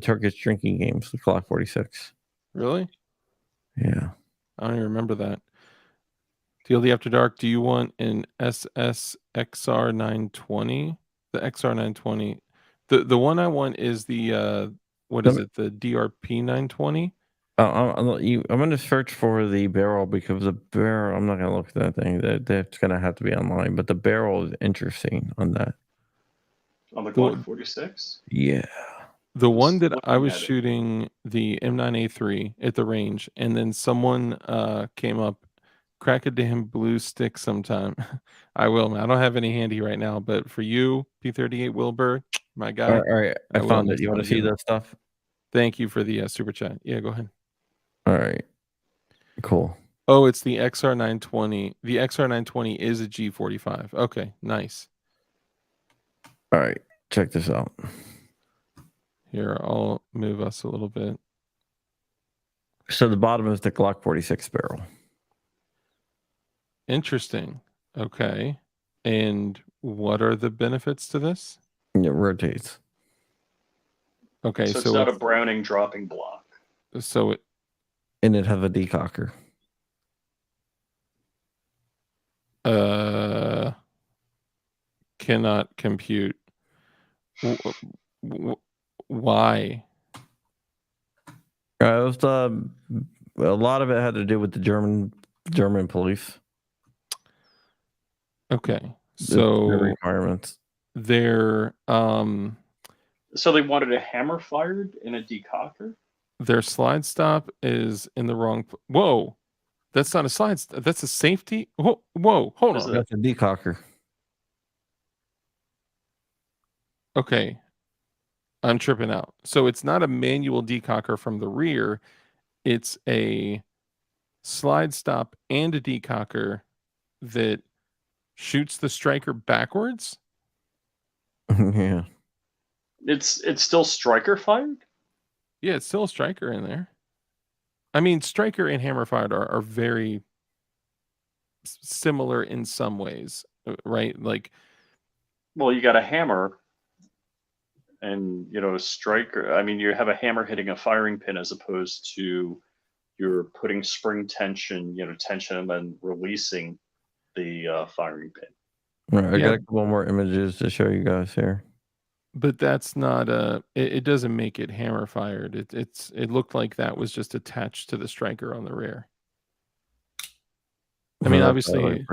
S2: Turkish drinking games, the Glock 46.
S1: Really?
S2: Yeah.
S1: I don't even remember that. DLD After Dark, do you want an SSXR 920? The XR 920. The one I want is the what is it? The DRP 920.
S2: I'm going to search for the barrel because the barrel. I'm not going to look at that thing. That's going to have to be online. But the barrel is interesting on that.
S3: On the Glock 46.
S2: Yeah.
S1: The one that I was shooting the M9A3 at the range, and then someone came up, crack a damn blue stick sometime. I will, man. I don't have any handy right now, but for you, P38 Wilbur, my guy.
S2: All right. I found it. You want to see that stuff?
S1: Thank you for the super chat. Yeah, go ahead.
S2: All right. Cool.
S1: Oh, it's the XR920. The XR920 is a G45. Okay, nice.
S2: All right. Check this out.
S1: Here, I'll move us a little bit.
S2: So the bottom is the Glock 46 barrel.
S1: Interesting. Okay. And what are the benefits to this?
S2: It rotates.
S1: Okay,
S3: so it's not a Browning dropping block.
S1: So
S2: and it has a decocker.
S1: Cannot compute. Why?
S2: It was a lot of it had to do with the German police.
S1: Okay, so
S2: their requirements.
S1: Their
S3: So they wanted a hammer fired in a decocker.
S1: Their slide stop is in the wrong. Whoa, that's not a slide. That's a safety. Whoa, hold on.
S2: That's a decocker.
S1: Okay, I'm tripping out. So it's not a manual decocker from the rear. It's a slide stop and a decocker that shoots the striker backwards.
S2: Yeah.
S3: It's still striker fired?
S1: Yeah, it's still a striker in there. I mean, striker and hammer fired are very similar in some ways, right? Like,
S3: well, you got a hammer and, a striker. I mean, you have a hammer hitting a firing pin as opposed to you're putting spring tension, tension and then releasing the firing pin.
S2: All right, I got a couple more images to show you guys here.
S1: But that's not it doesn't make it hammer fired. It looked like that was just attached to the striker on the rear. I mean, obviously,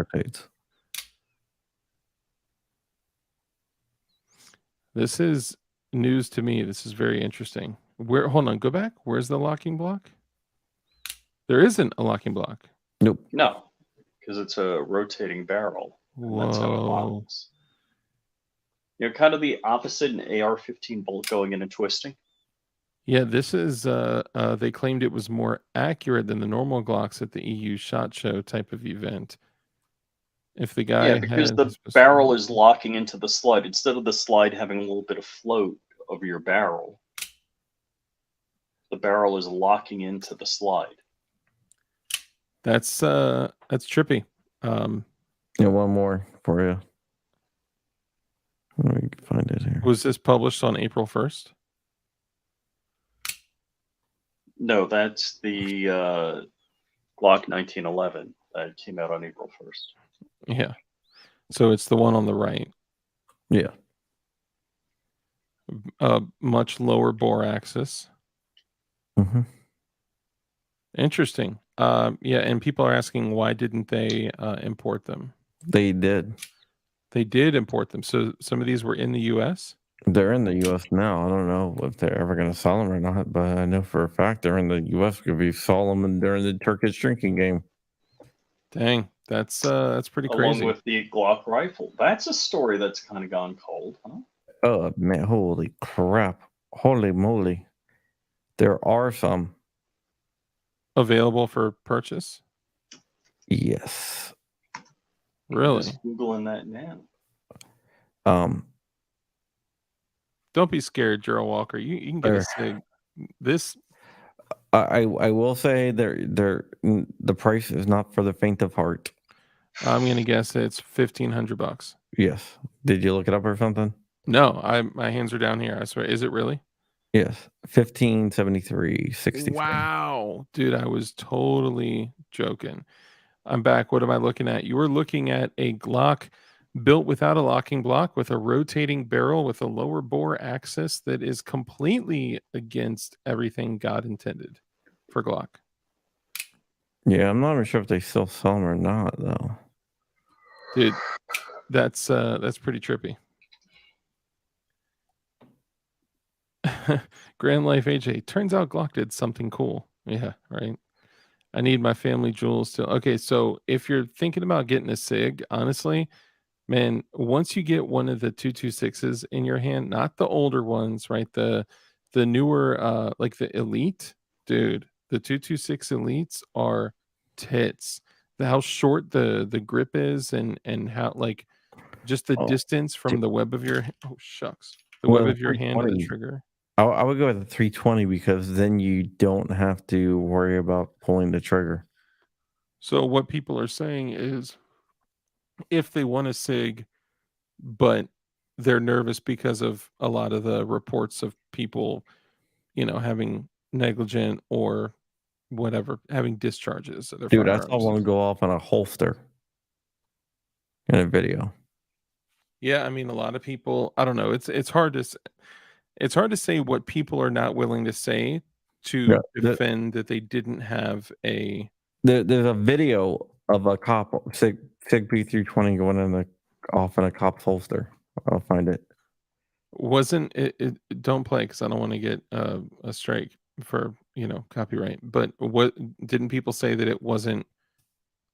S1: this is news to me. This is very interesting. Hold on, go back. Where's the locking block? There isn't a locking block.
S2: Nope.
S3: No, because it's a rotating barrel.
S1: Whoa.
S3: That's how it locks. Kind of the opposite in AR-15 bolt going in and twisting.
S1: Yeah, this is they claimed it was more accurate than the normal Glocks at the EU SHOT Show type of event. If the guy
S3: because the barrel is locking into the slide instead of the slide having a little bit of float over your barrel. The barrel is locking into the slide.
S1: That's trippy.
S2: One more for you. Let me find it here.
S1: Was this published on April 1st?
S3: No, that's the Glock 1911 that came out on April 1st.
S1: Yeah. So it's the one on the right.
S2: Yeah.
S1: Much lower bore axis.
S2: Mm-hmm.
S1: Interesting. Yeah, and people are asking why didn't they import them?
S2: They did.
S1: They did import them. So some of these were in the U.S.?
S2: They're in the U.S. now. I don't know if they're ever going to sell them or not, but I know for a fact they're in the U.S. because we saw them during the Turkish drinking game.
S1: Dang, that's pretty crazy.
S3: Along with the Glock rifle. That's a story that's kind of gone cold, huh?
S2: Oh, man. Holy crap. Holy moly. There are some.
S1: Available for purchase?
S2: Yes.
S1: Really?
S3: Just Googling that now.
S1: Don't be scared, Gerald Walker. You can get a SIG. This
S2: I will say the price is not for the faint of heart.
S1: I'm gonna guess it's $1,500.
S2: Yes. Did you look it up or something?
S1: No, my hands are down here. I swear. Is it really?
S2: Yes. 1573.60.
S1: Wow, dude, I was totally joking. I'm back. What am I looking at? You were looking at a Glock built without a locking block with a rotating barrel with a lower bore axis that is completely against everything God intended. for Glock.
S2: Yeah, I'm not even sure if they still sell them or not, though.
S1: Dude, that's pretty trippy. Grand Life AJ, turns out Glock did something cool. Yeah, right. I need my family jewels still. Okay, so if you're thinking about getting a SIG, honestly, man, once you get one of the 226s in your hand, not the older ones, right? The newer like the Elite, dude, the 226 Elites are tits. How short the grip is and how like just the distance from the web of your the web of your hand to the trigger.
S2: I would go with the 320 because then you don't have to worry about pulling the trigger.
S1: So what people are saying is if they want a SIG, but they're nervous because of a lot of the reports of people, having negligent or whatever, having discharges of their
S2: Dude,
S1: firearms.
S2: I saw one go off on a holster in a video.
S1: Yeah, I mean, a lot of people. I don't know. It's hard to say what people are not willing to say to defend that they didn't have a.
S2: There's a video of a cop SIG P320 going off in a cop's holster. I'll find it.
S1: Wasn't it? Don't play because I don't want to get a strike for copyright. But what didn't people say that it wasn't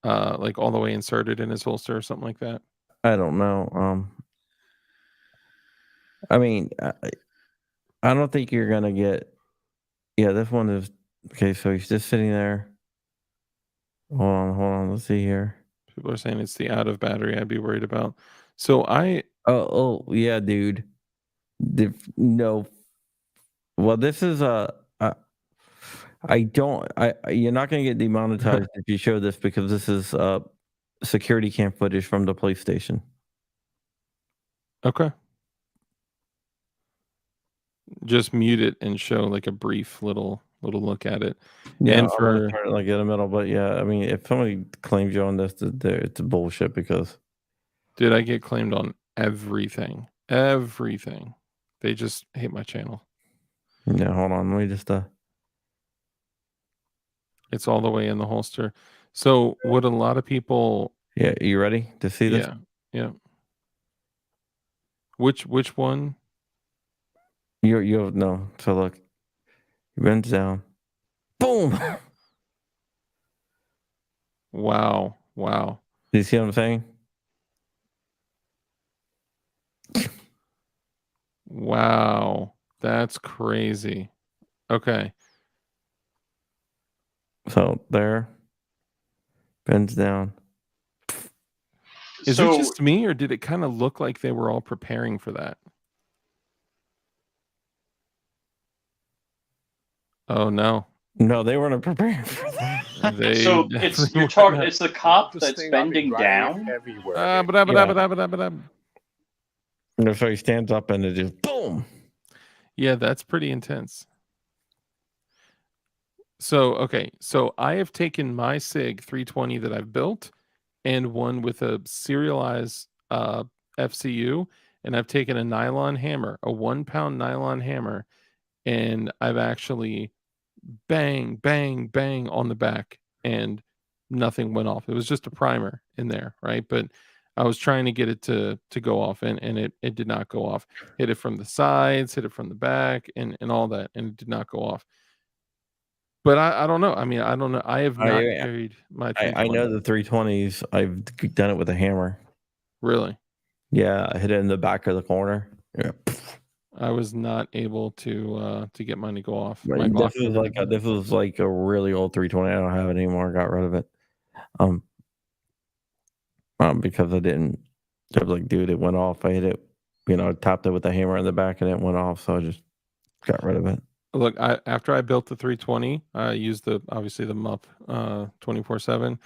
S1: like all the way inserted in his holster or something like that?
S2: I don't know. I mean, I don't think you're gonna get. Yeah, this one is okay. So he's just sitting there. Hold on. Let's see here.
S1: People are saying it's the out of battery I'd be worried about. So
S2: Oh yeah, dude. No. Well, this is you're not gonna get demonetized if you show this because this is security cam footage from the police station.
S1: Okay. Just mute it and show like a brief little look at it.
S2: Yeah, and for I'm turn it like in the middle, but yeah, I mean, if somebody claims you on this, it's bullshit because.
S1: Dude, I get claimed on everything. Everything. They just hate my channel.
S2: Yeah, hold on. Let me just
S1: It's all the way in the holster. So would a lot of people?
S2: Yeah, you ready to see this?
S1: Yeah. Which one?
S2: You have no. So look, he bends down. Boom.
S1: Wow.
S2: Do you see what I'm saying?
S1: Wow, that's crazy. Okay.
S2: So there, bends down.
S1: Is it just me, or did it kind of look like they were all preparing for that? Oh no.
S2: No, they weren't preparing for that.
S3: So you're talking. It's the cop that's bending down.
S2: So he stands up and it just boom.
S1: Yeah, that's pretty intense. So okay, so I have taken my SIG 320 that I've built, and one with a serialized FCU, and I've taken a nylon hammer, a 1 pound nylon hammer, and I've actually bang on the back and nothing went off. It was just a primer in there, right? But I was trying to get it to go off and it did not go off. Hit it from the sides, hit it from the back and all that, and it did not go off. But I don't know. I mean, I don't know. I have not carried my.
S2: I know the 320s. I've done it with a hammer.
S1: Really?
S2: Yeah, I hit it in the back of the corner. Yeah.
S1: I was not able to get mine to go off.
S2: This was like a really old 320. I don't have it anymore. I got rid of it. Because I didn't. I was like, dude, it went off. I hit it, tapped it with the hammer in the back, and it went off. So I just got rid of it.
S1: Look, after I built the 320, I used obviously the MUP 24/7.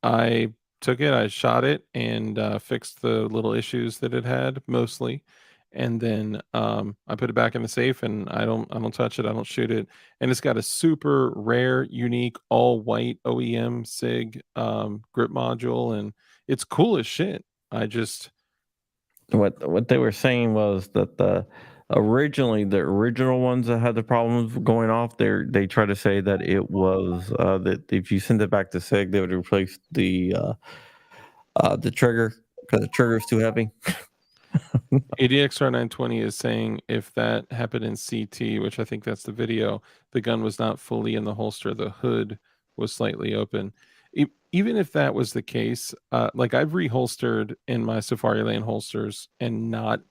S1: I took it, I shot it, and fixed the little issues that it had mostly, and then I put it back in the safe, and I don't touch it, I don't shoot it, and it's got a super rare, unique, all white OEM SIG grip module, and it's cool as shit. I just
S2: what they were saying was that originally the original ones that had the problems going off, they try to say that it was that if you send it back to SIG, they would replace the trigger because the trigger is too heavy.
S1: ADXR920 is saying if that happened in CT, which I think that's the video, the gun was not fully in the holster. The hood was slightly open. Even if that was the case, like I've reholstered in my Safari Lane holsters and not,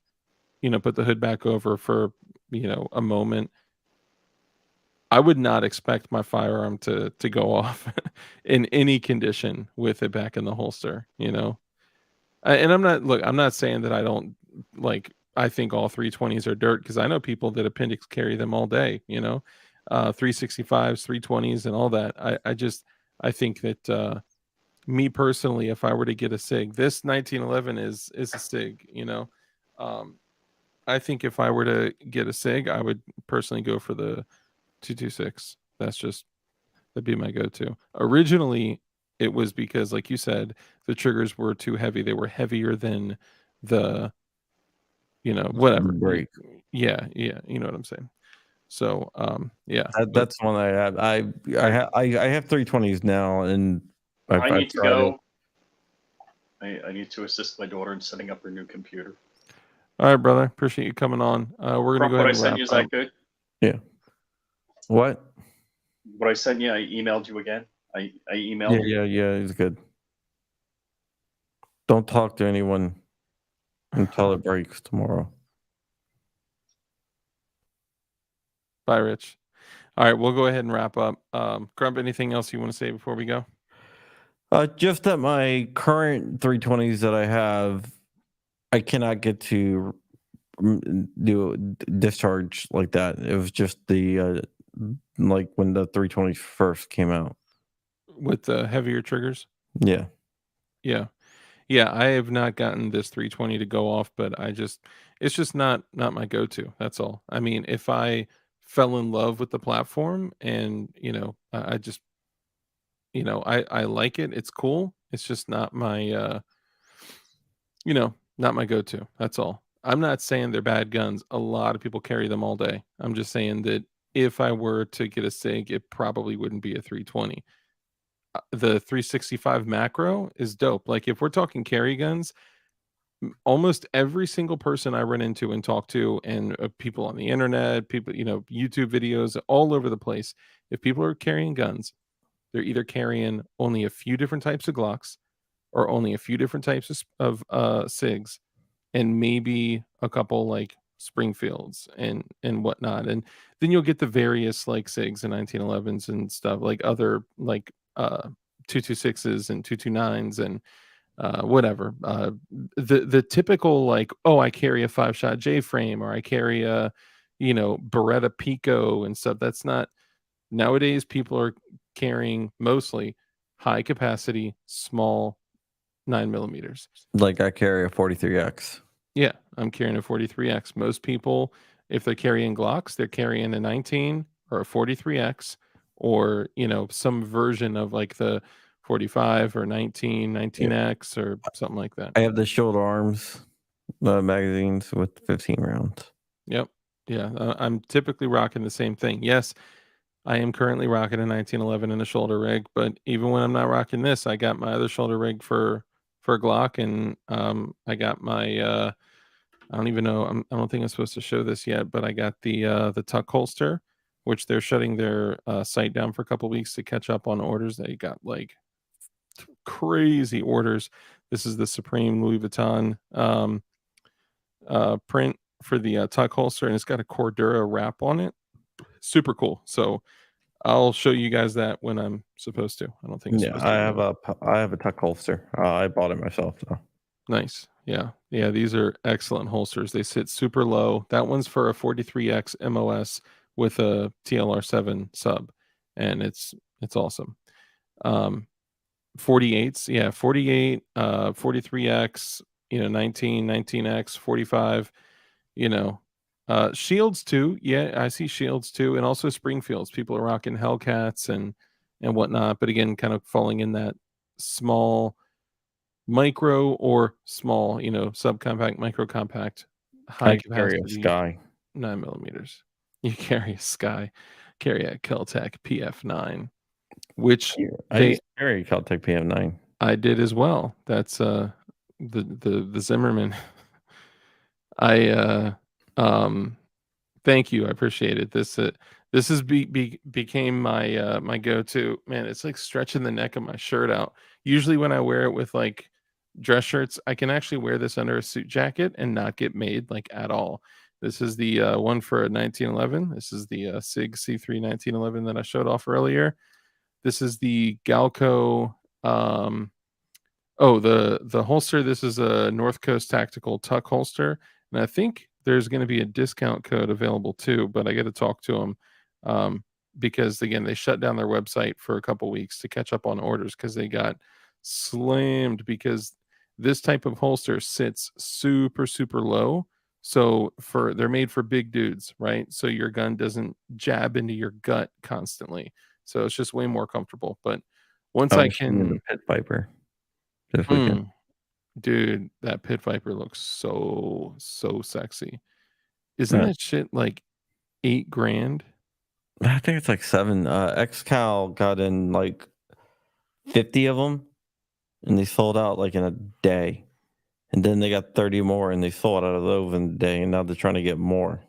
S1: put the hood back over for, a moment. I would not expect my firearm to go off in any condition with it back in the holster, And I'm not saying that I don't I think all 320s are dirt, because I know people that appendix carry them all day, 365s, 320s, and all that. I think that me personally, if I were to get a SIG, this 1911 is a SIG, I think if I were to get a SIG, I would personally go for the 226. That'd be my go-to. Originally, it was because, like you said, the triggers were too heavy. They were heavier than the, whatever.
S2: Break.
S1: Yeah, you know what I'm saying. So, yeah,
S2: that's one I have. I have 320s now, and
S3: I need to go. I need to assist my daughter in setting up her new computer.
S1: All right, brother. Appreciate you coming on. We're gonna go ahead and
S3: what I sent you, is that good?
S2: Yeah. What?
S3: What I sent you, I emailed you again. I emailed you.
S2: Yeah, it's good. Don't talk to anyone until it breaks tomorrow.
S1: Bye, Rich. All right, we'll go ahead and wrap up. Grump, anything else you want to say before we go?
S2: Just that my current 320s that I have, I cannot get to do discharge like that. It was just the like when the 320s first came out
S1: with the heavier triggers.
S2: Yeah.
S1: I have not gotten this 320 to go off, but it's just not my go-to. That's all. I mean, if I fell in love with the platform and I just I like it, it's cool, it's just not my not my go-to. That's all. I'm not saying they're bad guns. A lot of people carry them all day. I'm just saying that if I were to get a SIG, it probably wouldn't be a 320. The 365 macro is dope. Like if we're talking carry guns, almost every single person I run into and talk to, and people on the internet, people, YouTube videos all over the place, if people are carrying guns, they're either carrying only a few different types of Glocks or only a few different types of SIGs, and maybe a couple like Springfields and whatnot. And then you'll get the various like SIGs and 1911s and stuff, like other like 226s and 229s and whatever. The typical like, oh, I carry a 5-shot J frame, or I carry a Beretta Pico and stuff. That's not, nowadays people are carrying mostly high capacity small 9mm.
S2: Like I carry a 43X.
S1: Yeah, I'm carrying a 43X. Most people, if they're carrying Glocks, they're carrying a 19 or a 43X, or some version of like the 45 or 19X or something like that.
S2: I have the shoulder arms magazines with 15 rounds.
S1: Yep. Yeah, I'm typically rocking the same thing. Yes, I am currently rocking a 1911 in a shoulder rig, but even when I'm not rocking this, I got my other shoulder rig for Glock, and I got my I don't even know, I don't think I'm supposed to show this yet, but I got the tuck holster, which they're shutting their site down for a couple weeks to catch up on orders. They got like crazy orders. This is the Supreme Louis Vuitton print for the tuck holster, and it's got a Cordura wrap on it. Super cool. So I'll show you guys that when I'm supposed to. I don't think.
S2: I have a tuck holster. I bought it myself though.
S1: Nice. Yeah. These are excellent holsters. They sit super low. That one's for a 43X MOS with a TLR7 sub, and it's awesome. 48s, yeah, 48, 43X, 19X, 45, Shields too. Yeah, I see Shields too, and also Springfields. People are rocking Hellcats and whatnot, but again, kind of falling in that small micro or small, subcompact, micro compact, high capacity.
S2: Sky.
S1: 9mm. You carry a Keltec PF9, which
S2: I used to carry a Keltec PF9.
S1: I did as well. That's the Zimmerman. I thank you. I appreciate it. This has became my my go-to. Man, it's like stretching the neck of my shirt out. Usually when I wear it with like dress shirts, I can actually wear this under a suit jacket and not get made like at all. This is the one for a 1911. This is the SIG C3 1911 that I showed off earlier. This is the Galco the holster. This is a North Coast Tactical Tuck holster, and I think there's going to be a discount code available too. But I got to talk to them because again, they shut down their website for a couple weeks to catch up on orders because they got slammed because this type of holster sits super low. So they're made for big dudes, right? So your gun doesn't jab into your gut constantly. So it's just way more comfortable. But once I can
S2: the Pit Viper this weekend.
S1: Dude, that Pit Viper looks so sexy. Isn't that shit like $8,000?
S2: I think it's like 7. XCal got in like 50 of them, and they sold out like in a day. And then they got 30 more, and they sold out of those in a day, and now they're trying to get more.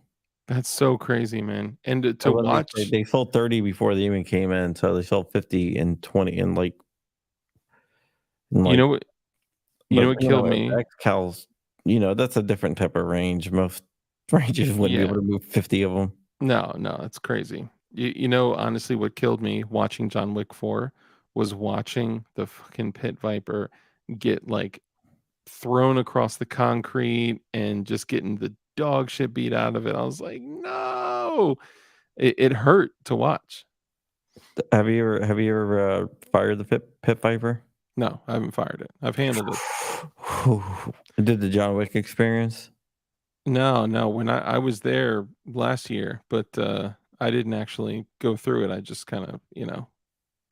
S1: That's so crazy, man. And to watch,
S2: they sold 30 before they even came in, so they sold 50 and 20 and like
S1: you know what? You know what killed me?
S2: XCal's, that's a different type of range. Most ranges wouldn't be able to move 50 of them.
S1: No, that's crazy. Honestly, what killed me watching John Wick 4 was watching the fucking Pit Viper get like thrown across the concrete and just getting the dog shit beat out of it. I was like, no, it hurt to watch.
S2: Have you ever fired the Pit Viper?
S1: No, I haven't fired it. I've handled
S2: it. Did the John Wick experience?
S1: No. When I was there last year, but I didn't actually go through it. I just kind of,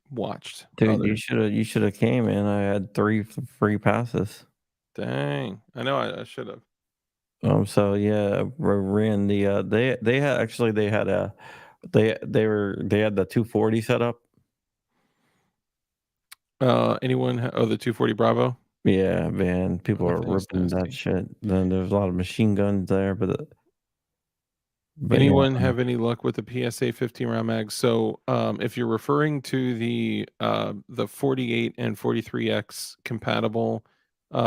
S1: watched.
S2: Dude, you should have came in. I had 3 free passes.
S1: Dang, I know I should have.
S2: So yeah, ran the they had the 240 set up.
S1: The 240 Bravo.
S2: Yeah, man, people are ripping that shit. Then there's a lot of machine guns there, but
S1: anyone have any luck with the PSA 15 round mag? So if you're referring to the 48 and 43X compatible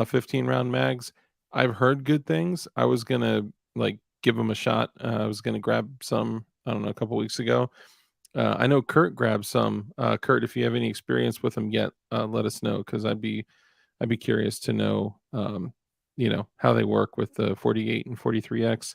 S1: 15 round mags, I've heard good things. I was gonna give them a shot. I was gonna grab some, I don't know, a couple weeks ago. I know Kurt grabbed some. Kurt, if you have any experience with them yet, let us know, because I'd be curious to know how they work with the 48 and 43X.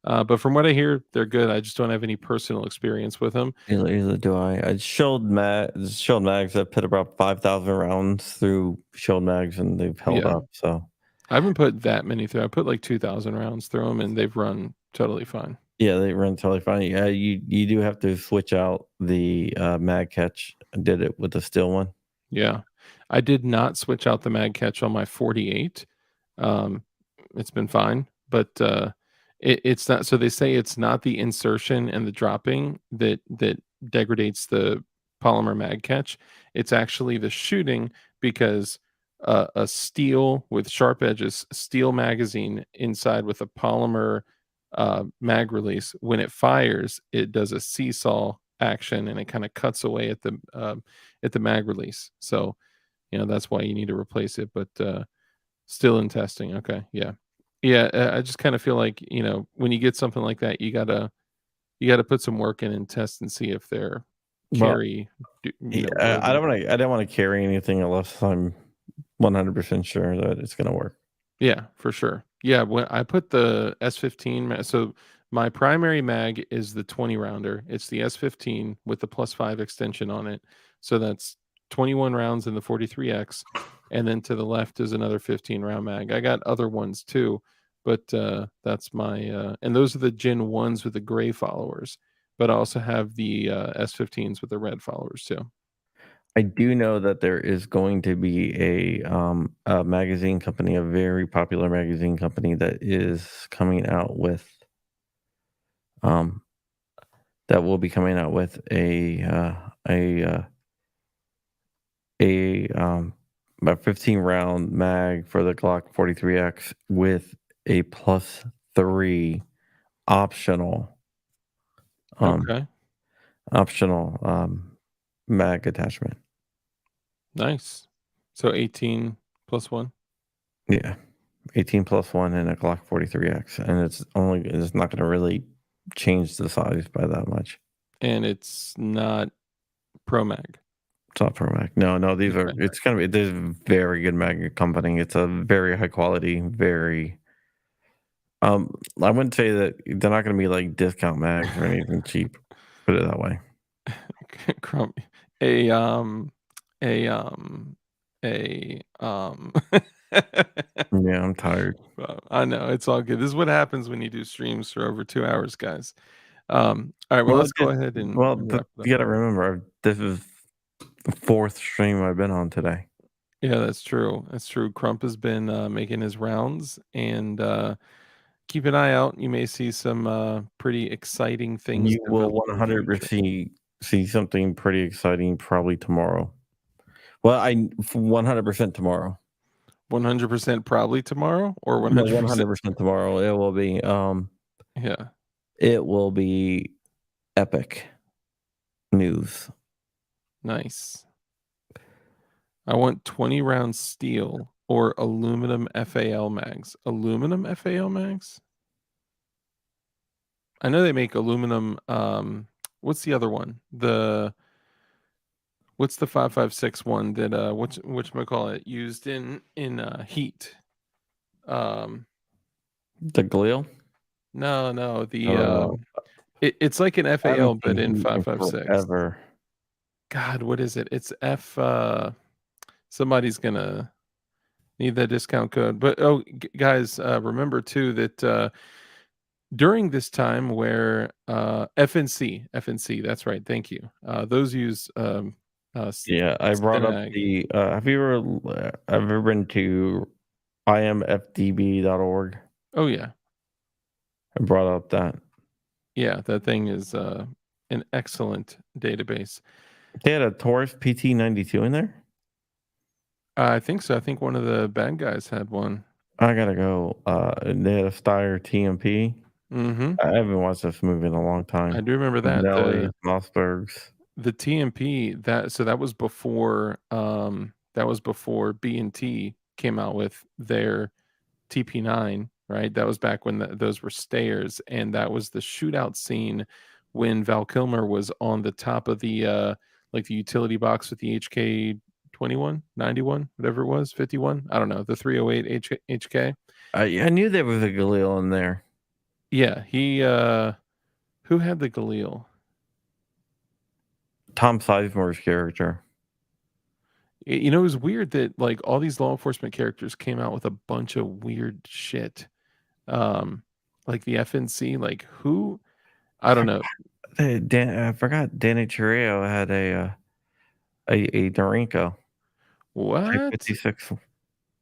S1: But from what I hear, they're good. I just don't have any personal experience with them.
S2: Either do I. I shelled mags that put about 5,000 rounds through shelled mags, and they've held up. So
S1: I haven't put that many through. I put like 2,000 rounds through them, and they've run totally fine.
S2: Yeah, they run totally fine. Yeah, you do have to switch out the mag catch. I did it with the steel one.
S1: Yeah, I did not switch out the mag catch on my 48. It's been fine, but it's not. So they say it's not the insertion and the dropping that degrades the polymer mag catch. It's actually the shooting, because a steel with sharp edges, steel magazine inside with a polymer mag release, when it fires, it does a seesaw action and it kind of cuts away at the mag release. So that's why you need to replace it, but still in testing. Okay, yeah. I just kind of feel like when you get something like that, you gotta put some work in and test and see if they're carry.
S2: I don't want to carry anything unless I'm 100% sure that it's gonna work.
S1: Yeah, for sure. Yeah, when I put the S15, so my primary mag is the 20 rounder. It's the S15 with the +5 extension on it. So that's 21 rounds in the 43X, and then to the left is another 15 round mag. I got other ones too, but that's my and those are the Gen 1s with the gray followers, but I also have the S15s with the red followers too.
S2: I do know that there is going to be a magazine company, a very popular magazine company, that is coming out with that will be coming out with a 15 round mag for the Glock 43X with a +3 optional
S1: Okay.
S2: mag attachment.
S1: Nice. So 18 plus 1.
S2: Yeah. 18 plus 1 and a Glock 43X, and it's not going to really change the size by that much.
S1: And it's not Pro Mag.
S2: It's not Pro Mag. No, these are. It's gonna be. There's a very good mag company. It's a very high quality. Very. I wouldn't say that they're not going to be like discount mags or anything cheap. Put it that way. Yeah, I'm tired.
S1: I know, it's all good. This is what happens when you do streams for over 2 hours, guys. All right, well, let's go ahead and wrap it up.
S2: You gotta remember, this is the 4th stream I've been on today.
S1: Yeah, that's true. That's true. Crump has been making his rounds, and keep an eye out. You may see some pretty exciting things.
S2: You will 100% see something pretty exciting probably tomorrow. Well, 100% tomorrow.
S1: 100% probably tomorrow, or 100%?
S2: No, 100% tomorrow. It will be.
S1: Yeah.
S2: It will be epic news.
S1: Nice. I want 20 round steel or aluminum FAL mags. Aluminum FAL mags? I know they make aluminum. What's the other one? What's the 5.56 one that whatchamacallit used in heat?
S2: The Galil?
S1: No, it's like an FAL but in 5.56.
S2: Ever.
S1: God, what is it? It's F. Somebody's gonna need that discount code. But guys, remember too that during this time where FNC, that's right. Thank you. Those use.
S2: Yeah, I brought up the. Have you ever been to imfdb.org?
S1: Oh yeah,
S2: I brought up that.
S1: Yeah, that thing is an excellent database.
S2: They had a Taurus PT92 in there?
S1: I think so. I think one of the bad guys had one.
S2: I gotta go. They had a Steyr TMP.
S1: Mm-hmm.
S2: I haven't watched this movie in a long time.
S1: I do remember that.
S2: Mossbergs.
S1: The TMP, that was before B&T came out with their TP9, right? That was back when those were Steyrs, and that was the shootout scene when Val Kilmer was on the top of the like the utility box with the HK 21, 91, whatever it was, 51. I don't know, the 308 HK.
S2: I knew there was a Galil in there.
S1: Yeah, he who had the Galil?
S2: Tom Sizemore's character.
S1: You know, it was weird that like all these law enforcement characters came out with a bunch of weird shit. Like the FNC, like who? I don't know.
S2: I forgot Danny Trejo had a Norinco.
S1: What?
S2: 56.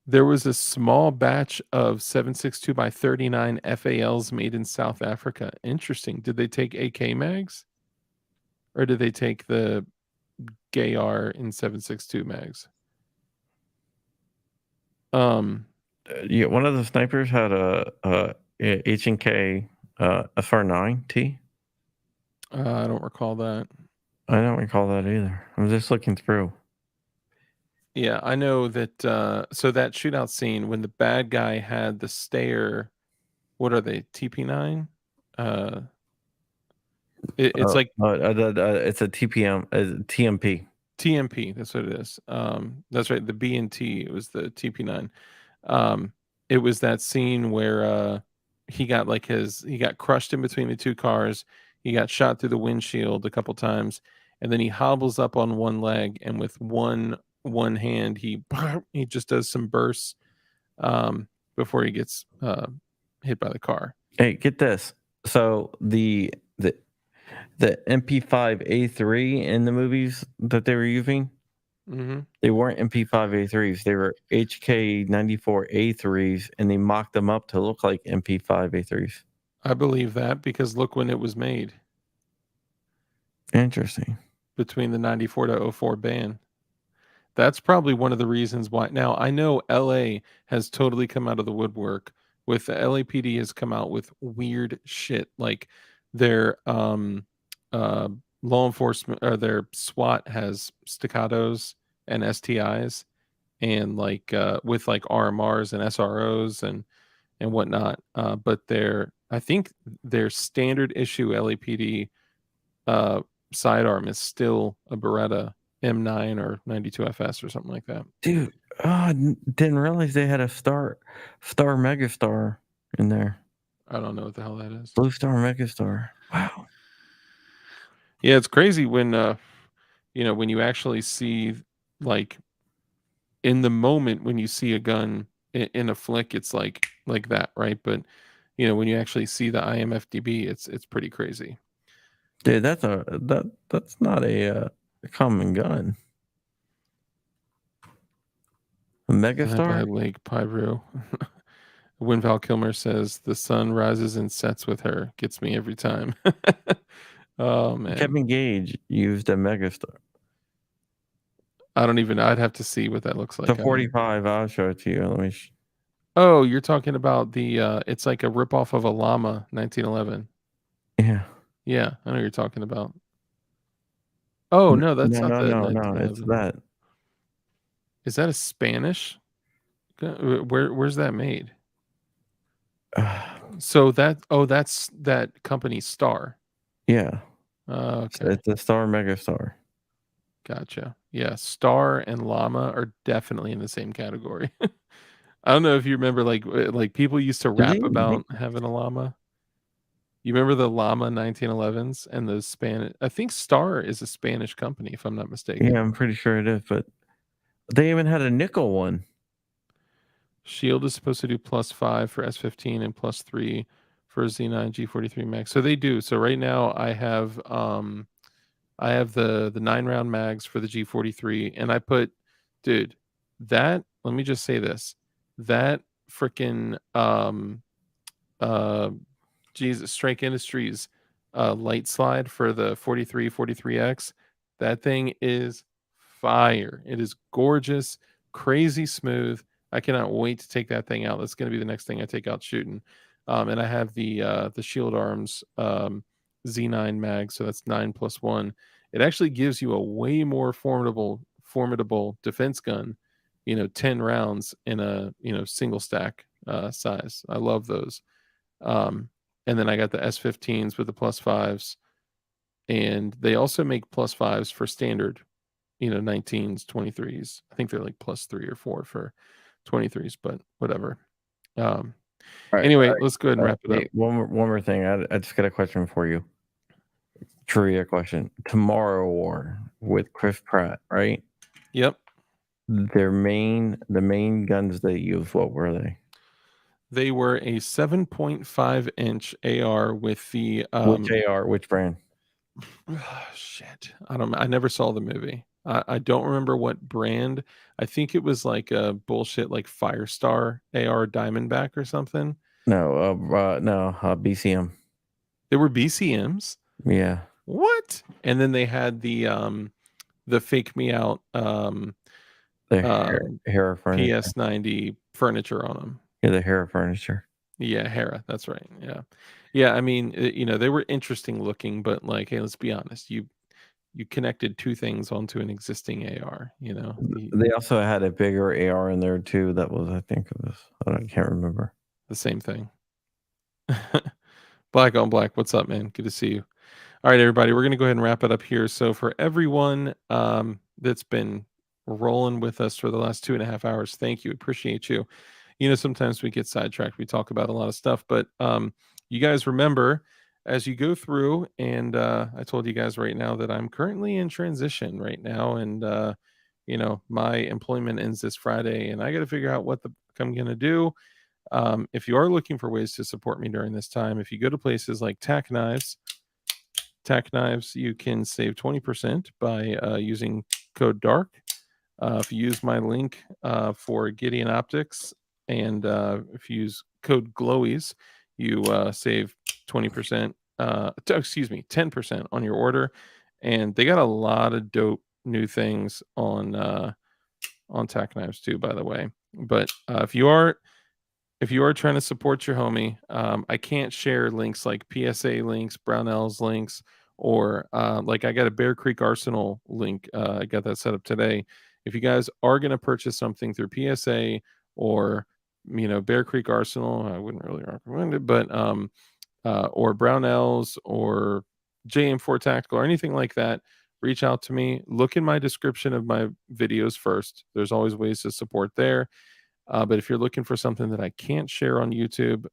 S1: There was a small batch of 7.62 by 39 FALs made in South Africa. Interesting. Did they take AK mags? Or did they take the GAR in 7.62 mags?
S2: Yeah, one of the snipers had a H&K SR9T.
S1: I don't recall that.
S2: I don't recall that either. I'm just looking through.
S1: Yeah, I know that. So that shootout scene when the bad guy had the Steyr, what are they? TP9. It's like
S2: it's a TMP.
S1: TMP. That's what it is. That's right. The B&T. It was the TP9. It was that scene where he got crushed in between the two cars. He got shot through the windshield a couple times, and then he hobbles up on one leg, and with one hand he just does some bursts before he gets hit by the car.
S2: Hey, get this. So the MP5A3 in the movies that they were using, they weren't MP5A3s. They were HK94A3s, and they mocked them up to look like MP5A3s.
S1: I believe that because look when it was made.
S2: Interesting.
S1: Between the 94 to 04 ban. That's probably one of the reasons why. Now, I know LA has totally come out of the woodwork with the LAPD has come out with weird shit like their uh law enforcement or their SWAT has staccatos and STIs and like with like RMRs and SROs and whatnot. But I think their standard issue LAPD sidearm is still a Beretta M9 or 92FS or something like that.
S2: Dude, I didn't realize they had a Star Megastar in there.
S1: I don't know what the hell that is.
S2: Blue Star Megastar. Wow.
S1: Yeah, it's crazy when when you actually see like in the moment when you see a gun in a flick, it's like that, right? But when you actually see the IMFDB, it's pretty crazy.
S2: Dude, that's not a common gun. A Megastar?
S1: Lake Pyro. Winval Kilmer says the sun rises and sets with her. Gets me every time. Oh man.
S2: Kevin Gage used a Megastar.
S1: I'd have to see what that looks like.
S2: The 45, I'll show it to you. Let me.
S1: Oh, you're talking about the it's like a ripoff of a Llama 1911.
S2: Yeah.
S1: Yeah, I know what you're talking about. Oh no, that's not the
S2: no, it's that.
S1: Is that a Spanish? Where's that made? So that's that company Star.
S2: Yeah.
S1: Okay.
S2: So it's a Star Megastar.
S1: Gotcha. Yeah, Star and Llama are definitely in the same category. I don't know if you remember, like people used to rap about having a llama. You remember the Llama 1911s and the Spanish? I think Star is a Spanish company, if I'm not mistaken.
S2: Yeah, I'm pretty sure it is, but they even had a nickel one.
S1: Shield is supposed to do +5 for S15 and +3 for Z9 G43 Max. So they do. So right now I have the 9-round mags for the G43, and I put, dude, that. Let me just say this: that freaking Jesus, Strike Industries light slide for the 43X. That thing is fire. It is gorgeous, crazy smooth. I cannot wait to take that thing out. That's going to be the next thing I take out shooting. And I have the Shield Arms Z9 mag, so that's 9+1. It actually gives you a way more formidable defense gun. 10 rounds in a single stack size. I love those. And then I got the S15s with the +5s, and they also make +5s for standard, 19s, 23s. I think they're like +3 or 4 for 23s, but whatever. Anyway, let's go ahead and wrap it up.
S2: One more thing. I just got a question for you. Trivia question. Tomorrow War with Chris Pratt, right?
S1: Yep.
S2: The main guns they used, what were they?
S1: They were a 7.5-inch AR with the
S2: which AR? Which brand?
S1: Shit, I never saw the movie. I don't remember what brand. I think it was like a bullshit like Firestar AR Diamondback or something.
S2: No, BCM.
S1: They were BCMs.
S2: Yeah.
S1: What? And then they had the Fake Me Out
S2: Hera furniture.
S1: PS90 furniture on them.
S2: Yeah, the Hera furniture.
S1: Yeah, Hera. That's right. Yeah. I mean, they were interesting looking, but like, hey, let's be honest. You connected two things onto an existing AR.
S2: They also had a bigger AR in there too. That was, I can't remember.
S1: The same thing. Black on Black. What's up, man? Good to see you. All right, everybody. We're going to go ahead and wrap it up here. So for everyone that's been rolling with us for the last 2.5 hours, thank you. Appreciate you. Sometimes we get sidetracked. We talk about a lot of stuff, but you guys remember as you go through, and I told you guys right now that I'm currently in transition right now, and my employment ends this Friday, and I got to figure out what I'm going to do. If you are looking for ways to support me during this time, if you go to places like Tack Knives, you can save 20% by using code DARK. If you use my link for Gideon Optics, and if you use code GLOWIES, you save 20%. Excuse me, 10% on your order, and they got a lot of dope new things on tack knives too, by the way. But if you are trying to support your homie, I can't share links like PSA links, Brownells links, or like I got a Bear Creek Arsenal link. I got that set up today. If you guys are going to purchase something through PSA or Bear Creek Arsenal, I wouldn't really recommend it, but or Brownells or JM4 Tactical or anything like that, reach out to me. Look in my description of my videos first. There's always ways to support there. But if you're looking for something that I can't share on YouTube,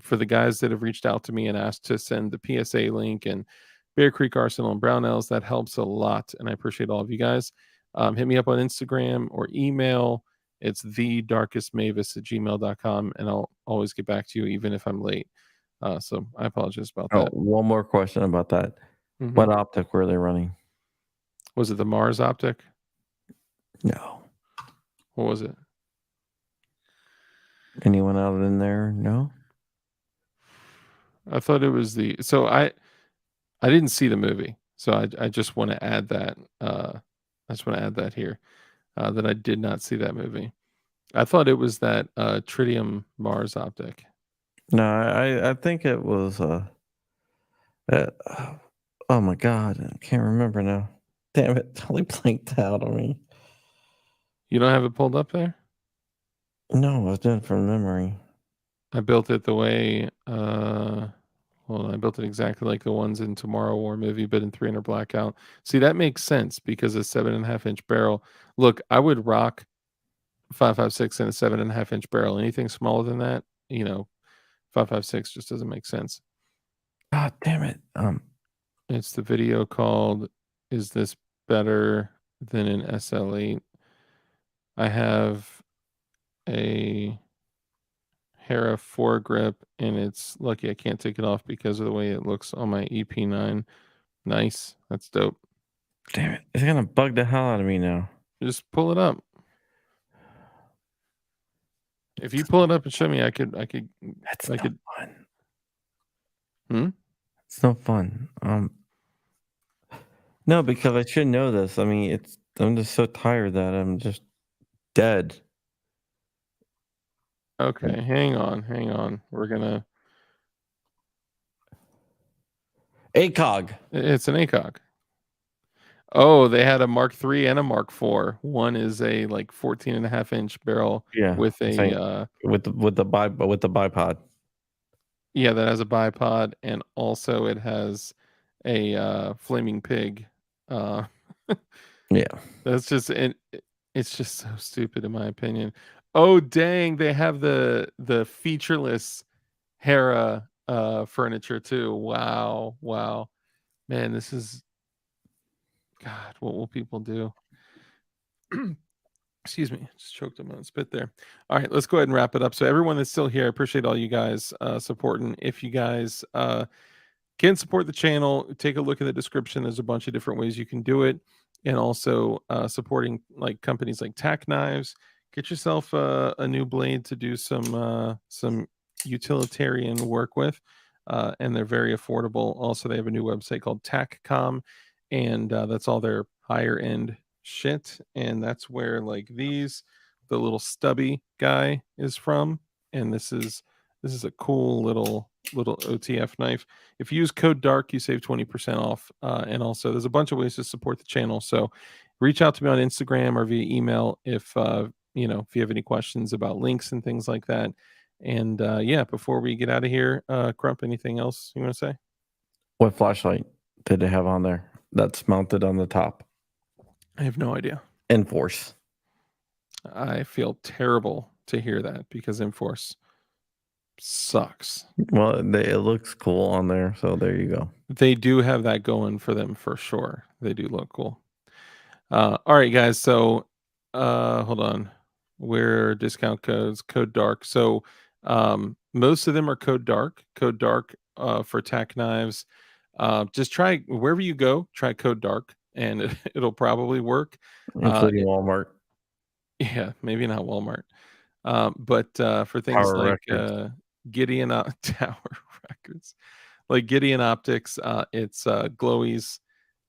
S1: for the guys that have reached out to me and asked to send the PSA link and Bear Creek Arsenal and Brownells, that helps a lot. And I appreciate all of you guys. Hit me up on Instagram or email. It's TheDarkMavis@gmail.com, and I'll always get back to you, even if I'm late. So I apologize about that.
S2: One more question about that. What optic were they running?
S1: Was it the Mars optic?
S2: No.
S1: What was it?
S2: Anyone out in there? No.
S1: I thought it was so I didn't see the movie, so I just want to add that. I just want to add that here, that I did not see that movie. I thought it was that Tritium Mars optic.
S2: No, I think it was. Oh my God, I can't remember now. Damn it, totally blanked out on me.
S1: You don't have it pulled up there?
S2: No, I was doing it from memory.
S1: I built it the way. I built it exactly like the ones in Tomorrow War movie, but in 300 blackout. See, that makes sense because a 7.5-inch barrel. Look, I would rock 5.56 and a 7.5-inch barrel. Anything smaller than that, 5.56 just doesn't make sense.
S2: God damn it.
S1: It's the video called "Is This Better Than an SL8?" I have a Hera foregrip, and it's lucky I can't take it off because of the way it looks on my EP9. Nice. That's dope.
S2: Damn it. It's gonna bug the hell out of me now.
S1: Just pull it up. If you pull it up and show me, I could.
S2: That's no fun. It's no fun. No, because I should know this. I mean, I'm just so tired that I'm just dead.
S1: Okay, hang on. We're gonna
S2: ACOG.
S1: It's an ACOG. Oh, they had a Mark III and a Mark IV. One is a 14.5-inch barrel with a
S2: with the bipod.
S1: Yeah, that has a bipod, and also it has a flaming pig.
S2: Yeah,
S1: that's just it's just so stupid in my opinion. Oh dang, they have the featureless Hera furniture too. Wow, man, this is God. What will people do? Excuse me, just choked on my own spit there. All right, let's go ahead and wrap it up. So everyone that's still here, I appreciate all you guys supporting. If you guys can support the channel, take a look in the description. There's a bunch of different ways you can do it, and also supporting companies like Tack Knives. Get yourself a new blade to do some utilitarian work with, and they're very affordable. Also, they have a new website called TackCom, and that's all their higher end shit, and that's where the little stubby guy is from, and this is a cool little OTF knife. If you use code DARK, you save 20% off, and also there's a bunch of ways to support the channel, so reach out to me on Instagram or via email if if you have any questions about links and things like that. And yeah, before we get out of here, Crump, anything else you want to say?
S2: What flashlight did they have on there that's mounted on the top?
S1: I have no idea.
S2: Enforce.
S1: I feel terrible to hear that because Enforce sucks.
S2: Well, it looks cool on there, so there you go.
S1: They do have that going for them for sure. They do look cool. All right, guys. So hold on. Where discount codes? Code DARK. So most of them are code DARK. Code DARK for Tack Knives. Just try wherever you go. Try code DARK, and it'll probably work.
S2: Including Walmart.
S1: Yeah, maybe not Walmart. But for things
S2: Power
S1: like Gideon Tower Records, like Gideon Optics. It's Glowies,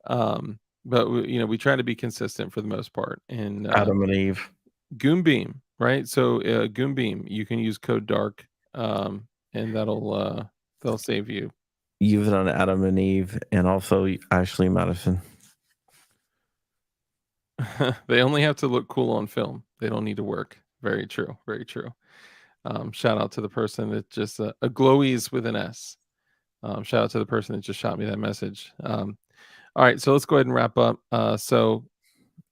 S1: but we try to be consistent for the most part. And
S2: Adam and Eve.
S1: Goombeam, right? So Goombeam, you can use code DARK, and that'll save you.
S2: Use it on Adam and Eve, and also Ashley Madison.
S1: They only have to look cool on film. They don't need to work. Very true. Very true. Shout out to the person that just a Glowies with an S. Shout out to the person that just shot me that message. All right, so let's go ahead and wrap up. So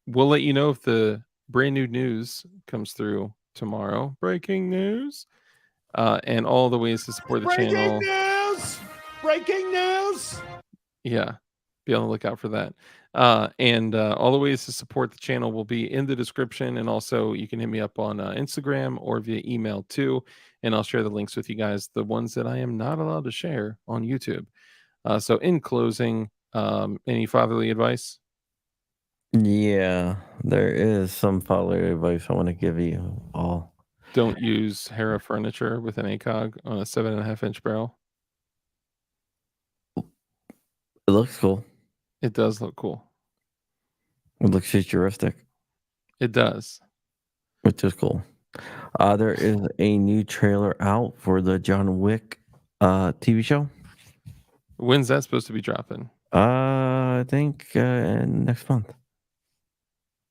S1: we'll let you know if the brand new news comes through tomorrow. Breaking news. And all the ways to support the channel.
S4: Breaking news!
S1: Yeah, be on the lookout for that. And all the ways to support the channel will be in the description. And also, you can hit me up on Instagram or via email too. And I'll share the links with you guys, the ones that I am not allowed to share on YouTube. So in closing, any fatherly advice?
S2: Yeah, there is some fatherly advice I want to give you all.
S1: Don't use Hera furniture with an ACOG on a 7.5-inch barrel.
S2: It looks cool.
S1: It does look cool.
S2: It looks futuristic.
S1: It does.
S2: Which is cool. There is a new trailer out for the John Wick TV show.
S1: When's that supposed to be dropping?
S2: I think next month.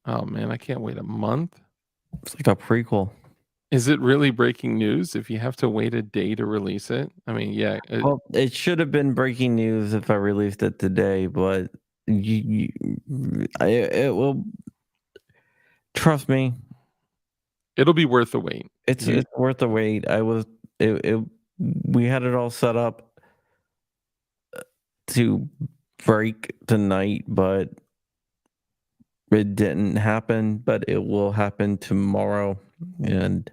S1: Oh man, I can't wait a month.
S2: It's like a prequel.
S1: Is it really breaking news if you have to wait a day to release it? I mean, yeah.
S2: Well, it should have been breaking news if I released it today, but it will. Trust me,
S1: it'll be worth the wait.
S2: It's worth the wait. We had it all set up to break tonight, but it didn't happen. But it will happen tomorrow. And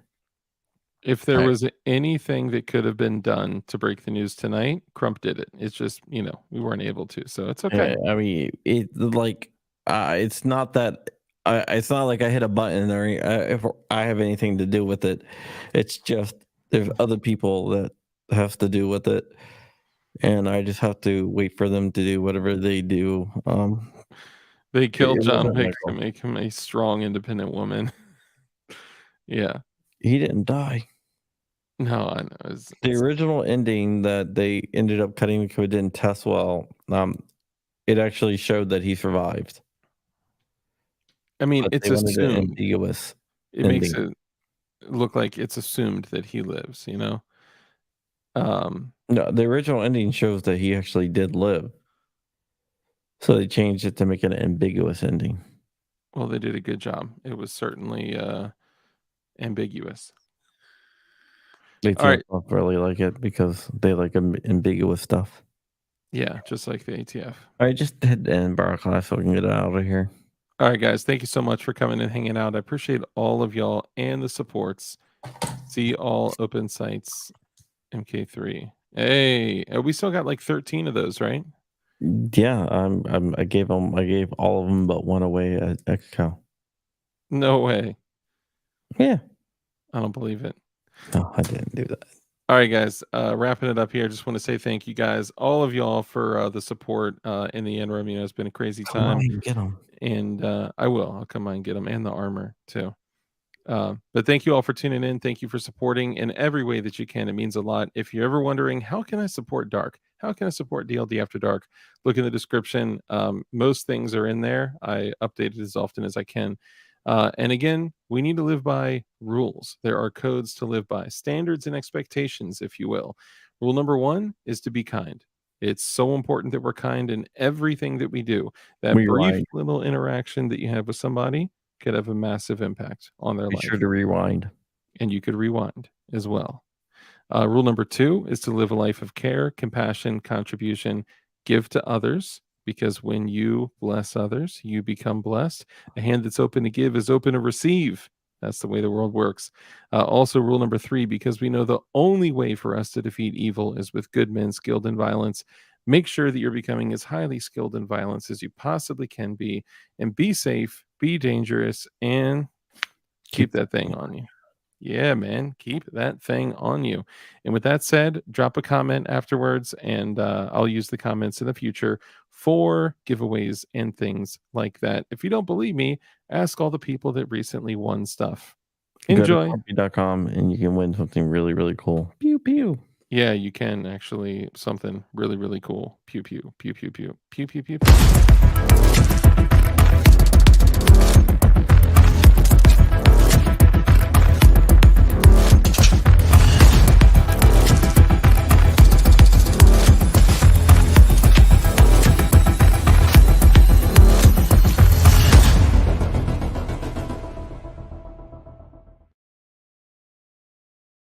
S1: if there was anything that could have been done to break the news tonight, Crump did it. It's just, we weren't able to, so it's okay.
S2: I mean, it's not that. It's not like I hit a button or if I have anything to do with it. It's just there's other people that have to do with it, and I just have to wait for them to do whatever they do.
S1: They killed John Wick to make him a strong, independent woman. Yeah,
S2: he didn't die.
S1: No, I know.
S2: The original ending that they ended up cutting because it didn't test well. It actually showed that he survived.
S1: I mean, it's assumed.
S2: Ambiguous.
S1: It makes it look like it's assumed that he lives.
S2: No, the original ending shows that he actually did live. So they changed it to make it an ambiguous ending.
S1: Well, they did a good job. It was certainly ambiguous.
S2: They really like it because they like ambiguous stuff.
S1: Yeah, just like the ATF.
S2: All right, just head to end bar class so we can get out of here.
S1: All right, guys. Thank you so much for coming and hanging out. I appreciate all of y'all and the supports. See all open sites MK3. Hey, we still got like 13 of those, right?
S2: Yeah, I gave all of them but one away at XCal.
S1: No way.
S2: Yeah.
S1: I don't believe it.
S2: No, I didn't do that.
S1: All right, guys. Wrapping it up here. Just want to say thank you guys, all of y'all, for the support in the interim. It's been a crazy time.
S2: Get them.
S1: And I'll come by and get them, and the armor too. But thank you all for tuning in. Thank you for supporting in every way that you can. It means a lot. If you're ever wondering, how can I support Dark? How can I support DLD After Dark? Look in the description. Most things are in there. I update it as often as I can. And again, we need to live by rules. There are codes to live by, standards and expectations, if you will. Rule number 1 is to be kind. It's so important that we're kind in everything that we do. That brief little interaction that you have with somebody could have a massive impact on their life.
S2: Be sure to rewind.
S1: And you could rewind as well. Rule number 2 is to live a life of care, compassion, contribution, give to others. Because when you bless others, you become blessed. A hand that's open to give is open to receive. That's the way the world works. Also, rule number 3, because we know the only way for us to defeat evil is with good men skilled in violence. Make sure that you're becoming as highly skilled in violence as you possibly can be. And be safe, be dangerous, and keep that thing on you. Yeah, man. Keep that thing on you. And with that said, drop a comment afterwards, and I'll use the comments in the future for giveaways and things like that. If you don't believe me, ask all the people that recently won stuff. Enjoy.
S2: Go to Corby.com and you can win something really, really cool. Pew, pew.
S1: Yeah, you can actually something really, really cool. Pew, pew, pew, pew, pew, pew, pew, pew, pew.